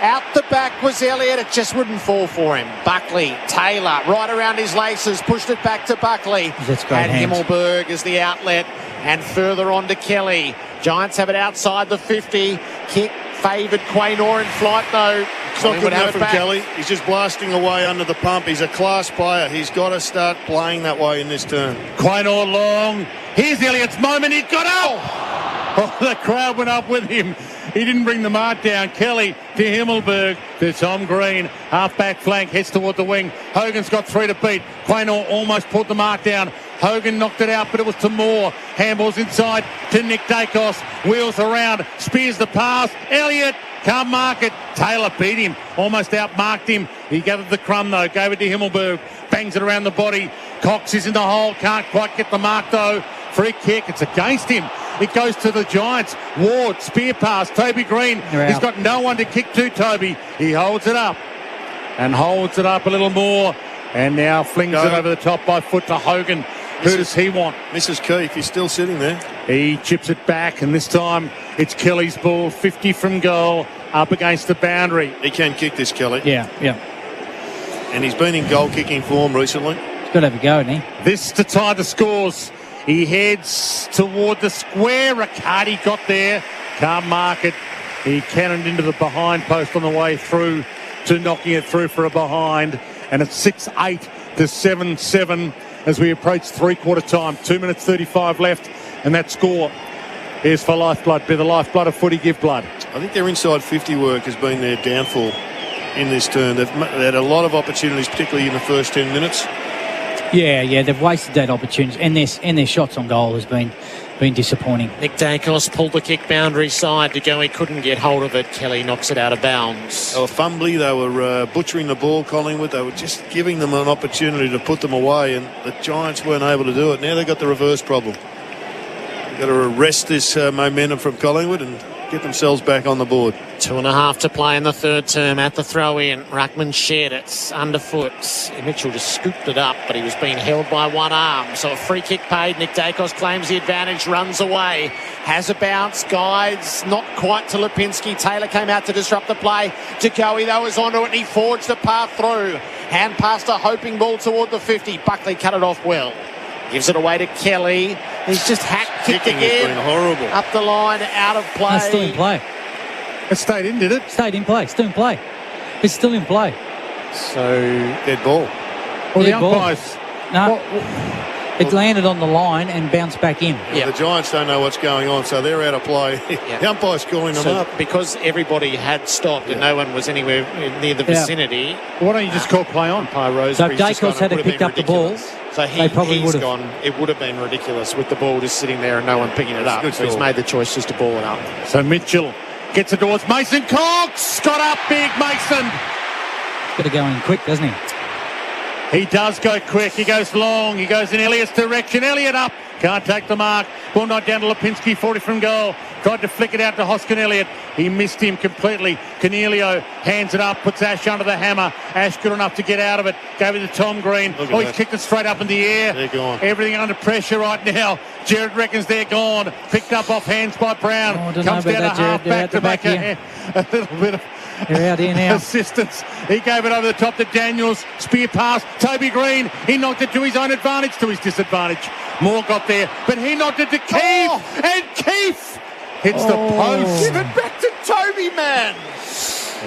Out the back was Elliott. It just wouldn't fall for him. Buckley, Taylor, right around his laces, pushed it back to Buckley. That's great. And Himmelberg is the outlet, and further on to Kelly. Giants have it outside the 50. Kick favoured Quaynor in flight, though. It's not good enough from Kelly. He's just blasting away under the pump. He's a class player. He's got to start playing that way in this term. Quaynor long. Here's Elliott's moment. He got up. Oh, the crowd went up with him. He didn't bring the mark down. Kelly to Himmelberg to Tom Green. Half-back flank, heads toward the wing. Hogan's got 3 to beat. Quaynor almost pulled the mark down. Hogan knocked it out, but it was to Moore. Handballs inside to Nick Dacos. Wheels around, spears the pass. Elliott can't mark it. Taylor beat him, almost outmarked him. He gathered the crumb, though. Gave it to Himmelberg. Bangs it around the body. Cox is in the hole. Can't quite get the mark, though. Free kick. It's against him. It goes to the Giants. Ward, spear pass. Toby Green. He's got no one to kick to, Toby. He holds it up. And holds it up a little more. And now flings it over the top by foot to Hogan. Who does he want? Mrs. Keefe. He's still sitting there. He chips it back, and this time it's Kelly's ball. 50 from goal, up against the boundary. He can kick this, Kelly. Yeah. And he's been in goal-kicking form recently. He's got to have a go, hasn't he? This to tie the scores. He heads toward the square. Riccardi got there. Can't mark it. He cannoned into the behind post on the way through to knocking it through for a behind. And it's 6-8 to 7-7 as we approach three-quarter time. 2 minutes 35 left. And that score is for Lifeblood. Be the lifeblood of footy, give blood. I think their inside 50 work has been their downfall in this turn. They've had a lot of opportunities, particularly in the first 10 minutes. Yeah, they've wasted that opportunity, and their shots on goal has been disappointing. Nick Dacos pulled the kick boundary side to go. He couldn't get hold of it. Kelly knocks it out of bounds. They were fumbly. They were butchering the ball, Collingwood. They were just giving them an opportunity to put them away, and the Giants weren't able to do it. Now they've got the reverse problem. They've got to arrest this momentum from Collingwood and get themselves back on the board. 2.5 to play in the third term at the throw-in. Ruckman shared it underfoot. Mitchell just scooped it up, but he was being held by one arm. So a free kick paid. Nick Dacos claims the advantage, runs away. Has a bounce, guides, not quite to Lipinski. Taylor came out to disrupt the play. Jagoe, though, was onto it, and he forged the path through. Hand passed a hoping ball toward the 50. Buckley cut it off well. Gives it away to Kelly. He's just hack-kicked again. Has been horrible. Up the line, out of play. No, still in play. It stayed in, did it? Stayed in play. Still in play. It's still in play. So, dead ball. Well, the umpires. No. It landed on the line and bounced back in. The Giants don't know what's going on, so they're out of play. The umpire's calling them up. Because everybody had stopped and no one was anywhere near the vicinity. Why don't you just call play on? So if Dacos had picked up the ball, so they probably would have gone. It would have been ridiculous with the ball just sitting there and no one picking it up. So he's made the choice just to ball it up. So Mitchell gets it towards Mason Cox. Got up big, Mason. Got to go in quick, doesn't he? He does go quick. He goes long. He goes in Elliott's direction. Elliott up. Can't take the mark. Ball knocked down to Lipinski, 40 from goal. Tried to flick it out to Hoskin Elliott. He missed him completely. Cornelio hands it up, puts Ash under the hammer. Ash good enough to get out of it. Gave it to Tom Green. He's kicked it straight up in the air. They're gone. Everything under pressure right now. Jared reckons they're gone. Picked up off hands by Brown. Comes down to half back to make a little bit of They're out here now. assistance. He gave it over the top to Daniels. Spear pass. Toby Green. He knocked it to his own advantage, to his disadvantage. Moore got there, but he knocked it to Keefe. And Keefe hits the post. Give it back to Toby, man.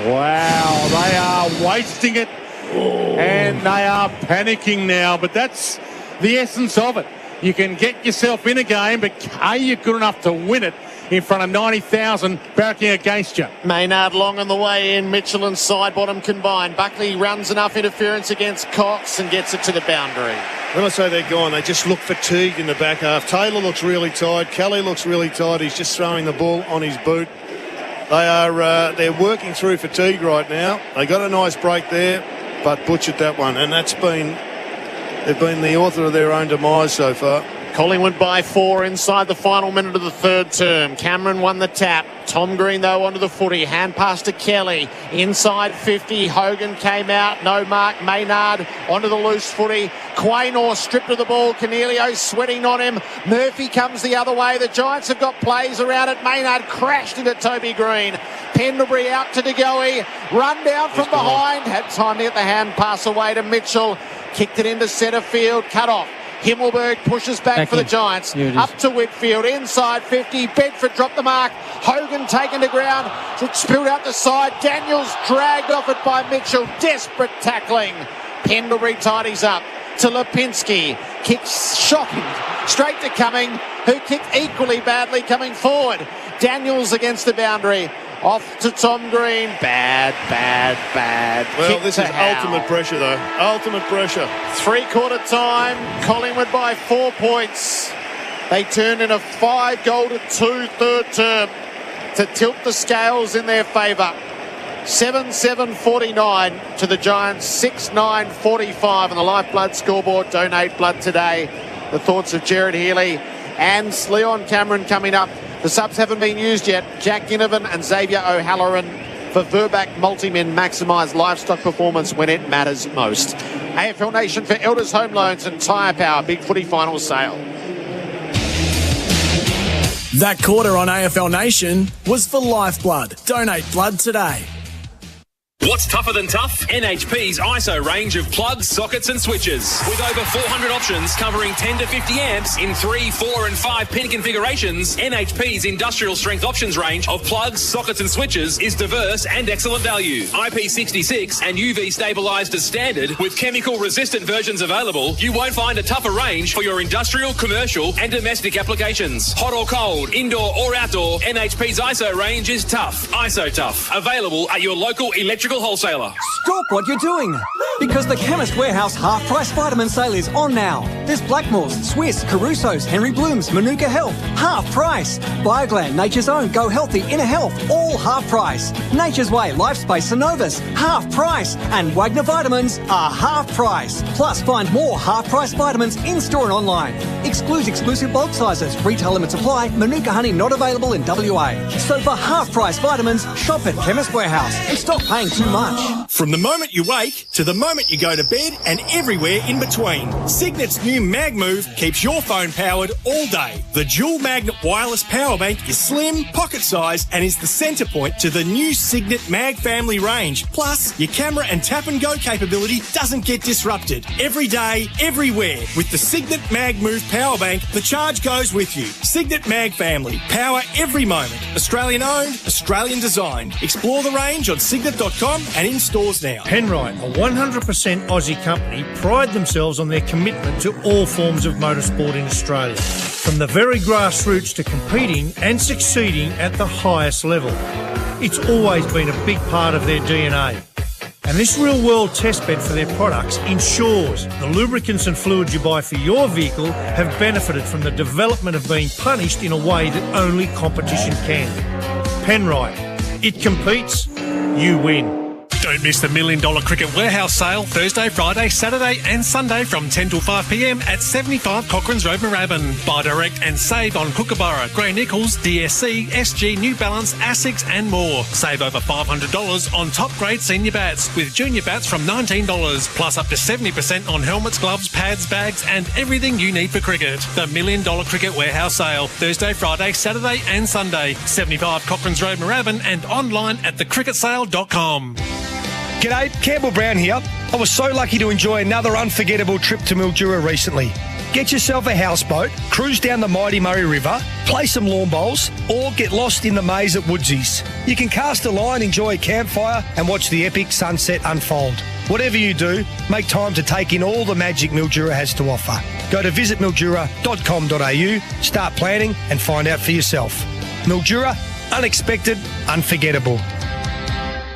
Wow, they are wasting it. And they are panicking now, but that's the essence of it. You can get yourself in a game, but are you good enough to win it in front of 90,000 barracking against you? Maynard long on the way in. Mitchell and Sidebottom combined. Buckley runs enough interference against Cox and gets it to the boundary. When I say they're gone, they just look fatigued in the back half. Taylor looks really tired. Kelly looks really tired. He's just throwing the ball on his boot. They're working through fatigue right now. They got a nice break there, but butchered that one. And they've been the author of their own demise so far. Collingwood by 4 inside the final minute of the third term. Cameron won the tap. Tom Green, though, onto the footy. Hand pass to Kelly. Inside 50. Hogan came out. No mark. Maynard onto the loose footy. Quaynor stripped of the ball. Cornelio sweating on him. Murphy comes the other way. The Giants have got plays around it. Maynard crashed into Toby Green. Pendlebury out to DeGoey. Run down from behind. Had time to get the hand pass away to Mitchell. Kicked it into centre field. Cut off. Himmelberg pushes back for the Giants. Up to Whitfield, inside 50. Bedford dropped the mark. Hogan taken to ground. It spilled out the side. Daniels dragged off it by Mitchell. Desperate tackling. Pendlebury tidies up to Lipinski. Kicks shocking. Straight to Cumming, who kicked equally badly coming forward. Daniels against the boundary. Off to Tom Green. Bad. Well, Kick this to is Howe. ultimate pressure, though. Ultimate pressure. Three-quarter time. Collingwood by 4 points. They turned in a 5-goal to 2 third term to tilt the scales in their favour. 7-7-49 to the Giants, 6-9-45 on the Lifeblood scoreboard. Donate blood today. The thoughts of Jared Healy and Leon Cameron coming up. The subs haven't been used yet. Jack Ginnivan and Xavier O'Halloran for Verback Multimin. Maximise livestock performance when it matters most. AFL Nation for Elders Home Loans and Tyre Power. Big footy final sale. That quarter on AFL Nation was for Lifeblood. Donate blood today. What's tougher than tough? NHP's ISO range of plugs, sockets and switches. With over 400 options covering 10 to 50 amps in 3, 4 and 5 pin configurations, NHP's industrial strength options range of plugs, sockets and switches is diverse and excellent value. IP66 and UV stabilised as standard with chemical resistant versions available, you won't find a tougher range for your industrial, commercial and domestic applications. Hot or cold, indoor or outdoor, NHP's ISO range is tough. ISO Tough. Available at your local electrical wholesaler. Stop what you're doing, because the Chemist Warehouse half-price vitamin sale is on now. There's Blackmore's, Swiss, Caruso's, Henry Bloom's, Manuka Health, half price. Biogland, Nature's Own, Go Healthy, Inner Health, all half price. Nature's Way, Lifespace, Synovus, half price. And Wagner Vitamins are half price. Plus, find more half-price vitamins in-store and online. Exclusive bulk sizes. Retail limits apply. Manuka Honey not available in WA. So for half-price vitamins, shop at Chemist Warehouse and stop paying too much. From the moment you wake to the moment you go to bed and everywhere in between, Cygnet's new Mag Move keeps your phone powered all day. The dual magnet wireless power bank is slim, pocket-sized and is the centre point to the new Cygnet Mag family range. Plus, your camera and tap and go capability doesn't get disrupted. Every day, everywhere. With the Cygnet Mag Move power bank, the charge goes with you. Cygnet Mag family. Power every moment. Australian owned, Australian designed. Explore the range on Cygnet.com and in stores now. Penrite, a 100% Aussie company, pride themselves on their commitment to all forms of motorsport in Australia. From the very grassroots to competing and succeeding at the highest level. It's always been a big part of their DNA. And this real-world testbed for their products ensures the lubricants and fluids you buy for your vehicle have benefited from the development of being punished in a way that only competition can. Penrite, it competes, you win. Don't miss the $1 Million Cricket Warehouse sale Thursday, Friday, Saturday and Sunday from 10 till 5 p.m. at 75 Cochrane's Road, Moorabbin. Buy direct and save on Kookaburra, Grey Nichols, DSC, SG, New Balance, Asics and more. Save over $500 on top grade senior bats with junior bats from $19, plus up to 70% on helmets, gloves, pads, bags and everything you need for cricket. The $1 Million Cricket Warehouse sale Thursday, Friday, Saturday and Sunday. 75 Cochrane's Road, Moorabbin and online at thecricketsale.com. G'day, Campbell Brown here. I was so lucky to enjoy another unforgettable trip to Mildura recently. Get yourself a houseboat, cruise down the mighty Murray River, play some lawn bowls, or get lost in the maze at Woodsies. You can cast a line, enjoy a campfire, and watch the epic sunset unfold. Whatever you do, make time to take in all the magic Mildura has to offer. Go to visitmildura.com.au, start planning, and find out for yourself. Mildura, unexpected, unforgettable.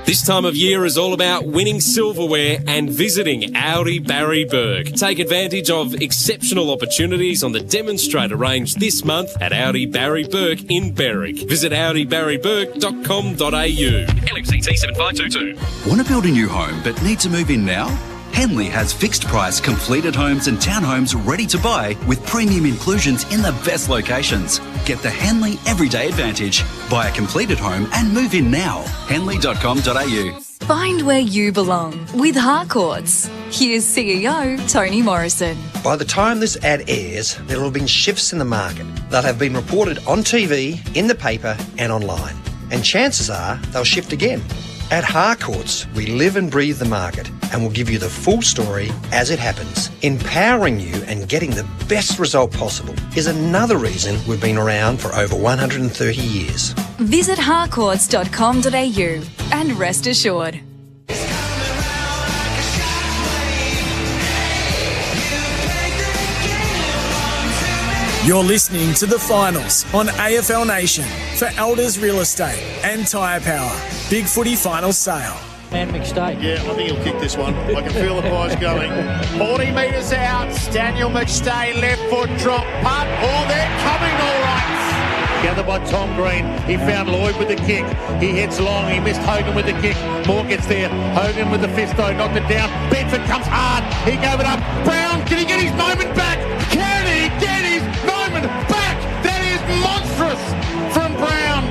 This time of year is all about winning silverware and visiting Audi Barry Berg. Take advantage of exceptional opportunities on the demonstrator range this month at Audi Barry Berg in Berwick. Visit audibarryberg.com.au. LMCT 7522. Want to build a new home but need to move in now? Henley has fixed price completed homes and townhomes ready to buy with premium inclusions in the best locations. Get the Henley Everyday Advantage. Buy a completed home and move in now. Henley.com.au. Find where you belong with Harcourts. Here's CEO Tony Morrison. By the time this ad airs, there will have been shifts in the market that have been reported on TV, in the paper and online. And chances are they'll shift again. At Harcourts, we live and breathe the market and will give you the full story as it happens. Empowering you and getting the best result possible is another reason we've been around for over 130 years. Visit harcourts.com.au and rest assured. You're listening to the finals on AFL Nation for Elders Real Estate and Tyre Power. Big footy final sale. Man McStay. Yeah, I think he'll kick this one. I can feel the pies going. 40 metres out. Daniel McStay, left foot drop punt. Oh, they're coming all right. Gathered by Tom Green. He found Lloyd with the kick. He hits long. He missed Hogan with the kick. Moore gets there. Hogan with the fisto. Knocked it down. Bedford comes hard. He gave it up. Brown, can he get his moment back? Can he get his moment back? That is monstrous from Brown.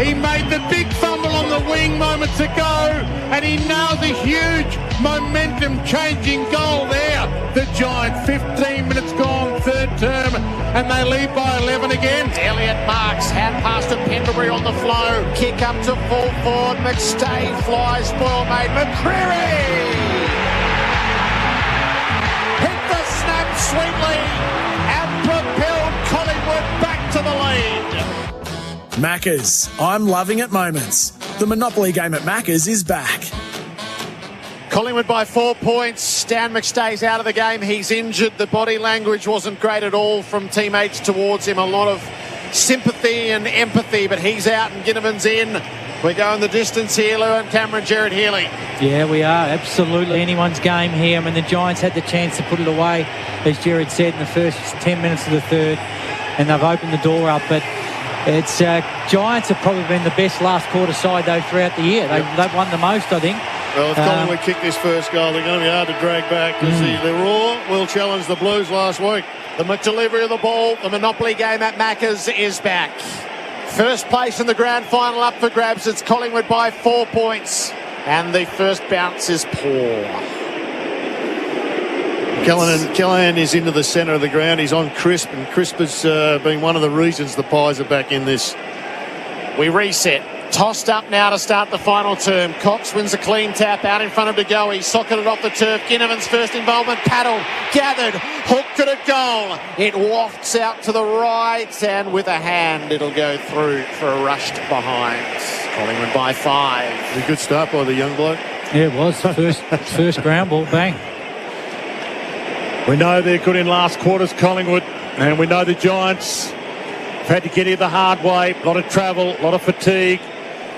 He made the big fumble on the wing moments ago, and he nails a huge momentum-changing goal there. The Giants, 15 minutes gone, third term, and they lead by 11 again. Elliott marks, hand pass to Pendlebury on the flow, kick up to full forward, McStay flies, spoil made, McCreary! Hit the snap sweetly, and propelled Collingwood back to the lead. Macca's. I'm loving it moments. The Monopoly game at Macca's is back. Collingwood by 4 points. Stan McStay's out of the game. He's injured. The body language wasn't great at all from teammates towards him. A lot of sympathy and empathy, but he's out and Ginnivan's in. We're going the distance here, Lou and Cameron, Jared Healy. Yeah, we are. Absolutely anyone's game here. I mean, the Giants had the chance to put it away, as Jared said, in the first 10 minutes of the third, and they've opened the door up, but it's Giants have probably been the best last quarter side though throughout the year. They've won the most, I think. Well, if Collingwood kick this first goal, they're going to be hard to drag back because the Raw will challenge the Blues last week. The delivery of the ball, the Monopoly game at Macca's is back. First place in the grand final up for grabs. It's Collingwood by 4 points, and the first bounce is poor. Callahan is into the centre of the ground. He's on Crisp, and Crisp has been one of the reasons the Pies are back in this. We reset. Tossed up now to start the final term. Cox wins a clean tap out in front of De Goey. Socketed off the turf. Ginnivan's first involvement. Paddled, gathered, hooked it at goal. It wafts out to the right, and with a hand it'll go through for a rushed behind. Collingwood by 5. A good start by the young bloke. Yeah, it was. First ground ball, bang. We know they're good in last quarters, Collingwood, and we know the Giants have had to get here the hard way. A lot of travel, a lot of fatigue.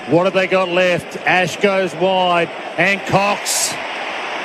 What have they got left? Ash goes wide, and Cox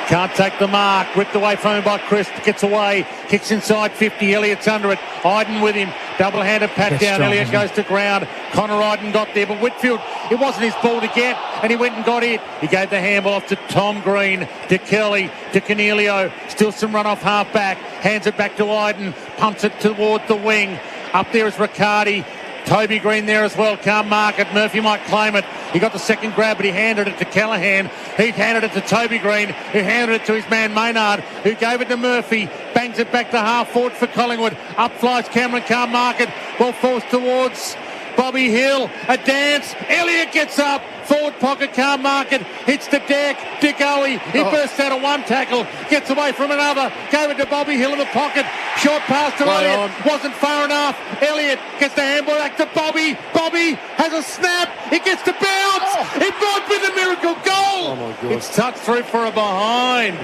can't take the mark. Ripped away from him by Chris. Gets away. Kicks inside 50. Elliott's under it. Iden with him. Double-handed pat down. Elliott goes to ground. Connor Iden got there, but Whitfield, it wasn't his ball to get, and he went and got it. He gave the handball off to Tom Green, to Kelly, to Cornelio. Still some run off half-back. Hands it back to Iden. Pumps it toward the wing. Up there is Riccardi. Toby Green there as well. Can't mark it. Murphy might claim it. He got the second grab, but he handed it to Callahan. He handed it to Toby Green, who handed it to his man Maynard, who gave it to Murphy. Bangs it back to half forward for Collingwood. Up flies Cameron. Can't mark it. Ball forced towards Bobby Hill. A dance. Elliott gets up. Forward pocket, can't mark it. Hits the deck. De Goey. He bursts out of one tackle. Gets away from another. Gave it to Bobby Hill in the pocket. Short pass to Elliott. Wasn't far enough. Elliott gets the handball back to Bobby. Bobby has a snap. It gets to bounce. It might be the miracle goal. Oh, my God. It's touched through for a behind.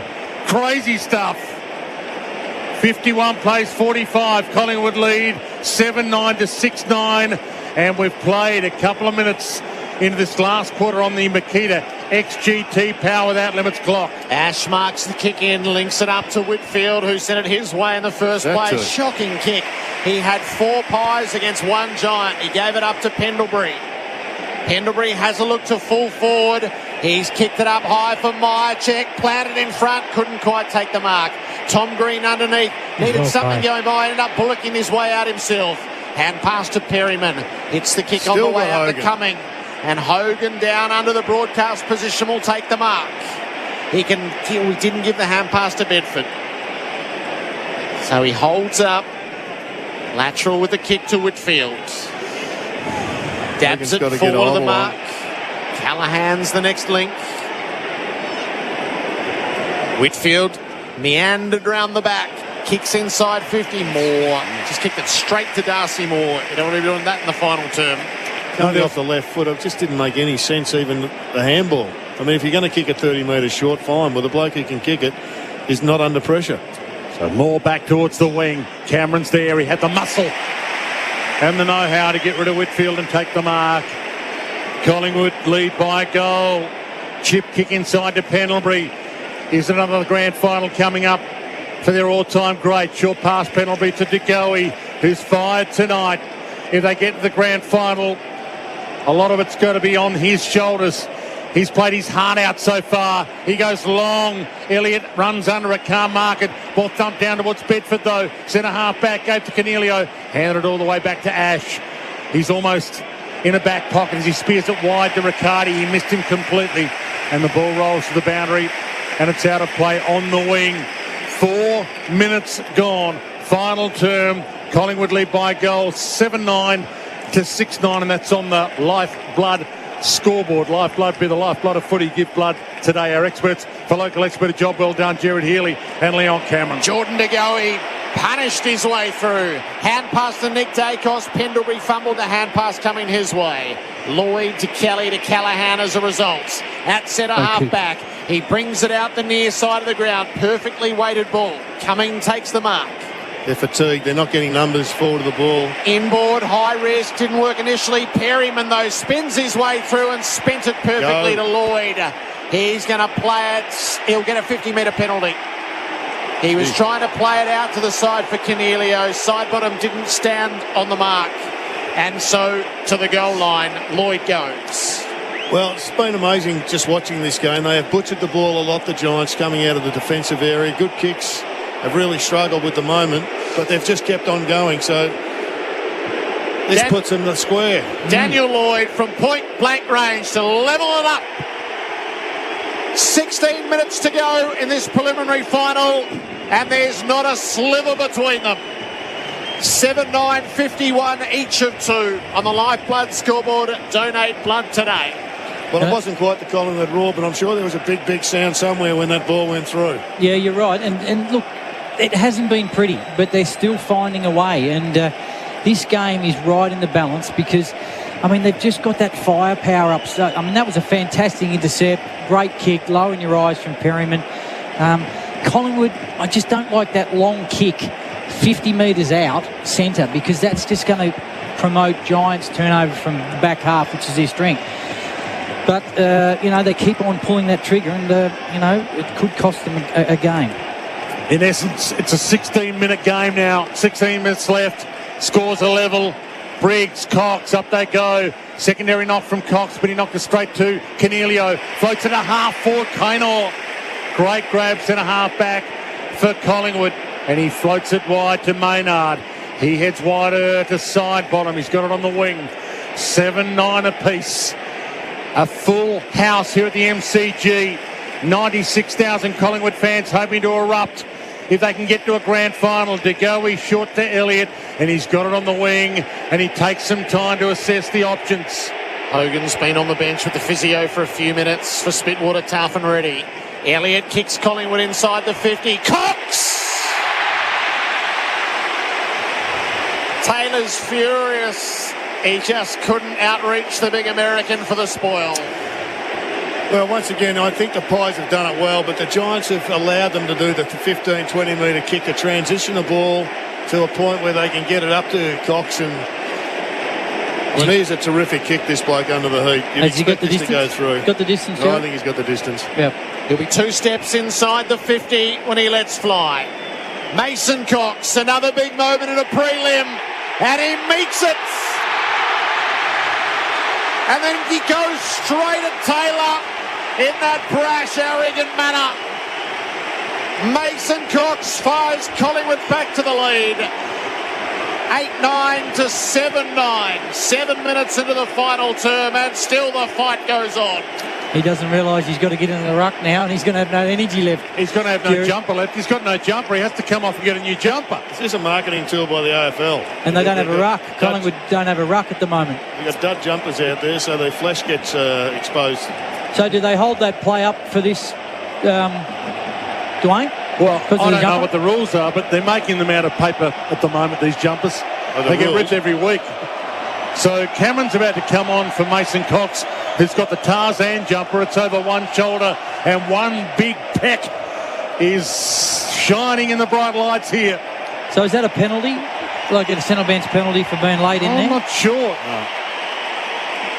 Crazy stuff. 51 plays 45. Collingwood lead 7-9 to 6-9. And we've played a couple of minutes into this last quarter on the Makita XGT Power Without Limits clock. Ash marks the kick in, links it up to Whitfield, who sent it his way in the first place. Shocking kick. He had 4 Pies against 1 Giant. He gave it up to Pendlebury. Pendlebury has a look to full forward. He's kicked it up high for Myercheck. Planted in front. Couldn't quite take the mark. Tom Green underneath. Needed something going by. Ended up bullocking his way out himself. Hand pass to Perryman. Hits the kick on the way up to Cumming. And Hogan down under the broadcast position will take the mark. We didn't give the hand pass to Bedford. So he holds up. Lateral with the kick to Whitfield. Dabs it forward of the mark. Callahan's the next link. Whitfield meandered round the back. Kicks inside 50. Moore just kicked it straight to Darcy Moore. You don't want to be doing that in the final term. Coming off the left foot, it just didn't make any sense, even the handball. I mean, if you're going to kick it 30 metres short, fine. Well, the bloke who can kick it is not under pressure. So Moore back towards the wing. Cameron's there. He had the muscle and the know-how to get rid of Whitfield and take the mark. Collingwood lead by a goal. Chip kick inside to Pendlebury. Is another grand final coming up for their all-time great. Short pass Pendlebury to De Goey, who's fired tonight. if they get to the grand final. A lot of it's going to be on his shoulders. He's played his heart out so far. He goes long. Elliott runs under a calm market. Ball thumped down towards Bedford, though. Centre half back, gave to Cornelio. Handed it all the way back to Ash. He's almost in a back pocket as he spears it wide to Riccardi. He missed him completely. And the ball rolls to the boundary. And it's out of play on the wing. 4 minutes gone. Final term. Collingwood lead by a goal. 7-9 to 6-9. And that's on the Lifeblood scoreboard. Lifeblood, be the lifeblood of footy. Give blood today. Our experts for local expert, a job well done. Jared Healy and Leon Cameron. Jordan De Goey punished his way through. Hand pass to Nick Dacos. Pendlebury fumbled, the hand pass coming his way. Lloyd to Kelly to Callaghan as a result. At centre half back. He brings it out the near side of the ground. Perfectly weighted ball. Cumming takes the mark. They're fatigued. They're not getting numbers forward of the ball. Inboard, high risk, didn't work initially. Perryman, though, spins his way through and spent it perfectly to Lloyd. He's going to play it. He'll get a 50-metre penalty. He was trying to play it out to the side for Cornelio. Side bottom didn't stand on the mark. And so to the goal line, Lloyd goes. Well, it's been amazing just watching this game. They have butchered the ball a lot, the Giants, coming out of the defensive area. Good kicks. Have really struggled with the moment, but they've just kept on going. So this puts them in the square. Daniel Lloyd from point blank range to level it up. 16 minutes to go in this preliminary final, and there's not a sliver between them. 7-9-51 each of two on the Lifeblood scoreboard. Donate blood today. Well, it wasn't quite the Collingwood roar, but I'm sure there was a big, big sound somewhere when that ball went through. Yeah, you're right. And look, it hasn't been pretty, but they're still finding a way. And this game is right in the balance because, I mean, they've just got that firepower up. So, I mean, that was a fantastic intercept. Great kick, low in your eyes from Perryman. Collingwood, I just don't like that long kick 50 metres out centre because that's just going to promote Giants' turnover from the back half, which is their strength. But, they keep on pulling that trigger and, it could cost them a game. In essence, it's a 16-minute game now. 16 minutes left. Scores a level. Briggs, Cox, up they go. Secondary knock from Cox, but he knocked it straight to Cornelio. Floats it a half forward, Kainor. Great grab, centre half back for Collingwood. And he floats it wide to Maynard. He heads wider to side bottom. He's got it on the wing. 7-9 apiece. A full house here at the MCG. 96,000 Collingwood fans hoping to erupt if they can get to a grand final. De Goey short to Elliott, and he's got it on the wing, and he takes some time to assess the options. Hogan's been on the bench with the physio for a few minutes for Spitwater, tough and ready. Elliott kicks Collingwood inside the 50. Cox! Taylor's furious. He just couldn't outreach the big American for the spoil. Well, once again, I think the Pies have done it well, but the Giants have allowed them to do the 15, 20-metre kick, to transition the ball to a point where they can get it up to Cox. And he's a terrific kick, this bloke, under the heat. You'd expect this to go through. Got the distance, no, I think he's got the distance. Yep. He'll be 2 steps inside the 50 when he lets fly. Mason Cox, another big moment in a prelim, and he meets it. And then he goes straight at Taylor in that brash, arrogant manner. Mason Cox fires Collingwood back to the lead. 8-9 to 7-9. 7 minutes into the final term, and still the fight goes on. He doesn't realise he's got to get into the ruck now, and he's going to have no energy left. He's going to have no jumper left. He's got no jumper. He has to come off and get a new jumper. This is a marketing tool by the AFL. And they don't have a ruck. Collingwood don't have a ruck at the moment. You've got dud jumpers out there, so their flesh gets exposed. So do they hold that play up for this, Dwayne? Well, I don't know what the rules are, but they're making them out of paper at the moment, these jumpers. They get ripped every week. So Cameron's about to come on for Mason Cox, who's got the Tarzan jumper. It's over one shoulder, and one big peck is shining in the bright lights here. So is that a penalty? Like a centre bench penalty for being late in there? I'm not sure. No.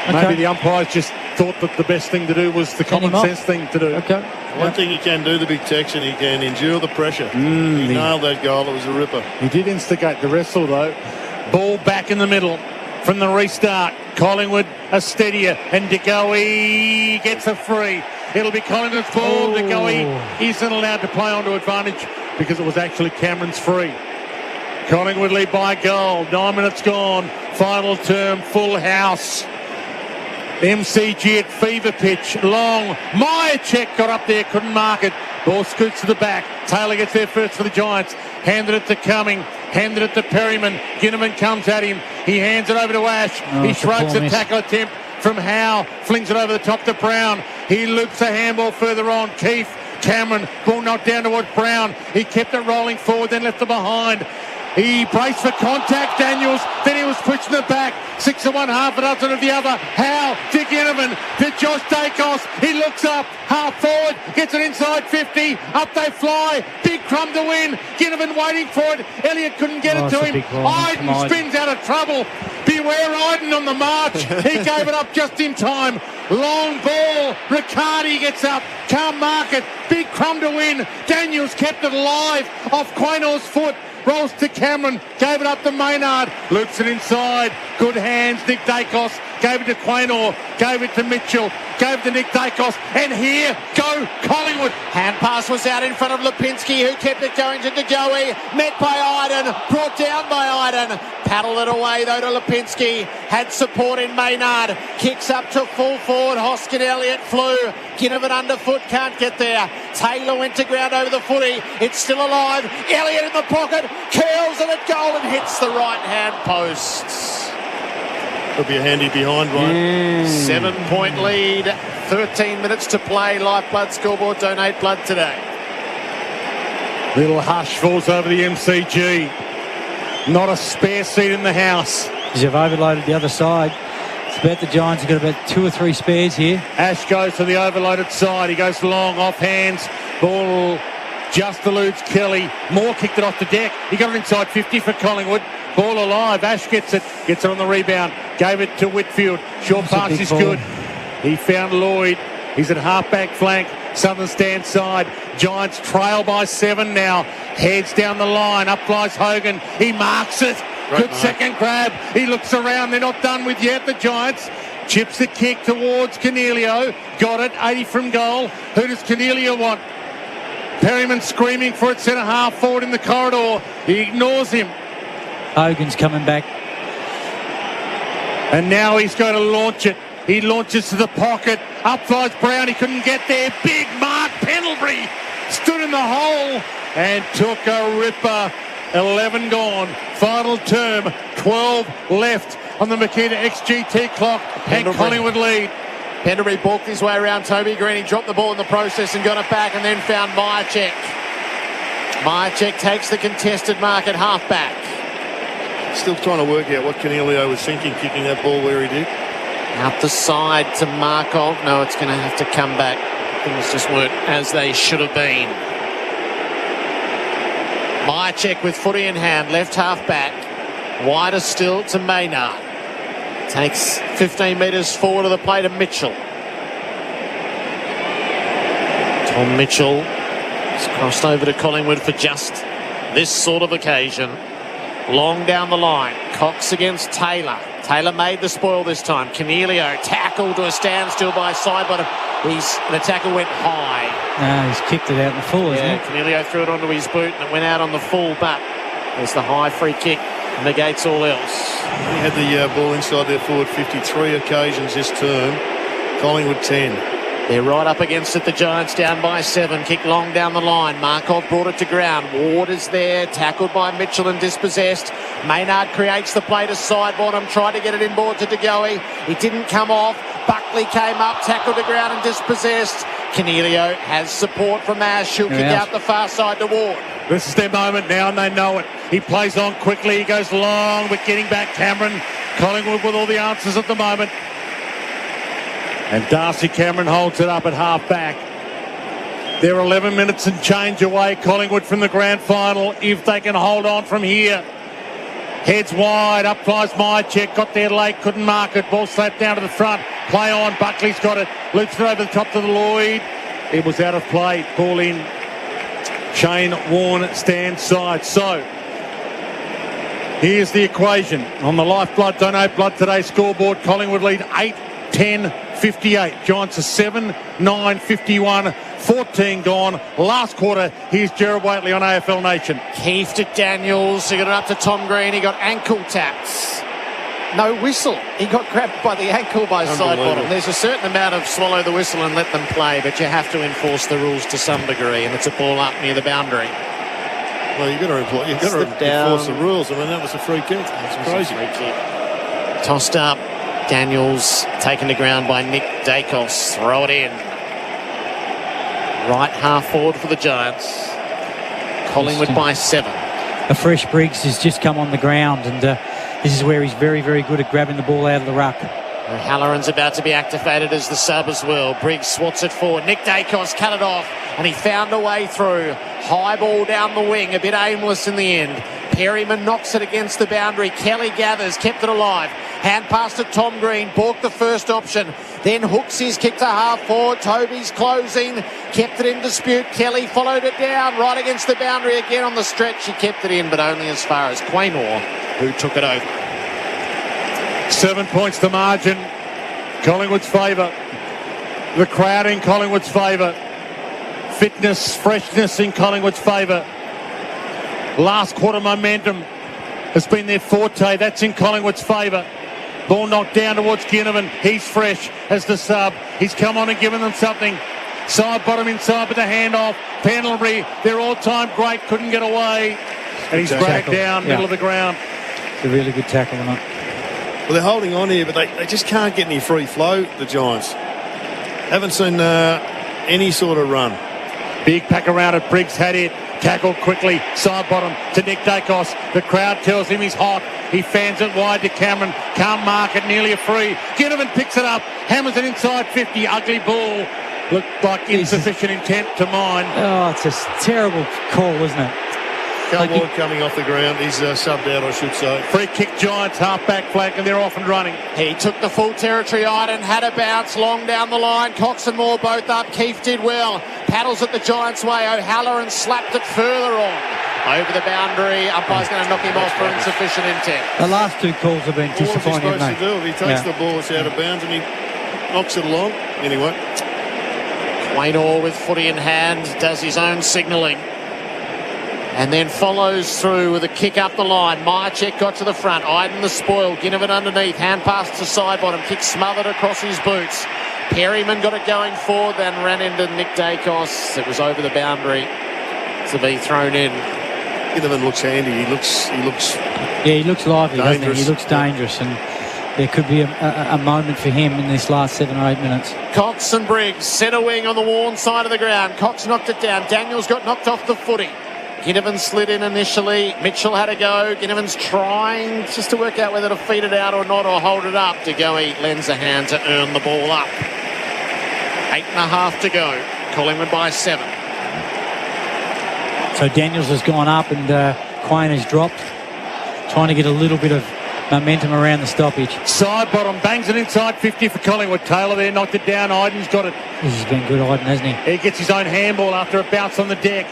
Okay. Maybe the umpires just thought that the best thing to do was the common sense thing to do. Okay. One thing he can do, the big Texan, he can endure the pressure. He nailed that goal. It was a ripper. He did instigate the wrestle, though. Ball back in the middle. from the restart. Collingwood a steadier, and De Goey gets a free. It'll be Collingwood's ball. De Goey isn't allowed to play onto advantage because it was actually Cameron's free. Collingwood lead by a goal. 9 minutes gone. Final term, full house. MCG at fever pitch. Long. Myercheck got up there, couldn't mark it. Ball scoots to the back. Taylor gets there first for the Giants. Handed it to Cumming. Handed it to Perryman. Ginnivan comes at him. He hands it over to Ash. He shrugs a tackle attempt from Howe. Flings it over the top to Brown. He loops a handball further on. Keefe. Cameron. Ball knocked down towards Brown. He kept it rolling forward, then left it behind. He braced for contact, Daniels. Then he was pushed in the back. 6 of one, half a dozen of the other. Howe to Ginnivan to Josh Dacos. He looks up, half forward, gets it inside 50. Up they fly. Big crumb to win. Ginnivan waiting for it. Elliott couldn't get it to him. Iden spins out of trouble. Beware Iden on the march. He gave it up just in time. Long ball. Riccardi gets up. Can't mark it. Big crumb to win. Daniels kept it alive off Quainor's foot. Rolls to Cameron, gave it up to Maynard, loops it inside, good hands, Nick Dacos, gave it to Quainor, gave it to Mitchell, gave it to Nick Dacos, and here go Collingwood. Hand pass was out in front of Lipinski, who kept it going to De Goey, met by Iden, brought down by Iden, paddled it away though to Lipinski, had support in Maynard, kicks up to full forward, Hoskin Elliott flew, Ginnivan underfoot, can't get there, Taylor went to ground over the footy, it's still alive, Elliott in the pocket, curls it at goal and hits the right hand posts. Could be a handy behind one. 7 point lead, 13 minutes to play. Lifeblood scoreboard, donate blood today. Little hush falls over the MCG. Not a spare seat in the house. They've overloaded the other side. It's about the Giants have got about 2 or 3 spares here. Ash goes to the overloaded side. He goes long, off hands. Ball just eludes Kelly. Moore kicked it off the deck. He got it inside 50 for Collingwood. Ball alive. Ash gets it on the rebound. Gave it to Whitfield. Short pass is good. He found Lloyd. He's at half-back flank. Southern stand side. Giants trail by 7 now. Heads down the line. Up flies Hogan. He marks it. Good second grab. He looks around. They're not done with yet, the Giants. Chips the kick towards Cornelio. Got it. 80 from goal. Who does Cornelio want? Perryman screaming for it. Centre half forward in the corridor. He ignores him. Hogan's coming back. And now he's going to launch it. He launches to the pocket. Up flies Brown. He couldn't get there. Big Mark Pendlebury stood in the hole and took a ripper. 11 gone. Final term. 12 left on the Makita XGT clock. And Collingwood lead. Pendlebury balked his way around Toby Green. He dropped the ball in the process and got it back and then found Myercheck. Myercheck takes the contested mark at half-back. Still trying to work out what Cornelio was thinking, kicking that ball where he did. Out the side to Markov. No, it's going to have to come back. Things just weren't as they should have been. Myercheck with footy in hand, left half back. Wider still to Maynard. Takes 15 metres forward of the play to Mitchell. Tom Mitchell has crossed over to Collingwood for just this sort of occasion. Long down the line. Cox against Taylor. Taylor made the spoil this time. Cornelio tackled to a standstill by Sidebottom. The tackle went high. He's kicked it out in the full, isn't it? Cornelio threw it onto his boot and it went out on the full, but there's the high free kick. Negates all else. He had the ball inside their forward 53 occasions this term. Collingwood 10. They're right up against it, the Giants down by 7. Kick long down the line. Markov brought it to ground. Ward is there, tackled by Mitchell and dispossessed. Maynard creates the play to Sidebottom, tried to get it inboard to De Goey. It didn't come off. Buckley came up, tackled to ground and dispossessed. Cornelio has support from Ash. He'll kick out the far side to Ward. This is their moment now and they know it. He plays on quickly. He goes long but getting back Cameron. Collingwood with all the answers at the moment. And Darcy Cameron holds it up at half-back. They're 11 minutes and change away, Collingwood, from the grand final, if they can hold on from here. Heads wide, up flies Myercheck, got there late, couldn't mark it. Ball slapped down to the front. Play on, Buckley's got it. Loops it over the top to the Lloyd. It was out of play. Ball in. Shane Warne stands side. So, Here's the equation. On the Lifeblood Donate Blood Today scoreboard, Collingwood lead 8-10-58. Giants are 7-9-51. 14 gone. Last quarter, here's Gerard Whateley on AFL Nation. Keith to Daniels. He got it up to Tom Green. He got ankle taps. No whistle. He got grabbed by the ankle by Sidebottom. There's a certain amount of swallow the whistle and let them play, but you have to enforce the rules to some degree, and it's a ball up near the boundary. Well, you've got to enforce the rules. I mean, that was a free kick. It's crazy. Free kick. Tossed up. Daniels taken to ground by Nick Dacos. Throw it in. Right half forward for the Giants. Collingwood by 7. A fresh Briggs has just come on the ground, and this is where he's very, very good at grabbing the ball out of the ruck. Halloran's about to be activated as the sub as well. Briggs swats it forward. Nick Dacos cut it off, and he found a way through. High ball down the wing, a bit aimless in the end. Perryman knocks it against the boundary. Kelly gathers, kept it alive. Hand pass to Tom Green, balked the first option. Then hooks his kick to half forward. Toby's closing, kept it in dispute. Kelly followed it down, right against the boundary again on the stretch. He kept it in, but only as far as Quaynor, who took it over. 7 points to margin. Collingwood's favour. The crowd in Collingwood's favour. Fitness, freshness in Collingwood's favour. Last quarter momentum has been their forte. That's in Collingwood's favour. Ball knocked down towards Ginnivan. He's fresh as the sub. He's come on and given them something. Sidebottom inside with the handoff. Penalty. Their all-time great couldn't get away. And he's dragged down, middle of the ground. It's a really good tackle, isn't it? Well, they're holding on here, but they just can't get any free flow, the Giants. Haven't seen any sort of run. Big pack around it. Briggs had it. Tackled quickly. Sidebottom to Nick Dacos. The crowd tells him he's hot. He fans it wide to Cameron. Can't mark it. Nearly a free. Ginnivan picks it up. Hammers it inside 50. Ugly ball. Looked like insufficient intent to mine. Oh, it's a terrible call, isn't it? Collingwood coming off the ground. He's subbed out, I should say. Free kick Giants, half-back flank, and they're off and running. He took the full territory Iden, had a bounce long down the line. Cox and Moore both up. Keith did well. Paddles at the Giants' way. O'Halloran slapped it further on. Over the boundary. Umpire's going to knock him off for insufficient intent. The last two calls have been disappointing, What's he supposed to do? If he takes the ball, it's out of bounds, and he knocks it along. Anyway. Quaynor with footy in hand does his own signalling. And then follows through with a kick up the line. Myercheck got to the front. Iden the spoil. Ginnivan underneath. Hand pass to Sidebottom. Kick smothered across his boots. Perryman got it going forward, then ran into Nick Dacos. It was over the boundary to be thrown in. Ginnivan looks handy. He looks lively, dangerous. doesn't he? He looks dangerous, and there could be a moment for him in this last 7 or 8 minutes. Cox and Briggs, centre wing on the worn side of the ground. Cox knocked it down. Daniels got knocked off the footy. Ginnivan slid in initially. Mitchell had a go. Ginnivan's trying just to work out whether to feed it out or not, or hold it up. De Goey lends a hand to earn the ball up. 8.5 to go. Collingwood by 7. So Daniels has gone up and Quain has dropped, trying to get a little bit of momentum around the stoppage. Sidebottom bangs it inside 50 for Collingwood. Taylor there knocked it down. Iden's got it. This has been good, Iden, hasn't he? He gets his own handball after a bounce on the deck.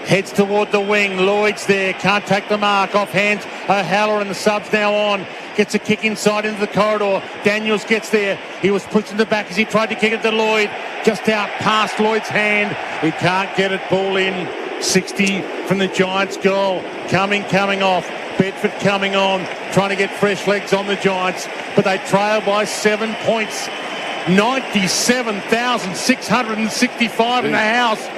Heads toward the wing. Lloyd's there. Can't take the mark. Off hands. O'Halloran, the sub's now on. Gets a kick inside into the corridor. Daniels gets there. He was pushed in the back as he tried to kick it to Lloyd. Just out past Lloyd's hand. He can't get it. Ball in. 60 from the Giants' goal. Coming off. Bedford coming on. Trying to get fresh legs on the Giants. But they trail by 7 points. 97,665 in the house.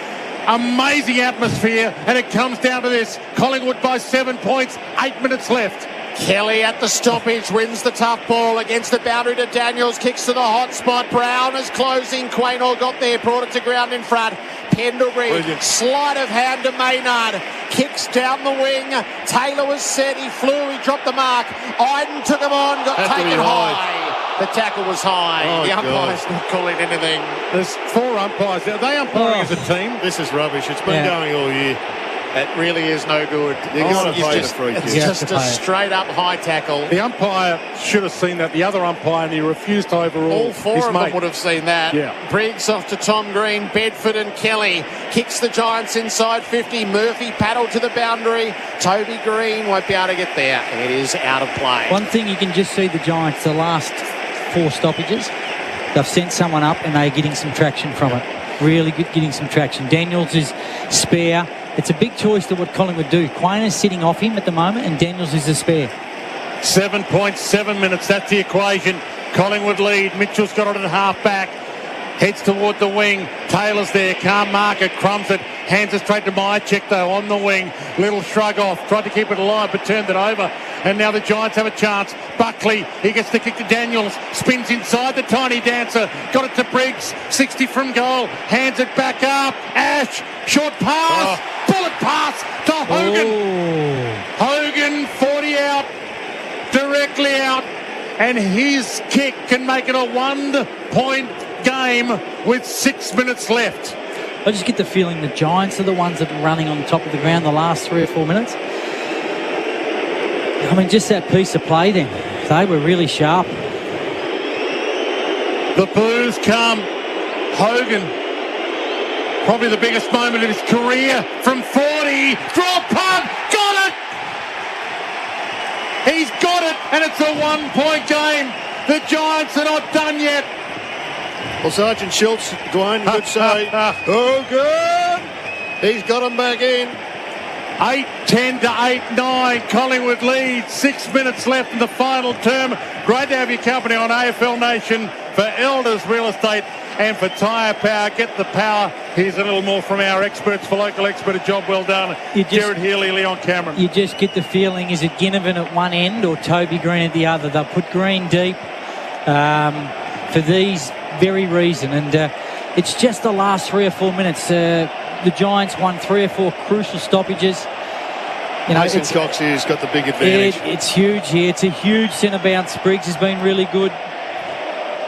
Amazing atmosphere, and it comes down to this. Collingwood by 7 points, 8 minutes left. Kelly at the stoppage wins the tough ball against the boundary to Daniels, kicks to the hot spot. Brown is closing. Quaynor got there, brought it to ground in front. Pendlebury, sleight of hand to Maynard, kicks down the wing. Taylor was set, he flew, he dropped the mark. Iden took him on, got taken high. The tackle was high. The umpire's not calling anything. There's 4 umpires. Are they umpiring as a team? This is rubbish. It's been going all year. It really is no good. You've got to pay the free kick. It's just a straight-up high tackle. The umpire should have seen that. The other umpire, and he refused to overrule. All four his of mate. them would have seen that. Yeah. Briggs off to Tom Green, Bedford and Kelly. Kicks the Giants inside 50. Murphy paddled to the boundary. Toby Green won't be able to get there. It is out of play. One thing you can just see the Giants, the last 4 stoppages, they've sent someone up and they're getting some traction from it. Really good, getting some traction. Daniels is spare. It's a big choice to what Collingwood do. Quayne is sitting off him at the moment and Daniels is a spare. 7.7 minutes, that's the equation. Collingwood lead. Mitchell's got it at half back. Heads toward the wing. Taylor's there. Can't mark it. Crumbs it. Hands it straight to Myercheck though on the wing. Little shrug off. Tried to keep it alive but turned it over. And now the Giants have a chance. Buckley, he gets the kick to Daniels. Spins inside the tiny dancer. Got it to Briggs. 60 from goal. Hands it back up. Ash. Short pass. Bullet pass to Hogan. Hogan 40 out. Directly out. And his kick can make it a 1-point game with 6 minutes left. I just get the feeling the Giants are the ones that are running on top of the ground the last 3 or 4 minutes. I mean, just that piece of play then. They were really sharp. The boos come. Hogan, probably the biggest moment of his career from 40. Draw punt. Got it. He's got it, and it's a 1-point game. The Giants are not done yet. Well, Sergeant Schultz, Dwayne, good say. Hogan! He's got him back in. 8-10 to 8-9. Collingwood leads. 6 minutes left in the final term. Great to have your company on AFL Nation for Elders Real Estate and for Tyre Power. Get the power. Here's a little more from our experts. For local expert, a job well done. Jared Healy, Leon Cameron. You just get the feeling, is it Ginnivan at one end or Toby Green at the other? They'll put Green deep for these very reason. And it's just the last 3 or 4 minutes. The Giants won 3 or 4 crucial stoppages. You know, Mason Cox has got the big advantage. It's huge here. It's a huge centre bounce. Briggs has been really good.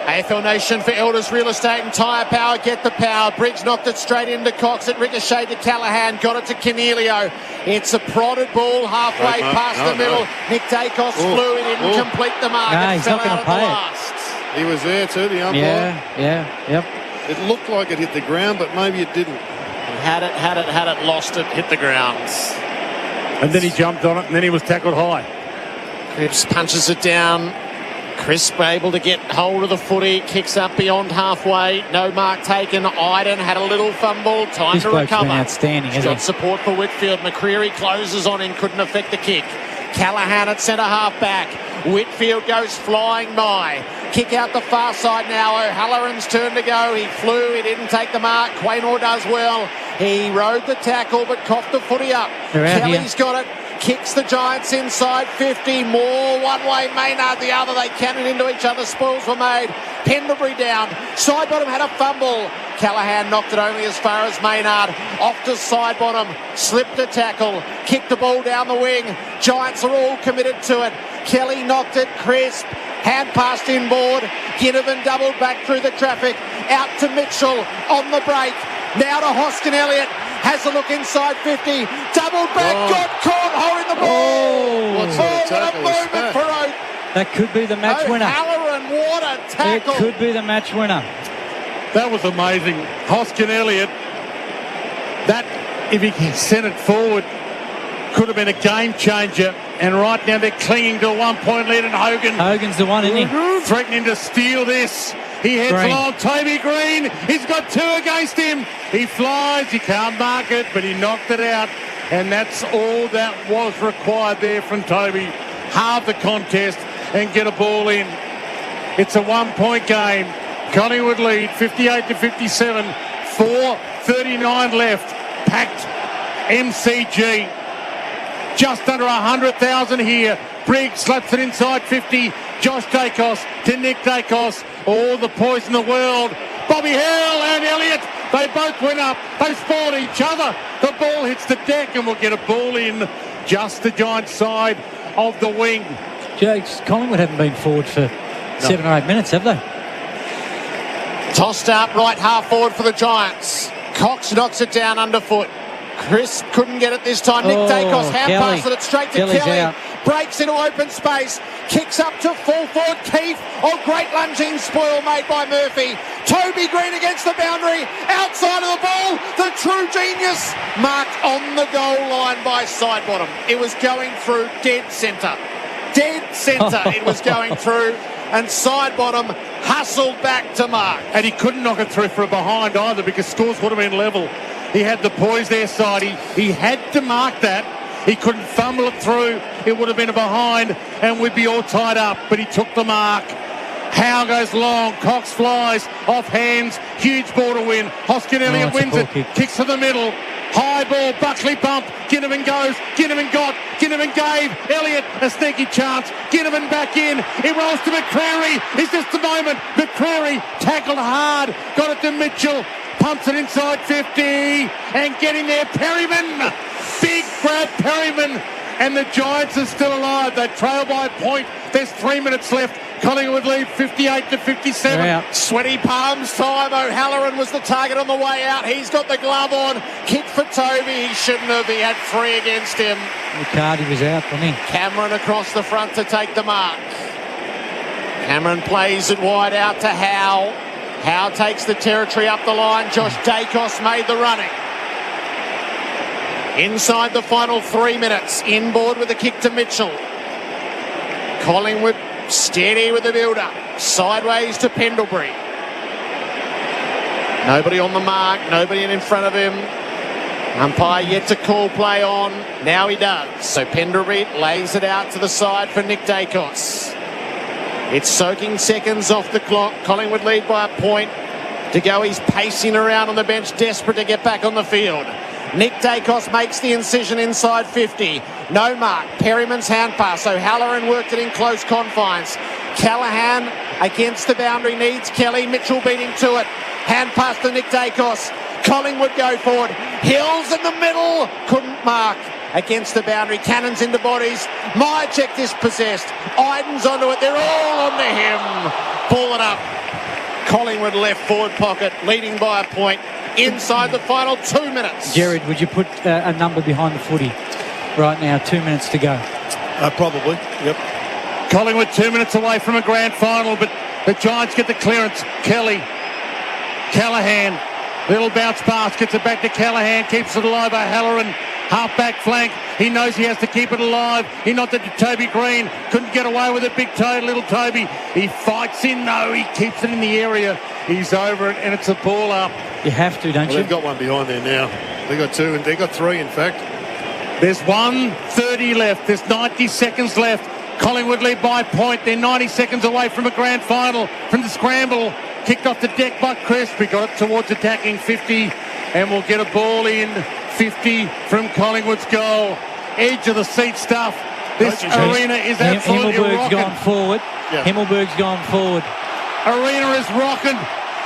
AFL Nation for Elders Real Estate and Tyre Power. Get the power. Briggs knocked it straight into Cox. It ricocheted to Callaghan. Got it to Cornelio. It's a prodded ball halfway past the middle. Nick Dacos flew. He didn't complete the mark. No, he's not going to pay it. He was there too, the umpire. Yep. It looked like it hit the ground, but maybe it didn't. Had it, lost it, hit the ground. And then he jumped on it, and then he was tackled high. Cripps punches it down. Crisp able to get hold of the footy, kicks up beyond halfway. No mark taken. Iden had a little fumble. Time to recover. Outstanding, He's got support for Whitfield. McCreary closes on him, couldn't affect the kick. Callahan at centre half back. Whitfield goes flying by. Kick out the far side now. O'Halloran's turn to go. He flew. He didn't take the mark. Quaynor does well. He rode the tackle but coughed the footy up. Kelly's got it. Kicks the Giants inside 50. More one way, Maynard the other. They cannon into each other. Spoils were made. Pendlebury down. Side bottom had a fumble. Callahan knocked it only as far as Maynard. Off to side bottom. Slipped a tackle. Kicked the ball down the wing. Giants are all committed to it. Kelly knocked it. Crisp. Hand passed inboard. Ginnivan doubled back through the traffic. Out to Mitchell on the break. Now to Hoskin Elliott. Has a look inside 50. Doubled back. Got caught holding the ball. What sort of tackle what a moment for Oak. That could be the match winner. O'Halloran, what a tackle. It could be the match winner. That was amazing. Hoskin Elliott, that, if he sent it forward, could have been a game changer. And right now they're clinging to a 1-point lead, and Hogan's the one, isn't he? Threatening to steal this. He heads along. Toby Green, he's got 2 against him. He flies, he can't mark it, but he knocked it out. And that's all that was required there from Toby. Halve the contest and get a ball in. It's a 1-point game. Collingwood lead 58 to 57. 4:39 left. Packed MCG. Just under 100,000 here. Briggs slaps it inside 50. Josh Dacos to Nick Dacos. All the poise in the world. Bobby Hale and Elliott. They both went up. They spoiled each other. The ball hits the deck and we'll get a ball in just the Giants side of the wing. Jakes, Collingwood haven't been forward for 7 or 8 minutes, have they? Tossed out right half forward for the Giants. Cox knocks it down underfoot. Chris couldn't get it this time. Nick Dacos hand passes it straight to Kelly's Kelly. out. Breaks into open space. Kicks up to full forward. Keith. Oh, great lunging spoil made by Murphy. Toby Green against the boundary. Outside of the ball. The true genius. Marked on the goal line by Sidebottom. It was going through dead centre. Dead centre it was going through. And Sidebottom hustled back to mark. And he couldn't knock it through for a behind either because scores would have been level. He had the poise there, Sidey. He had to mark that. He couldn't fumble it through. It would have been a behind and we'd be all tied up. But he took the mark. Howe goes long. Cox flies off hands. Huge ball to win. Hoskin Elliott wins it. Kicks to the middle. High ball. Buckley bump. Ginnivan goes. Ginnivan got. Ginnivan gave. Elliott a sneaky chance. Ginnivan back in. He rolls to McCreary. It's just a moment. McCreary tackled hard. Got it to Mitchell. Pumps it inside 50 and getting there, Perryman. Big grab, Perryman. And the Giants are still alive. They trail by a point. There's 3 minutes left. Collingwood lead 58 to 57. Sweaty palms time. O'Halloran was the target on the way out. He's got the glove on. Kick for Toby. He shouldn't have. He had 3 against him. McCarty was out, wasn't he? Cameron across the front to take the mark. Cameron plays it wide out to Howe. Howe takes the territory up the line. Josh Dacos made the running. Inside the final 3 minutes. Inboard with a kick to Mitchell. Collingwood steady with the build-up. Sideways to Pendlebury. Nobody on the mark. Nobody in front of him. Umpire yet to call play on. Now he does. So Pendlebury lays it out to the side for Nick Dacos. It's soaking seconds off the clock. Collingwood lead by a point. To go, he's pacing around on the bench, desperate to get back on the field. Nick Dacos makes the incision inside 50. No mark. Perryman's hand pass. O'Halloran worked it in close confines. Callaghan against the boundary needs Kelly. Mitchell beating to it. Hand pass to Nick Dacos. Collingwood go forward. Hills in the middle. Couldn't mark. Against the boundary. Cannons into bodies. Myercheck dispossessed. Iden's onto it. They're all onto him. Pull it up. Collingwood left forward pocket. Leading by a point. Inside the final 2 minutes. Jared, would you put a number behind the footy right now? 2 minutes to go. Probably, yep. Collingwood 2 minutes away from a grand final, but the Giants get the clearance. Kelly. Callaghan. Little bounce pass. Gets it back to Callaghan. Keeps it alive. O'Halloran. Half-back flank. He knows he has to keep it alive. He knocked it to Toby Green. Couldn't get away with it. Big toe, little Toby. He fights in, though. He keeps it in the area. He's over it, and it's a ball up. You have to, don't you? They've got one behind there now. They got 2, and they got 3, in fact. There's 1:30 left. There's 90 seconds left. Collingwood lead by a point. They're 90 seconds away from a grand final. From the scramble. Kicked off the deck by Crisp. He got it towards attacking 50, and we'll get a ball in. 50 from Collingwood's goal. Edge of the seat stuff. This arena is absolutely Himmelberg's rocking. gone forward. Yeah. Himmelberg's gone forward. Arena is rocking.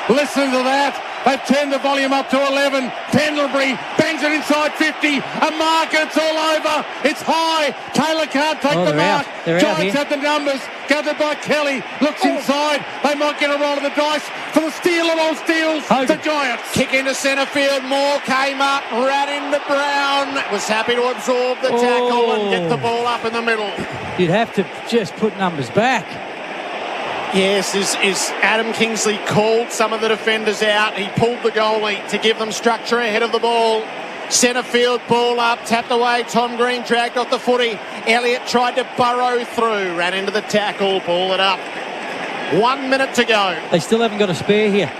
Listen to that. They've turned the volume up to 11. Pendlebury bangs it inside 50. A mark, and it's all over. It's high. Taylor can't take the mark. Giants have the numbers. Gathered by Kelly. Looks inside. They might get a roll of the dice for the steal of all steals. The Giants. Kick into centre field. Moore came up. Ran into Brown. Was happy to absorb the tackle and get the ball up in the middle. You'd have to just put numbers back. Yes, is Adam Kingsley called some of the defenders out. He pulled the goalie to give them structure ahead of the ball. Centre field, ball up, tapped away. Tom Green dragged off the footy. Elliott tried to burrow through, ran into the tackle, ball it up. 1 minute to go. They still haven't got a spare here.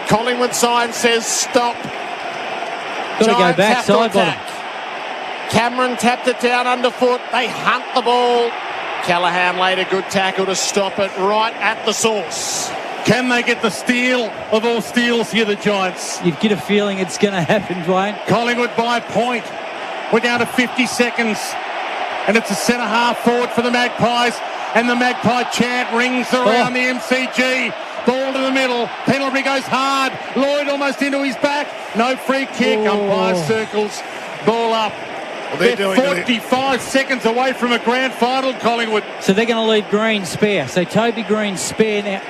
Collingwood sign says stop. Got to go back, side bottom. Cameron tapped it down underfoot. They hunt the ball. Callaghan laid a good tackle to stop it right at the source. Can they get the steal of all steals here, the Giants? You get a feeling it's going to happen, Dwayne. Collingwood by a point. We're down to 50 seconds. And it's a centre half forward for the Magpies. And the Magpie chant rings around the MCG. Ball to the middle. Pendlebury goes hard. Lloyd almost into his back. No free kick. Umpire circles. Ball up. Well, they're 45 seconds away from a grand final, Collingwood. So they're going to leave Green spare. So Toby Green spare now.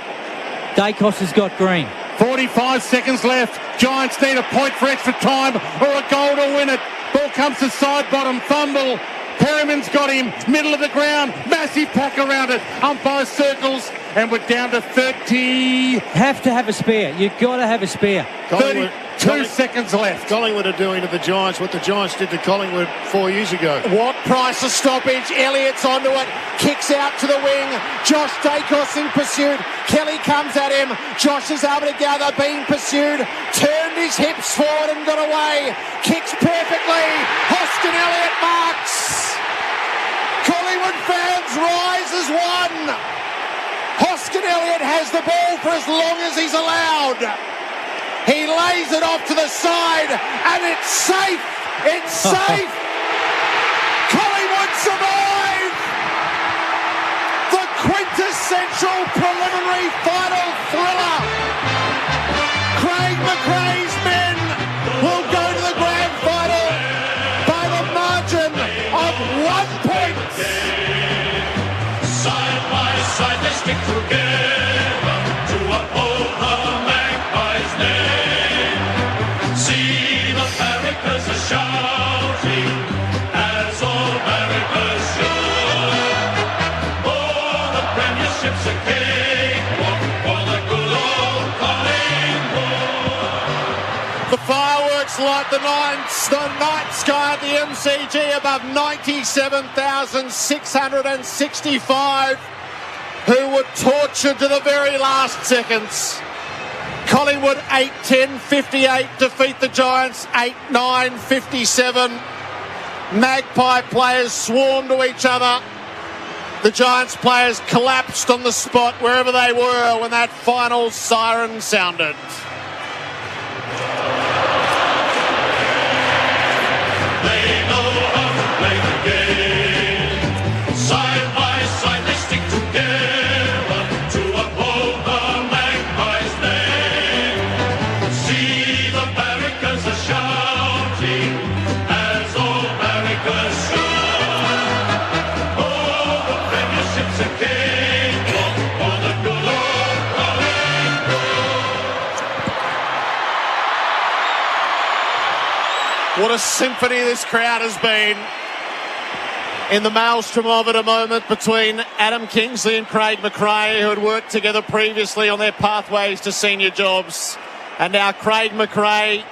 Dacos has got Green. 45 seconds left. Giants need a point for extra time or a goal to win it. Ball comes to side bottom, fumble. Perryman's got him, middle of the ground, massive pack around it. Umpire circles, and we're down to 30. Have to have a spare. You've got to have a spare. 32 seconds left. Collingwood are doing to the Giants what the Giants did to Collingwood 4 years ago. What price of stoppage? Elliott's onto it. Kicks out to the wing. Josh Dacos in pursuit. Kelly comes at him. Josh is able to gather, being pursued. Turned his hips forward and got away. Kicks perfectly. Hoskin Elliott marks. Collingwood fans rise as one. Hoskin Elliott has the ball for as long as he's allowed. He lays it off to the side, and it's safe. It's safe. Collingwood survive. The quintessential preliminary final thriller. Craig McRae's men will go to the grand final by the margin of 1 point. Side by side they stick together to uphold the Magpies' name. See the barricades are shouting as all barricades should. Oh, the premiership's a cakewalk for the good old Collingwood. The fireworks light the night sky at the MCG above 97,665 who were tortured to the very last seconds. Collingwood 8-10-58 defeat the Giants 8-9-57. Magpie players swarmed to each other. The Giants players collapsed on the spot wherever they were when that final siren sounded. Side by side they stick together to uphold the Magpies' name. See the barricades are shouting as all barricades should. Oh, the premiership's a cakewalk for the good old Collingwood. What a symphony this crowd has been. In the maelstrom of it, a moment between Adam Kingsley and Craig McRae, who had worked together previously on their pathways to senior jobs. And now Craig McRae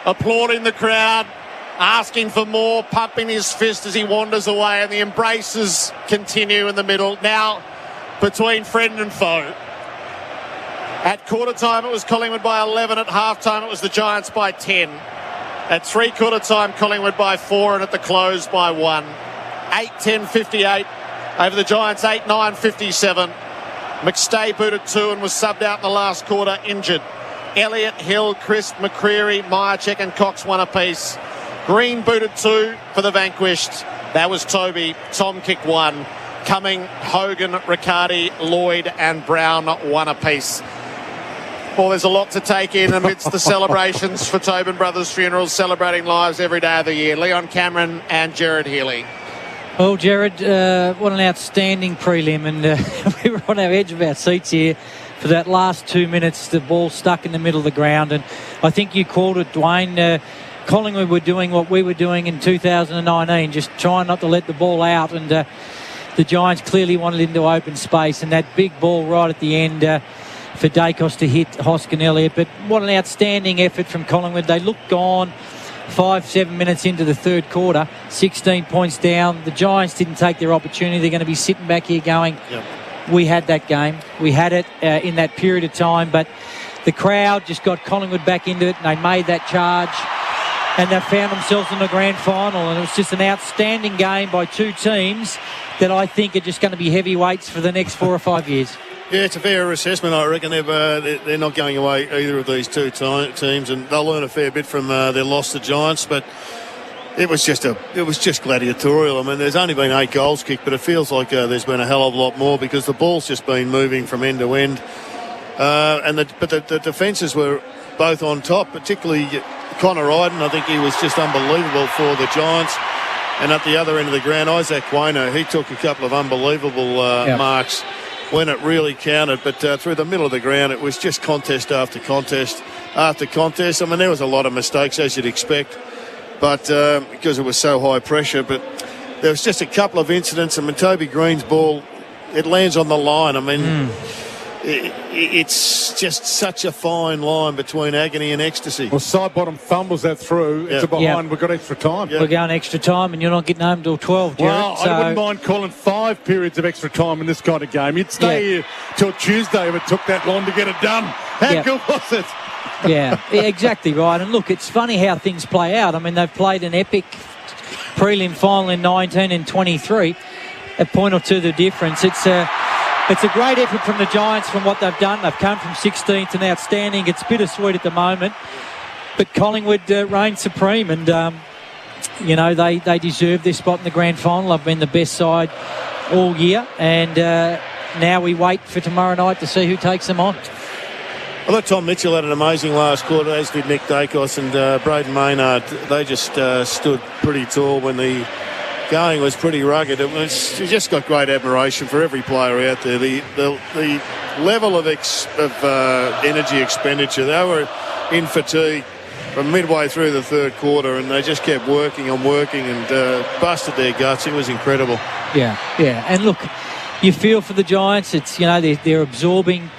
applauding the crowd, asking for more, pumping his fist as he wanders away, and the embraces continue in the middle. Now between friend and foe. At quarter time it was Collingwood by 11, at half time it was the Giants by 10. At three-quarter time Collingwood by 4, and at the close by 1. 8-10-58 over the Giants, 8-9-57. McStay booted 2 and was subbed out in the last quarter, injured. Elliott, Hill, Crisp, McCreery, Myercheck and Cox 1 apiece. Green booted 2 for the vanquished. That was Toby. Tom kicked 1. Cumming, Hogan, Riccardi, Lloyd and Brown 1 apiece. Well, there's a lot to take in amidst the celebrations for Tobin Brothers Funerals, celebrating lives every day of the year. Leon Cameron and Jared Healy. Well, Jared, what an outstanding prelim, and we were on our edge of our seats here for that last 2 minutes. The ball stuck in the middle of the ground, and I think you called it, Dwayne. Collingwood were doing what we were doing in 2019, just trying not to let the ball out, and the Giants clearly wanted into open space, and that big ball right at the end for Dacos to hit Hoskin Elliott. But what an outstanding effort from Collingwood. They looked gone 5-7 minutes into the third quarter, 16 points down. The Giants didn't take their opportunity. They're going to be sitting back here going, we had that game. We had it in that period of time, but the crowd just got Collingwood back into it, and they made that charge, and they found themselves in the grand final. And it was just an outstanding game by two teams that I think are just going to be heavyweights for the next 4 or 5 years. Yeah, it's a fair assessment. I reckon they're not going away, either of these two teams, and they'll learn a fair bit from their loss to Giants. But it was just gladiatorial. I mean, there's only been 8 goals kicked, but it feels like there's been a hell of a lot more, because the ball's just been moving from end to end. But the defences were both on top, particularly Connor Ryden. I think he was just unbelievable for the Giants. And at the other end of the ground, Isaac Quainer, he took a couple of unbelievable marks. when it really counted. But through the middle of the ground, it was just contest after contest after contest. I mean, there was a lot of mistakes, as you'd expect, but because it was so high pressure. But there was just a couple of incidents. I mean, Toby Green's ball, it lands on the line. I mean, it's just such a fine line between agony and ecstasy. Well, side bottom fumbles that through. It's a behind. We've got extra time. We're going extra time, and you're not getting home till 12, Jared. Well, I wouldn't mind calling 5 periods of extra time in this kind of game. You'd stay here till Tuesday if it took that long to get it done. How good was it? Yeah, exactly right. And look, it's funny how things play out. I mean, they've played an epic prelim final in 19 and 23. A point or two the difference. It's a great effort from the Giants from what they've done. They've come from 16th and outstanding. It's bittersweet at the moment. But Collingwood reign supreme, and, they deserve their spot in the grand final. They've been the best side all year, and now we wait for tomorrow night to see who takes them on. I thought Tom Mitchell had an amazing last quarter, as did Nick Dacos and Braden Maynard. They just stood pretty tall when the going was pretty rugged. You just got great admiration for every player out there. The level of energy expenditure, they were in fatigue from midway through the third quarter, and they just kept working and busted their guts. It was incredible. Yeah. And look, you feel for the Giants. It's they're absorbing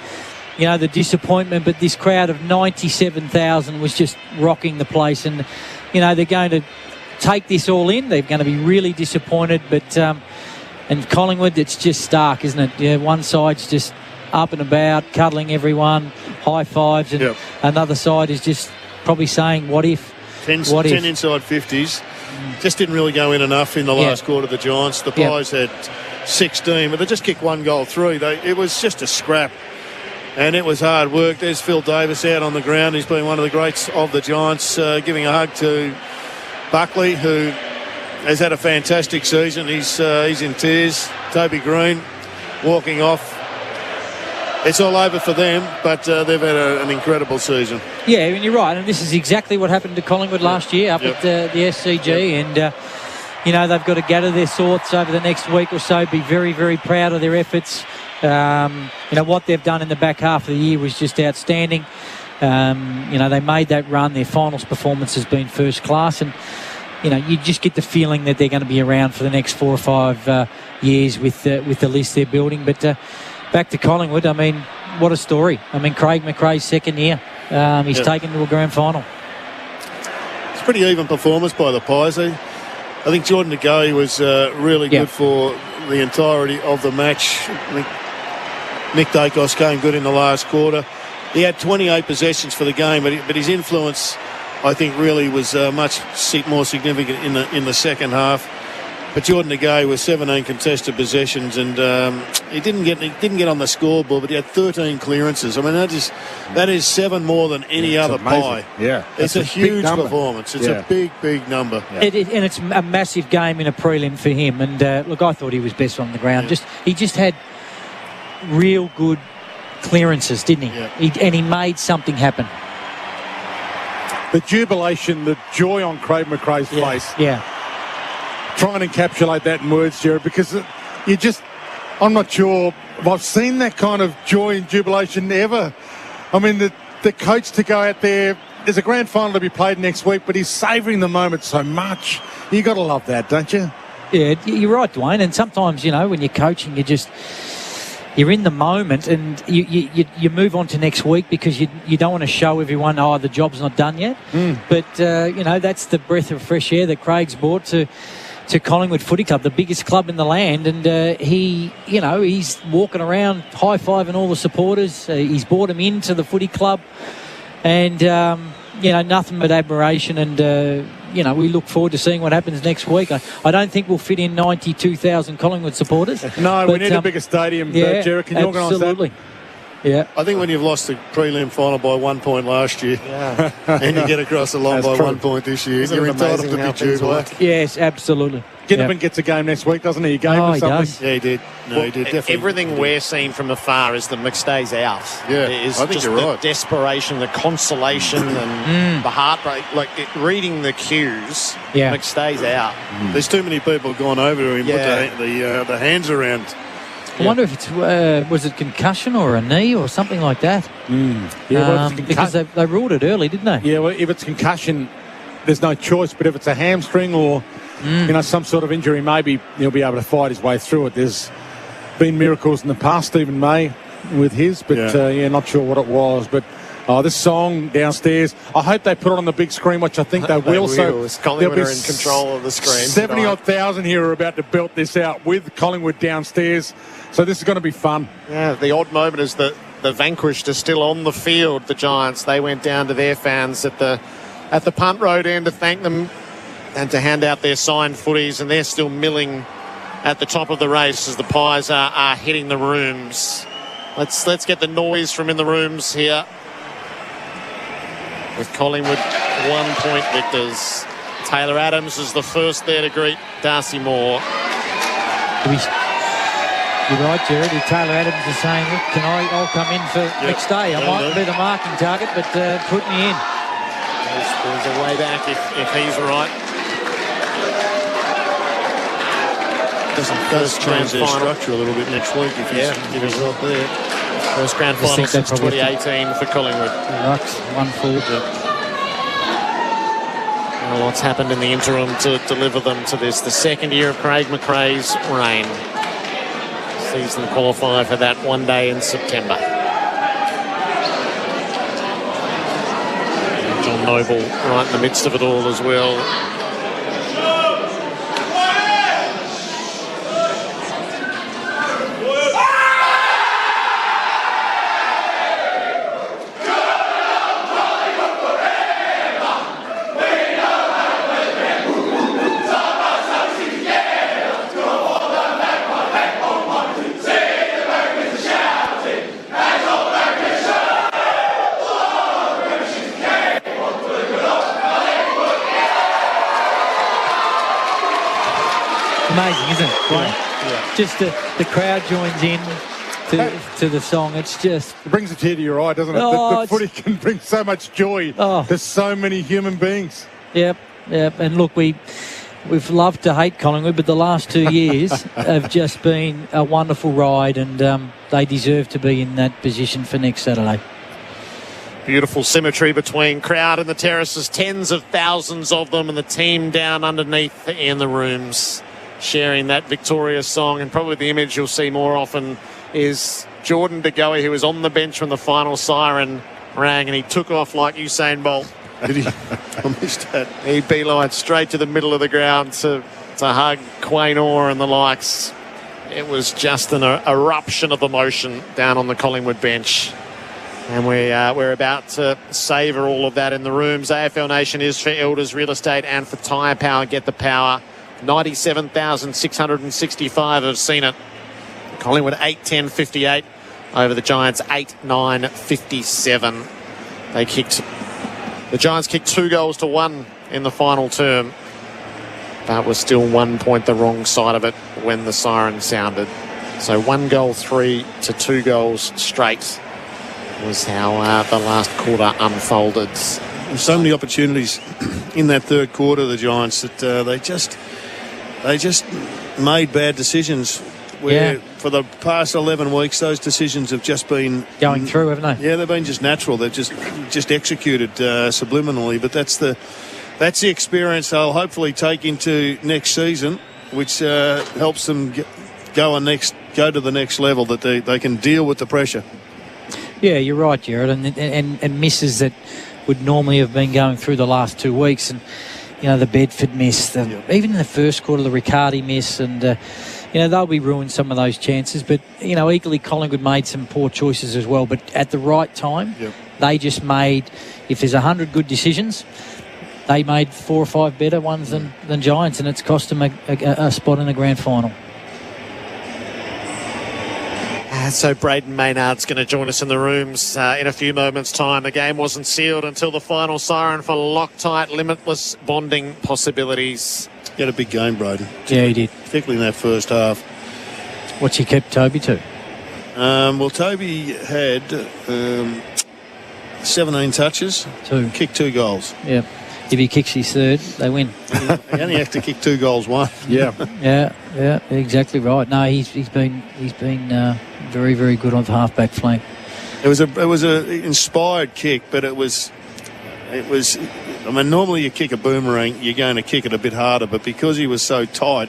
the disappointment, but this crowd of 97,000 was just rocking the place, and they're going to take this all in. They're going to be really disappointed, but and Collingwood, it's just stark, isn't it? Yeah, one side's just up and about, cuddling everyone, high fives, and another side is just probably saying, what if? 10 inside 50s. Just didn't really go in enough in the last quarter of the Giants. The Pies had 16, but they just kicked one goal through. It was just a scrap, and it was hard work. There's Phil Davis out on the ground. He's been one of the greats of the Giants, giving a hug to Buckley, who has had a fantastic season. He's in tears. Toby Green walking off. It's all over for them, but they've had an incredible season. Yeah, and you're right. And this is exactly what happened to Collingwood last year up at the SCG. And, they've got to gather their thoughts over the next week or so, be very, very proud of their efforts. What they've done in the back half of the year was just outstanding. They made that run. Their finals performance has been first class, and you just get the feeling that they're going to be around for the next 4 or 5 years with the list they're building. But back to Collingwood, I mean, what a story. I mean, Craig McRae's second year. He's taken to a grand final. It's a pretty even performance by the Pies. I think Jordan Ngai was really good for the entirety of the match. I think Nick Dacos came good in the last quarter. He had 28 possessions for the game, but his influence, I think, really was much more significant in the second half. But Jordan Ngai was 17 contested possessions, and he didn't get on the scoreboard, but he had 13 clearances. I mean, that is 7 more than any other Pie. Yeah, it's a huge performance. It's a big number. Yeah. And it's a massive game in a prelim for him. And look, I thought he was best on the ground. He just had real good clearances, didn't he? Yeah. He made something happen. The jubilation, the joy on Craig McRae's face. Yeah. Try and encapsulate that in words, Jared, because I'm not sure if I've seen that kind of joy and jubilation ever. I mean, the coach to go out there, there's a grand final to be played next week, but he's savouring the moment so much. You got to love that, don't you? Yeah, you're right, Dwayne. And sometimes, when you're coaching, you're in the moment, and you move on to next week because you don't want to show everyone, the job's not done yet. But, that's the breath of fresh air that Craig's brought to Collingwood Footy Club, the biggest club in the land. And he's walking around high-fiving all the supporters. He's brought them into the footy club. And, nothing but admiration. And, we look forward to seeing what happens next week. I don't think we'll fit in 92,000 Collingwood supporters. No, we need a bigger stadium, Jared. Can you organise that? Yeah. I think when you've lost the prelim final by 1 point last year and you get across the line by 1 point this year, you're entitled to be jubilant. Yes, absolutely. Ginnivan gets a game next week, doesn't he? He gave him something. Does. Yeah, he did. He did, definitely. Everything we're seeing from afar is that McStay's out. Yeah, I think you're right. The desperation, the consolation, and the heartbreak. Reading the cues, McStay's out. There's too many people gone over to him, put the hands around I wonder if it's was it concussion or a knee or something like that. Because they ruled it early, didn't they? Yeah, well, if it's concussion, there's no choice. But if it's a hamstring or some sort of injury, maybe he'll be able to fight his way through it. There's been miracles in the past, Stephen May with his, but not sure what it was. But this song downstairs, I hope they put it on the big screen, which I think they will. So Collingwood are in control of the screen. 70-odd thousand here are about to belt this out with Collingwood downstairs. So this is going to be fun. Yeah, the odd moment is that the vanquished are still on the field, the Giants. They went down to their fans at the punt road end to thank them and to hand out their signed footies, and they're still milling at the top of the race as the Pies are hitting the rooms. Let's get the noise from in the rooms here. With Collingwood 1-point victors. Taylor Adams is the first there to greet Darcy Moore. You're right, Jared. Taylor Adams is saying, look, I'll come in for next day. I might be the marking target, but put me in. There's a way back if he's right. Does change their structure a little bit next week if he's not there. First grand final since 2018 for Collingwood. Rucks, 1-4. Well, what's happened in the interim to deliver them to this? The second year of Craig McRae's reign. Sees them qualify for that one day in September. John Noble right in the midst of it all as well. Amazing, isn't it? Yeah. Just the crowd joins in to the song. It's just... It brings a tear to your eye, doesn't it? The footy can bring so much joy to so many human beings. Yep. And look, we've loved to hate Collingwood, but the last 2 years have just been a wonderful ride, and they deserve to be in that position for next Saturday. Beautiful symmetry between crowd and the terraces, tens of thousands of them, and the team down underneath in the rooms sharing that victorious song. And probably the image you'll see more often is Jordan De Goey, who was on the bench when the final siren rang, and he took off like Usain Bolt. Did he? I missed that. He beelined straight to the middle of the ground to hug Quain Orr and the likes. It was just an eruption of emotion down on the Collingwood bench. And we're about to savour all of that in the rooms. AFL Nation is for Elders Real Estate and for Tyre Power. Get the power. 97,665 have seen it. Collingwood 8-10-58 over the Giants 8-9-57. The Giants kicked 2-1 in the final term, but was still 1 point the wrong side of it when the siren sounded. So 1-3 to 2 goals straight was how the last quarter unfolded. And so many opportunities in that third quarter, the Giants, that they just made bad decisions. Where for the past 11 weeks, those decisions have just been going through, haven't they? Yeah, they've been just natural. They've just executed subliminally. But that's the experience they'll hopefully take into next season, which helps them go to the next level, that they can deal with the pressure. Yeah, you're right, Jared, and misses that would normally have been going through the last 2 weeks, and the Bedford miss, even in the first quarter, the Riccardi miss, and they'll be ruined some of those chances. But equally, Collingwood made some poor choices as well. But at the right time, they just made. If there's 100 good decisions, they made 4 or 5 better ones than Giants, and it's cost them a spot in the grand final. So Braden Maynard's going to join us in the rooms in a few moments' time. The game wasn't sealed until the final siren for Loctite, limitless bonding possibilities. He had a big game, Braden. Yeah, he did. Particularly in that first half. What's he kept Toby to? Well, Toby had 17 touches. Kicked 2 goals. Yeah. If he kicks his third, they win. He only has to kick 2 goals, 1. Yeah. Yeah. Yeah, exactly right. No, he's been very, very good on the halfback flank. It was a inspired kick, but it was. I mean, normally you kick a boomerang, you're going to kick it a bit harder, but because he was so tight,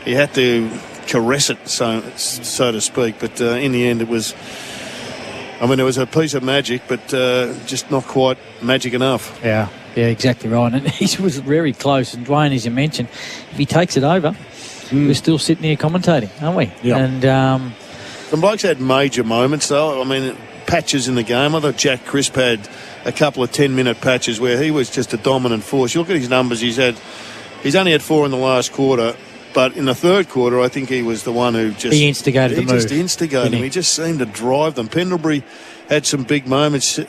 he had to caress it, so to speak. But in the end, it was. I mean, it was a piece of magic, but just not quite magic enough. Yeah, exactly right. And he was very close. And Dwayne, as you mentioned, if he takes it over, we're still sitting here commentating, aren't we? Yeah. And some blokes had major moments, though. I mean, patches in the game. I thought Jack Crisp had a couple of 10-minute patches where he was just a dominant force. You look at his numbers, he's only had 4 in the last quarter, but in the third quarter, I think he was the one who just... He instigated the move. He just instigated them. He just seemed to drive them. Pendlebury had some big moments.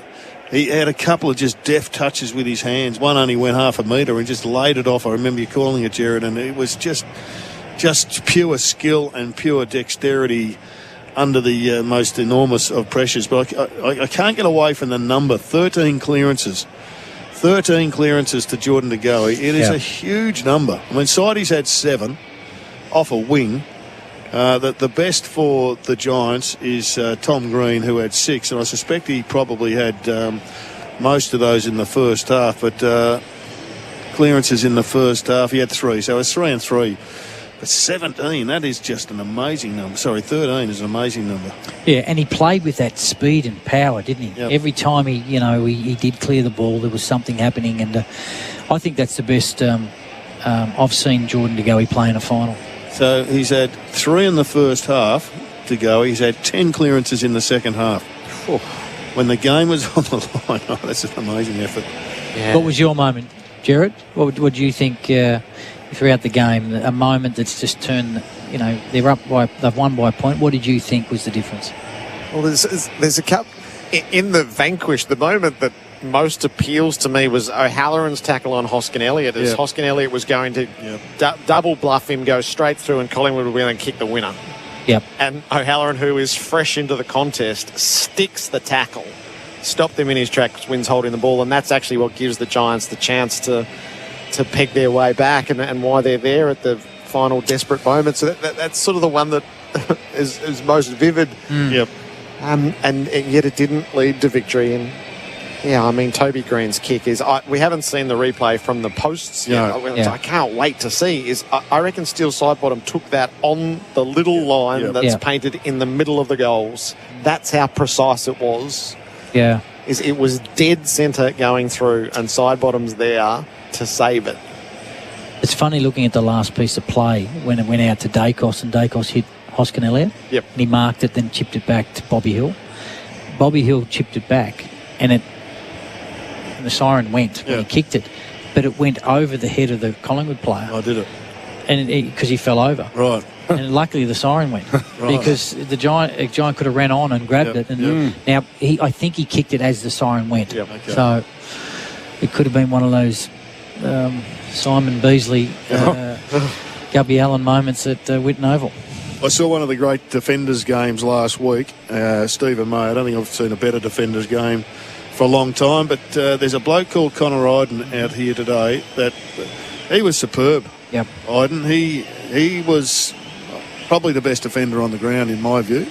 He had a couple of just deft touches with his hands. One only went half a metre and just laid it off. I remember you calling it, Jared, and it was just pure skill and pure dexterity under the most enormous of pressures. But I can't get away from the number, 13 clearances. 13 clearances to Jordan De Goey. It is a huge number. I mean, Sidey's had 7 off a wing. The best for the Giants is Tom Green, who had 6, and I suspect he probably had most of those in the first half, but clearances in the first half, he had 3, so it was 3 and 3. But 17, that is just an amazing number. Sorry, 13 is an amazing number. Yeah, and he played with that speed and power, didn't he? Yep. Every time he did clear the ball, there was something happening, and I think that's the best I've seen Jordan De Goey play in a final. So he's had 3 in the first half to go. He's had 10 clearances in the second half. When the game was on the line, that's an amazing effort. Yeah. What was your moment, Jared? What do you think throughout the game? A moment that's just turned, they've won by a point. What did you think was the difference? Well, there's a couple in the vanquish. The moment that most appeals to me was O'Halloran's tackle on Hoskin Elliott, as Hoskin Elliott was going to double bluff him, go straight through, and Collingwood would then kick the winner. Yep. And O'Halloran, who is fresh into the contest, sticks the tackle, stopped them in his tracks, wins holding the ball, and that's actually what gives the Giants the chance to peg their way back and why they're there at the final desperate moment. So that's sort of the one that is most vivid. Yep. And yet it didn't lead to victory. And yeah, I mean, Toby Green's kick is... we haven't seen the replay from the posts yet. I can't wait to see. I reckon Steele Sidebottom took that on the little line that's painted in the middle of the goals. That's how precise it was. Yeah. It was dead centre going through, and Sidebottom's there to save it. It's funny looking at the last piece of play when it went out to Dacos, and Dacos hit Hoskin Elliott. Yep. And he marked it, then chipped it back to Bobby Hill. Bobby Hill chipped it back, and the siren went when he kicked it, but it went over the head of the Collingwood player. Oh, did it? And because he fell over. Right. And luckily the siren went because a giant could have ran on and grabbed it. And now I think he kicked it as the siren went. Yep. Okay. So it could have been one of those Simon Beasley, Gubby Allen moments at Whitten Oval. I saw one of the great defenders games last week, Stephen May. I don't think I've seen a better defenders game for a long time, but there's a bloke called Connor Iden out here today that he was superb. Yep. Iden, he was probably the best defender on the ground in my view,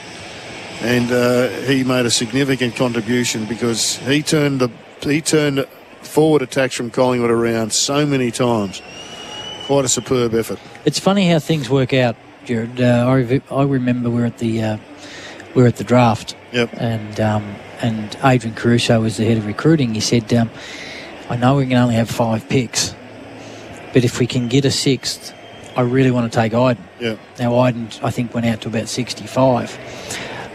and he made a significant contribution because he turned forward attacks from Collingwood around so many times. Quite a superb effort. It's funny how things work out, Jared. I remember we were at the draft. Yep. And Adrian Caruso was the head of recruiting. He said, I know we can only have 5 picks, but if we can get a 6th, I really want to take Iden. Yeah. Now, Iden, I think, went out to about 65.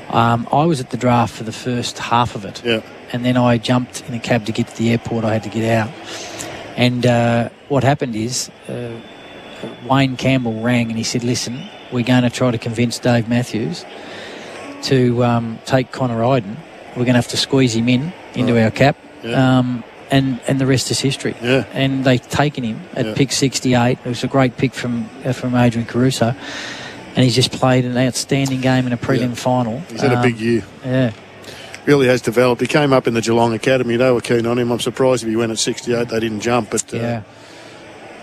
I was at the draft for the first half of it. Yeah. And then I jumped in a cab to get to the airport. I had to get out. And what happened is Wayne Campbell rang and he said, listen, we're going to try to convince Dave Matthews to take Connor Iden. We're going to have to squeeze him into our cap. Yeah. And the rest is history. Yeah. And they've taken him at pick 68. It was a great pick from Adrian Caruso. And he's just played an outstanding game in a prelim final. He's had a big year. Yeah. Really has developed. He came up in the Geelong Academy. They were keen on him. I'm surprised if he went at 68. They didn't jump. But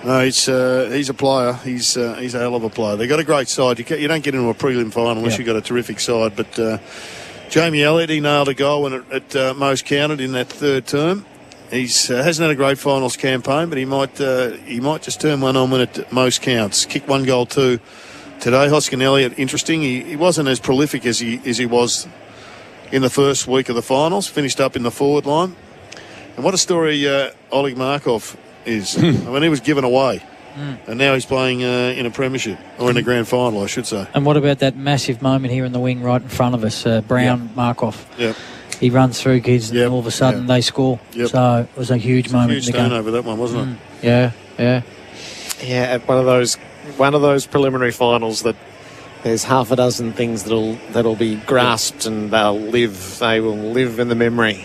No, he's a player. He's a hell of a player. They've got a great side. You don't get into a prelim final unless you've got a terrific side. But Jamie Elliott, he nailed a goal when it most counted in that third term. He hasn't had a great finals campaign, but he might just turn one on when it most counts. Kick one goal too today. Hoskin Elliott, interesting. He wasn't as prolific as he was in the first week of the finals. Finished up in the forward line. And what a story Oleg Markov is. I mean, he was given away. And now he's playing in a premiership, or in a grand final, I should say. And what about that massive moment here in the wing right in front of us, Brown Markov? Yeah. He runs through kids and all of a sudden they score. Yep. So it was a huge moment in the game. Huge turnover, that one, wasn't it? Yeah. Yeah, at one of those preliminary finals that there's half a dozen things that'll be grasped and they will live in the memory.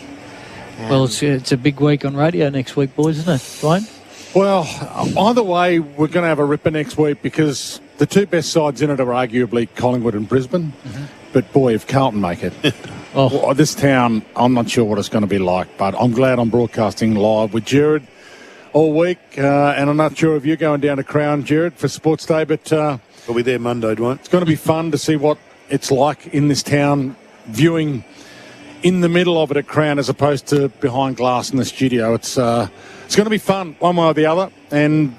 Well, it's a big week on radio next week, boys, isn't it, Dwayne? Well, either way, we're going to have a ripper next week because the two best sides in it are arguably Collingwood and Brisbane. But boy, if Carlton make it, this town, I'm not sure what it's going to be like, but I'm glad I'm broadcasting live with Jared all week. And I'm not sure if you're going down to Crown, Jared, for Sports Day, but we'll be there Monday, Dwayne. It's going to be fun to see what it's like in this town, viewing in the middle of it at Crown as opposed to behind glass in the studio. It's going to be fun, one way or the other. And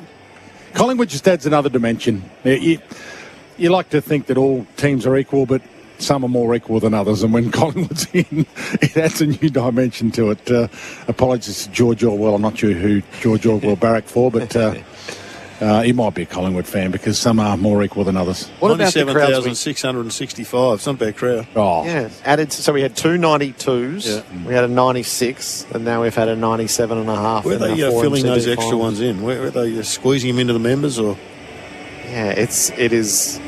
Collingwood just adds another dimension. You like to think that all teams are equal, but some are more equal than others. And when Collingwood's in, it adds a new dimension to it. Apologies to George Orwell. I'm not sure who George Orwell barracked for, but he might be a Collingwood fan because some are more equal than others. What about the crowds? 97,665. It's not a bad crowd. Oh. Yeah, added. So we had two 92s, we had a 96, and now we've had a 97.5. Where are they filling those extra ones in? Where are they squeezing them into the members? Or yeah, it is.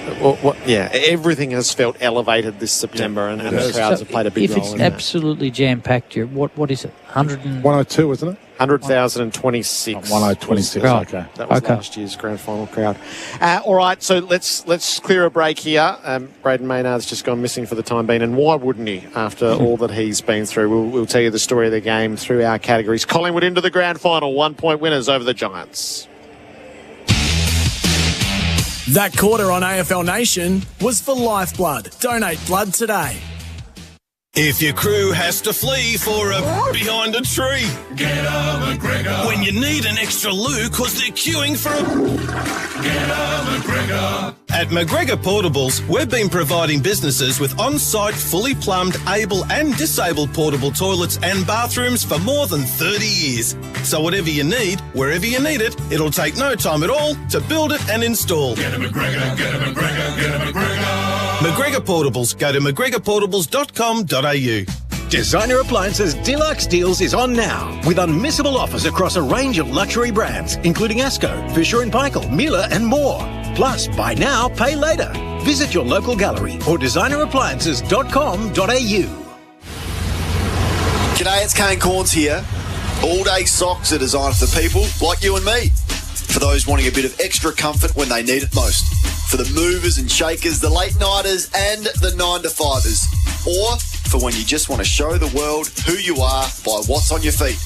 Everything has felt elevated this September, and the crowds have played a big role. If it's absolutely jam-packed, what is it? 102, isn't it? 100,026. 126, right. Okay. That was last year's grand final crowd. All right, so let's clear a break here. Braden Maynard's just gone missing for the time being, and why wouldn't he after all that he's been through? We'll tell you the story of the game through our categories. Collingwood into the grand final, 1-point winners over the Giants. That quarter on AFL Nation was for Lifeblood. Donate blood today. If your crew has to flee for behind a tree. Get a McGregor. When you need an extra loo because they're queuing for Get a McGregor. At McGregor Portables, we've been providing businesses with on-site, fully plumbed, able and disabled portable toilets and bathrooms for more than 30 years. So whatever you need, wherever you need it, it'll take no time at all to build it and install. Get a McGregor, get a McGregor, get a McGregor. McGregor Portables. Go to McGregorportables.com.au. Designer Appliances Deluxe Deals is on now with unmissable offers across a range of luxury brands, including Asco, Fisher & Paykel, Miele and more. Plus, buy now, pay later. Visit your local gallery or designerappliances.com.au. G'day, it's Kane Corns here. All-day socks are designed for people like you and me. For those wanting a bit of extra comfort when they need it most. For the movers and shakers, the late-nighters and the 9-to-5ers. Or for when you just want to show the world who you are by what's on your feet.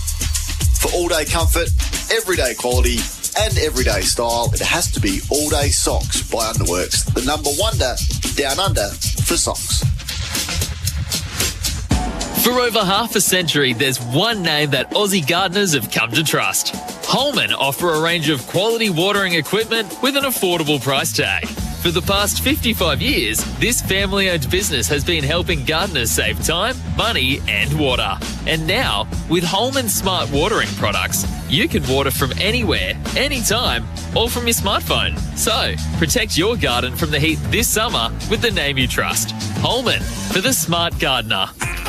For all-day comfort, everyday quality and everyday style, it has to be All-Day Socks by Underworks, the number wonder down under for socks. For over half a century, there's one name that Aussie gardeners have come to trust. Holman offer a range of quality watering equipment with an affordable price tag. For the past 55 years, this family-owned business has been helping gardeners save time, money and water. And now, with Holman Smart Watering products, you can water from anywhere, anytime, all from your smartphone. So, protect your garden from the heat this summer with the name you trust. Holman, for the smart gardener.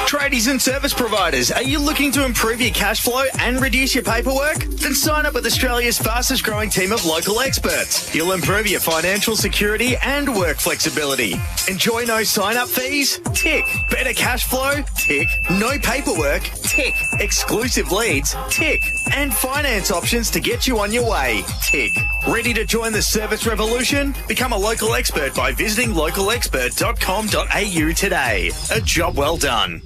Tradies and service providers, are you looking to improve your cash flow and reduce your paperwork? Then sign up with Australia's fastest growing team of local experts. You'll improve your financial security and work flexibility. Enjoy no sign-up fees? Tick. Better cash flow? Tick. No paperwork? Tick. Exclusive leads? Tick. And finance options to get you on your way? Tick. Ready to join the service revolution? Become a local expert by visiting localexpert.com.au today. A job well done.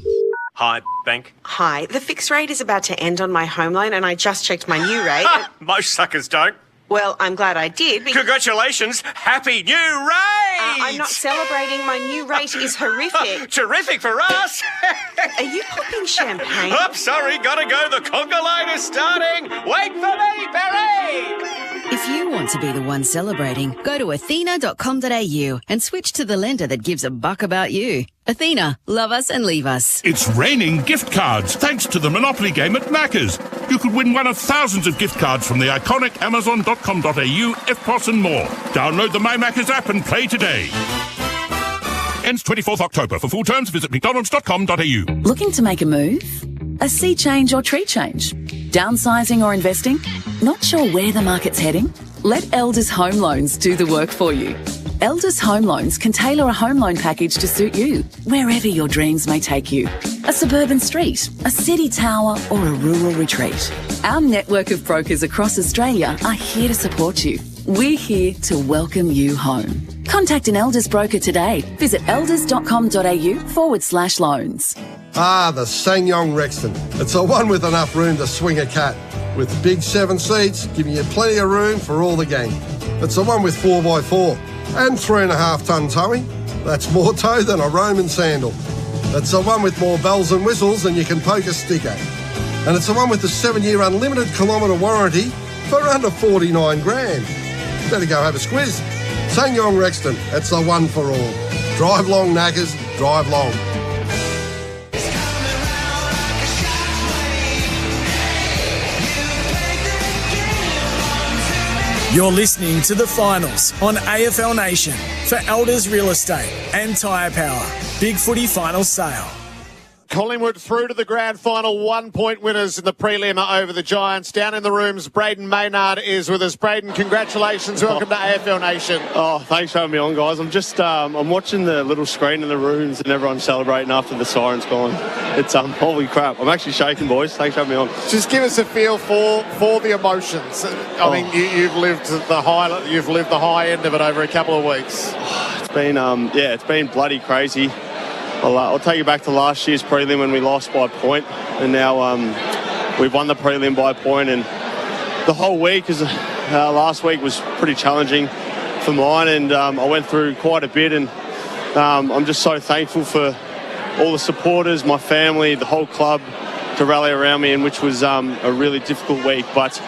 Hi, bank. Hi, the fixed rate is about to end on my home loan and I just checked my new rate. Most suckers don't. Well, I'm glad I did. Congratulations! Happy new rate! I'm not celebrating. My new rate is horrific. Terrific for us! Are you popping champagne? I'm sorry, gotta go. The conga line is starting. Wait for me, Perry! If you want to be the one celebrating, go to athena.com.au and switch to the lender that gives a buck about you. Athena, love us and leave us. It's raining gift cards thanks to the Monopoly game at Macca's. You could win one of thousands of gift cards from the iconic Amazon.com.au, FPOS and more. Download the My Macca's app and play today. Ends 24th October. For full terms, visit mcdonalds.com.au. Looking to make a move? A sea change or tree change? Downsizing or investing? Not sure where the market's heading? Let Elders Home Loans do the work for you. Elders Home Loans can tailor a home loan package to suit you, wherever your dreams may take you. A suburban street, a city tower, or a rural retreat. Our network of brokers across Australia are here to support you. We're here to welcome you home. Contact an Elders broker today. Visit elders.com.au/loans. Ah, the Ssangyong Rexton. It's the one with enough room to swing a cat. With big 7 seats, giving you plenty of room for all the gang. It's the one with 4x4 and 3.5 tonne towing. That's more tow than a Roman sandal. It's the one with more bells and whistles than you can poke a stick at. And it's the one with the 7-year unlimited kilometre warranty for under 49 grand. Better go have a squiz. Ssangyong Rexton, it's the one for all. Drive long, knackers, drive long. You're listening to the finals on AFL Nation for Elders Real Estate and Tyre Power. Big Footy Final Sale. Collingwood through to the grand final, 1-point winners in the prelim over the Giants. Down in the rooms, Braden Maynard is with us. Braden, congratulations. Welcome to AFL Nation. Oh, thanks for having me on, guys. I'm just, I'm watching the little screen in the rooms and everyone's celebrating after the siren's gone. It's, holy crap. I'm actually shaking, boys. Thanks for having me on. Just give us a feel for the emotions. I mean, you've lived the high end of it over a couple of weeks. It's been, it's been bloody crazy. I'll take you back to last year's prelim when we lost by a point, and now we've won the prelim by a point, and the whole week last week was pretty challenging for mine, and I went through quite a bit, and I'm just so thankful for all the supporters, my family, the whole club to rally around me, and which was a really difficult week, but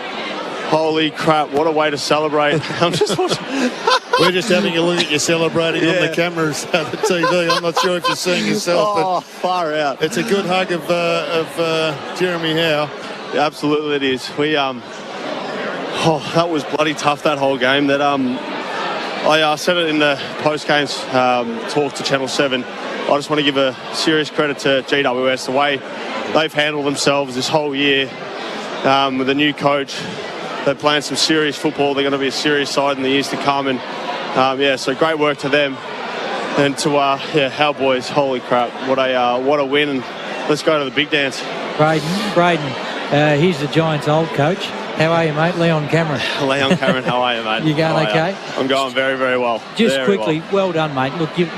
holy crap, what a way to celebrate. I'm just watching. We're just having a look at you celebrating on the cameras on the TV. I'm not sure if you're seeing yourself, but far out. It's a good hug of Jeremy Howe. Yeah, absolutely it is. We that was bloody tough, that whole game. That I said it in the post-game talk to Channel 7. I just want to give a serious credit to GWS, the way they've handled themselves this whole year with a new coach. They're playing some serious football. They're going to be a serious side in the years to come. And, so great work to them. And to, our boys, holy crap, what a win. And let's go to the big dance. Braden, here's the Giants' old coach. How are you, mate? Leon Cameron. Leon Cameron, how are you, mate? You going okay? I'm going very, very well. Just very quickly, well done, mate. Look, your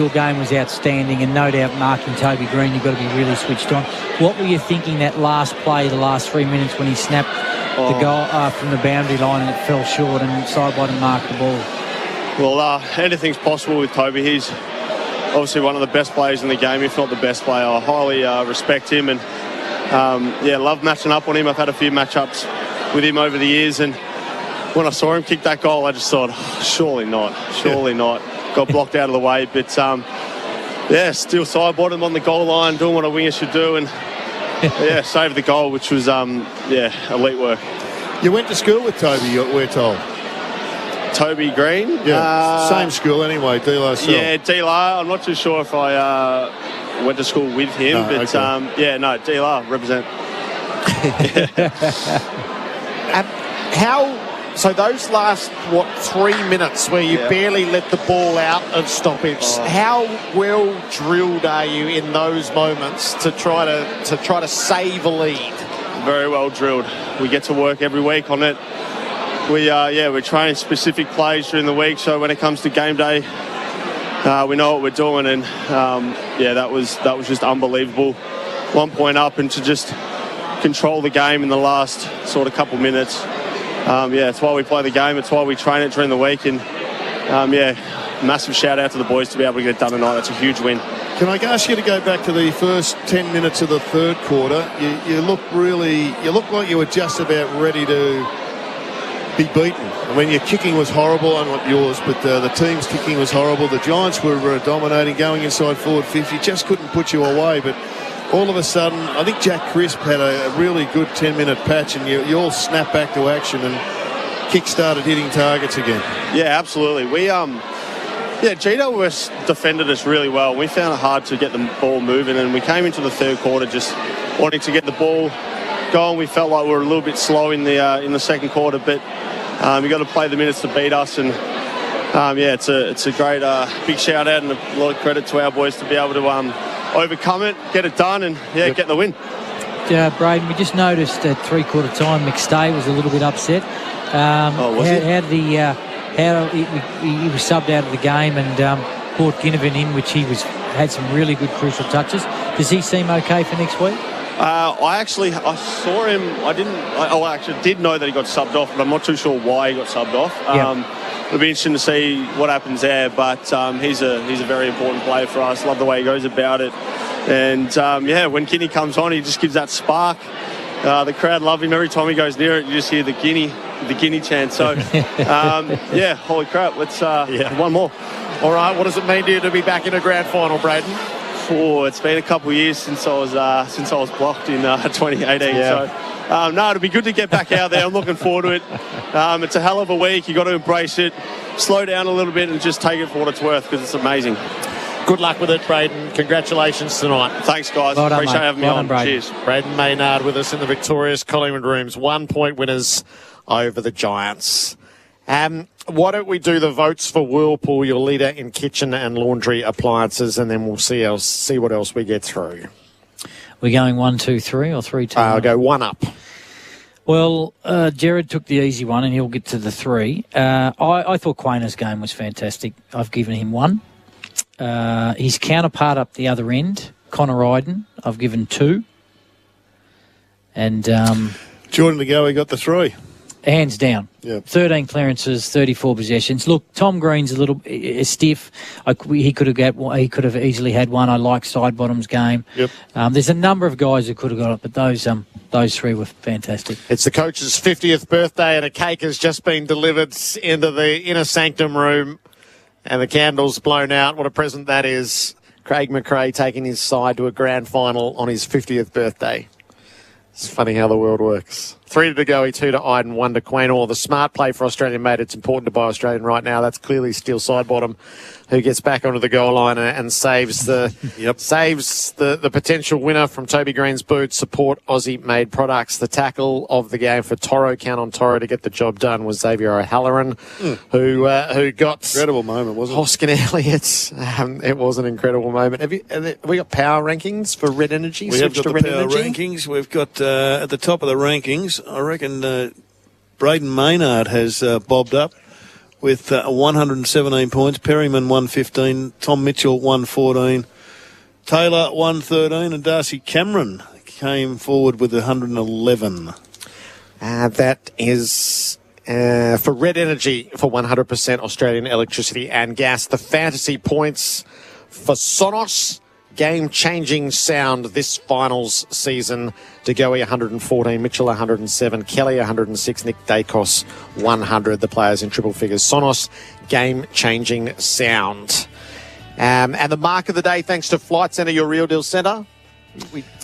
game was outstanding, and no doubt marking Toby Green, you've got to be really switched on. What were you thinking that last play, the last 3 minutes when he snapped the goal from the boundary line and it fell short and sidebottom marked the ball? Well, anything's possible with Toby. He's obviously one of the best players in the game, if not the best player. I highly respect him and, love matching up on him. I've had a few matchups with him over the years, and when I saw him kick that goal, I just thought, surely not. Got blocked out of the way, but still sidebottom on the goal line, doing what a winger should do, and saved the goal, which was elite work. You went to school with Toby, we're told. Toby Green? Yeah, same school anyway, D-La. Yeah, D-La. I'm not too sure if I went to school with him, D-La, represent. So those last, 3 minutes where you barely let the ball out of stoppage, how well drilled are you in those moments to try to save a lead? Very well drilled. We get to work every week on it. We train specific plays during the week, so when it comes to game day, we know what we're doing, and that was just unbelievable. 1 point up, and to just control the game in the last sort of couple minutes. It's why we play the game. It's why we train it during the week, and massive shout out to the boys to be able to get it done tonight. That's a huge win. Can I ask you to go back to the first 10 minutes of the third quarter? You look like you were just about ready to be beaten. I mean, your kicking was horrible, unlike yours, but the team's kicking was horrible. The Giants were dominating, going inside forward 50, just couldn't put you away. But all of a sudden, I think Jack Crisp had a really good 10-minute patch, and you all snapped back to action and kick started hitting targets again. Yeah, absolutely. We GWS defended us really well. We found it hard to get the ball moving, and we came into the third quarter just wanting to get the ball going. We felt like we were a little bit slow in the second quarter, but we got to play the minutes to beat us. And it's a great big shout out and a lot of credit to our boys to be able to overcome it, get it done, and get the win. Braden, we just noticed at three-quarter time McStay was a little bit upset. Was he? How did he was subbed out of the game and brought Ginnivan in, which he had some really good crucial touches. Does he seem okay for next week? I saw him. I actually did know that he got subbed off, but I'm not too sure why he got subbed off. It'll be interesting to see what happens there, but he's a very important player for us. Love the way he goes about it. And when Guinea comes on, he just gives that spark. The crowd love him. Every time he goes near it, you just hear the Guinea chant. So, holy crap, let's one more. All right, what does it mean to you to be back in a grand final, Braden? It's been a couple of years since I was blocked in 2018. So, it'll be good to get back out there. I'm looking forward to it. It's a hell of a week. You got to embrace it, slow down a little bit, and just take it for what it's worth, because it's amazing. Good luck with it, Braden. Congratulations tonight. Thanks, guys. Well done, Appreciate mate. having me Well on. done, Braden. Cheers. Braden Maynard with us in the victorious Collingwood rooms. 1 point winners over the Giants. Why don't we do the votes for Whirlpool, your leader in kitchen and laundry appliances, and then we'll see what else we get through. We're going 1, 2, 3 or 3, 2? I'll go one up. Well, Jared took the easy one, and he'll get to the 3. I thought Quayner's game was fantastic. I've given him 1. His counterpart up the other end, Connor Iden, I've given 2. And Jordan DeGoey got the 3. Hands down. Yep. 13 clearances, 34 possessions. Look, Tom Green's a little stiff. He could have easily had 1. I like Sidebottom's game. Yep. There's a number of guys who could have got it, but those 3 were fantastic. It's the coach's 50th birthday, and a cake has just been delivered into the inner sanctum room, and the candles blown out. What a present that is. Craig McRae taking his side to a grand final on his 50th birthday. It's funny how the world works. 3 to DeGoey, 2 to Iden, 1 to Quaynor. The smart play for Australian mate. It's important to buy Australian right now. That's clearly Steele Sidebottom, who gets back onto the goal line and saves the potential winner from Toby Green's boot. Support Aussie-made products. The tackle of the game for Toro, count on Toro to get the job done, was Xavier O'Halloran, who got incredible moment, wasn't it? Hoskin Elliott. It was an incredible moment. Have we got power rankings for Red Energy? We have got the Red power Energy? rankings. We've got at the top of the rankings, I reckon Braden Maynard has bobbed up with 117 points. Perryman 115, Tom Mitchell 114, Taylor 113, and Darcy Cameron came forward with 111. That is for Red Energy for 100% Australian electricity and gas. The fantasy points for Sonos. Game-changing sound this finals season. DeGoey 114, Mitchell 107, Kelly 106, Nick Dacos 100. The players in triple figures. Sonos, game-changing sound. And the mark of the day, thanks to Flight Centre, your real deal centre.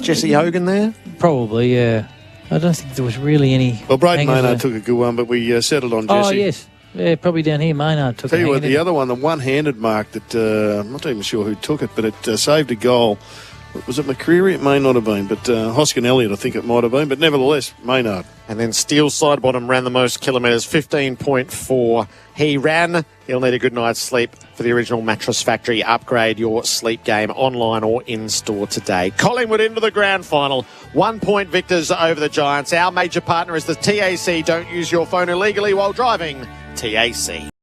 Jesse Hogan there? Probably, yeah. I don't think there was really any... Well, Braden Maynard took a good one, but we settled on Jesse. Oh, yes. Yeah, probably down here, Maynard took it. Tell you what, the other one, the one-handed mark that I'm not even sure who took it, but it saved a goal. Was it McCreary? It may not have been, but Hoskin Elliott, I think it might have been, but nevertheless, Maynard. And then Steele Sidebottom ran the most kilometres, 15.4. He ran. He'll need a good night's sleep for the original Mattress Factory. Upgrade your sleep game online or in-store today. Collingwood into the grand final. 1 point victors over the Giants. Our major partner is the TAC. Don't use your phone illegally while driving. TAC.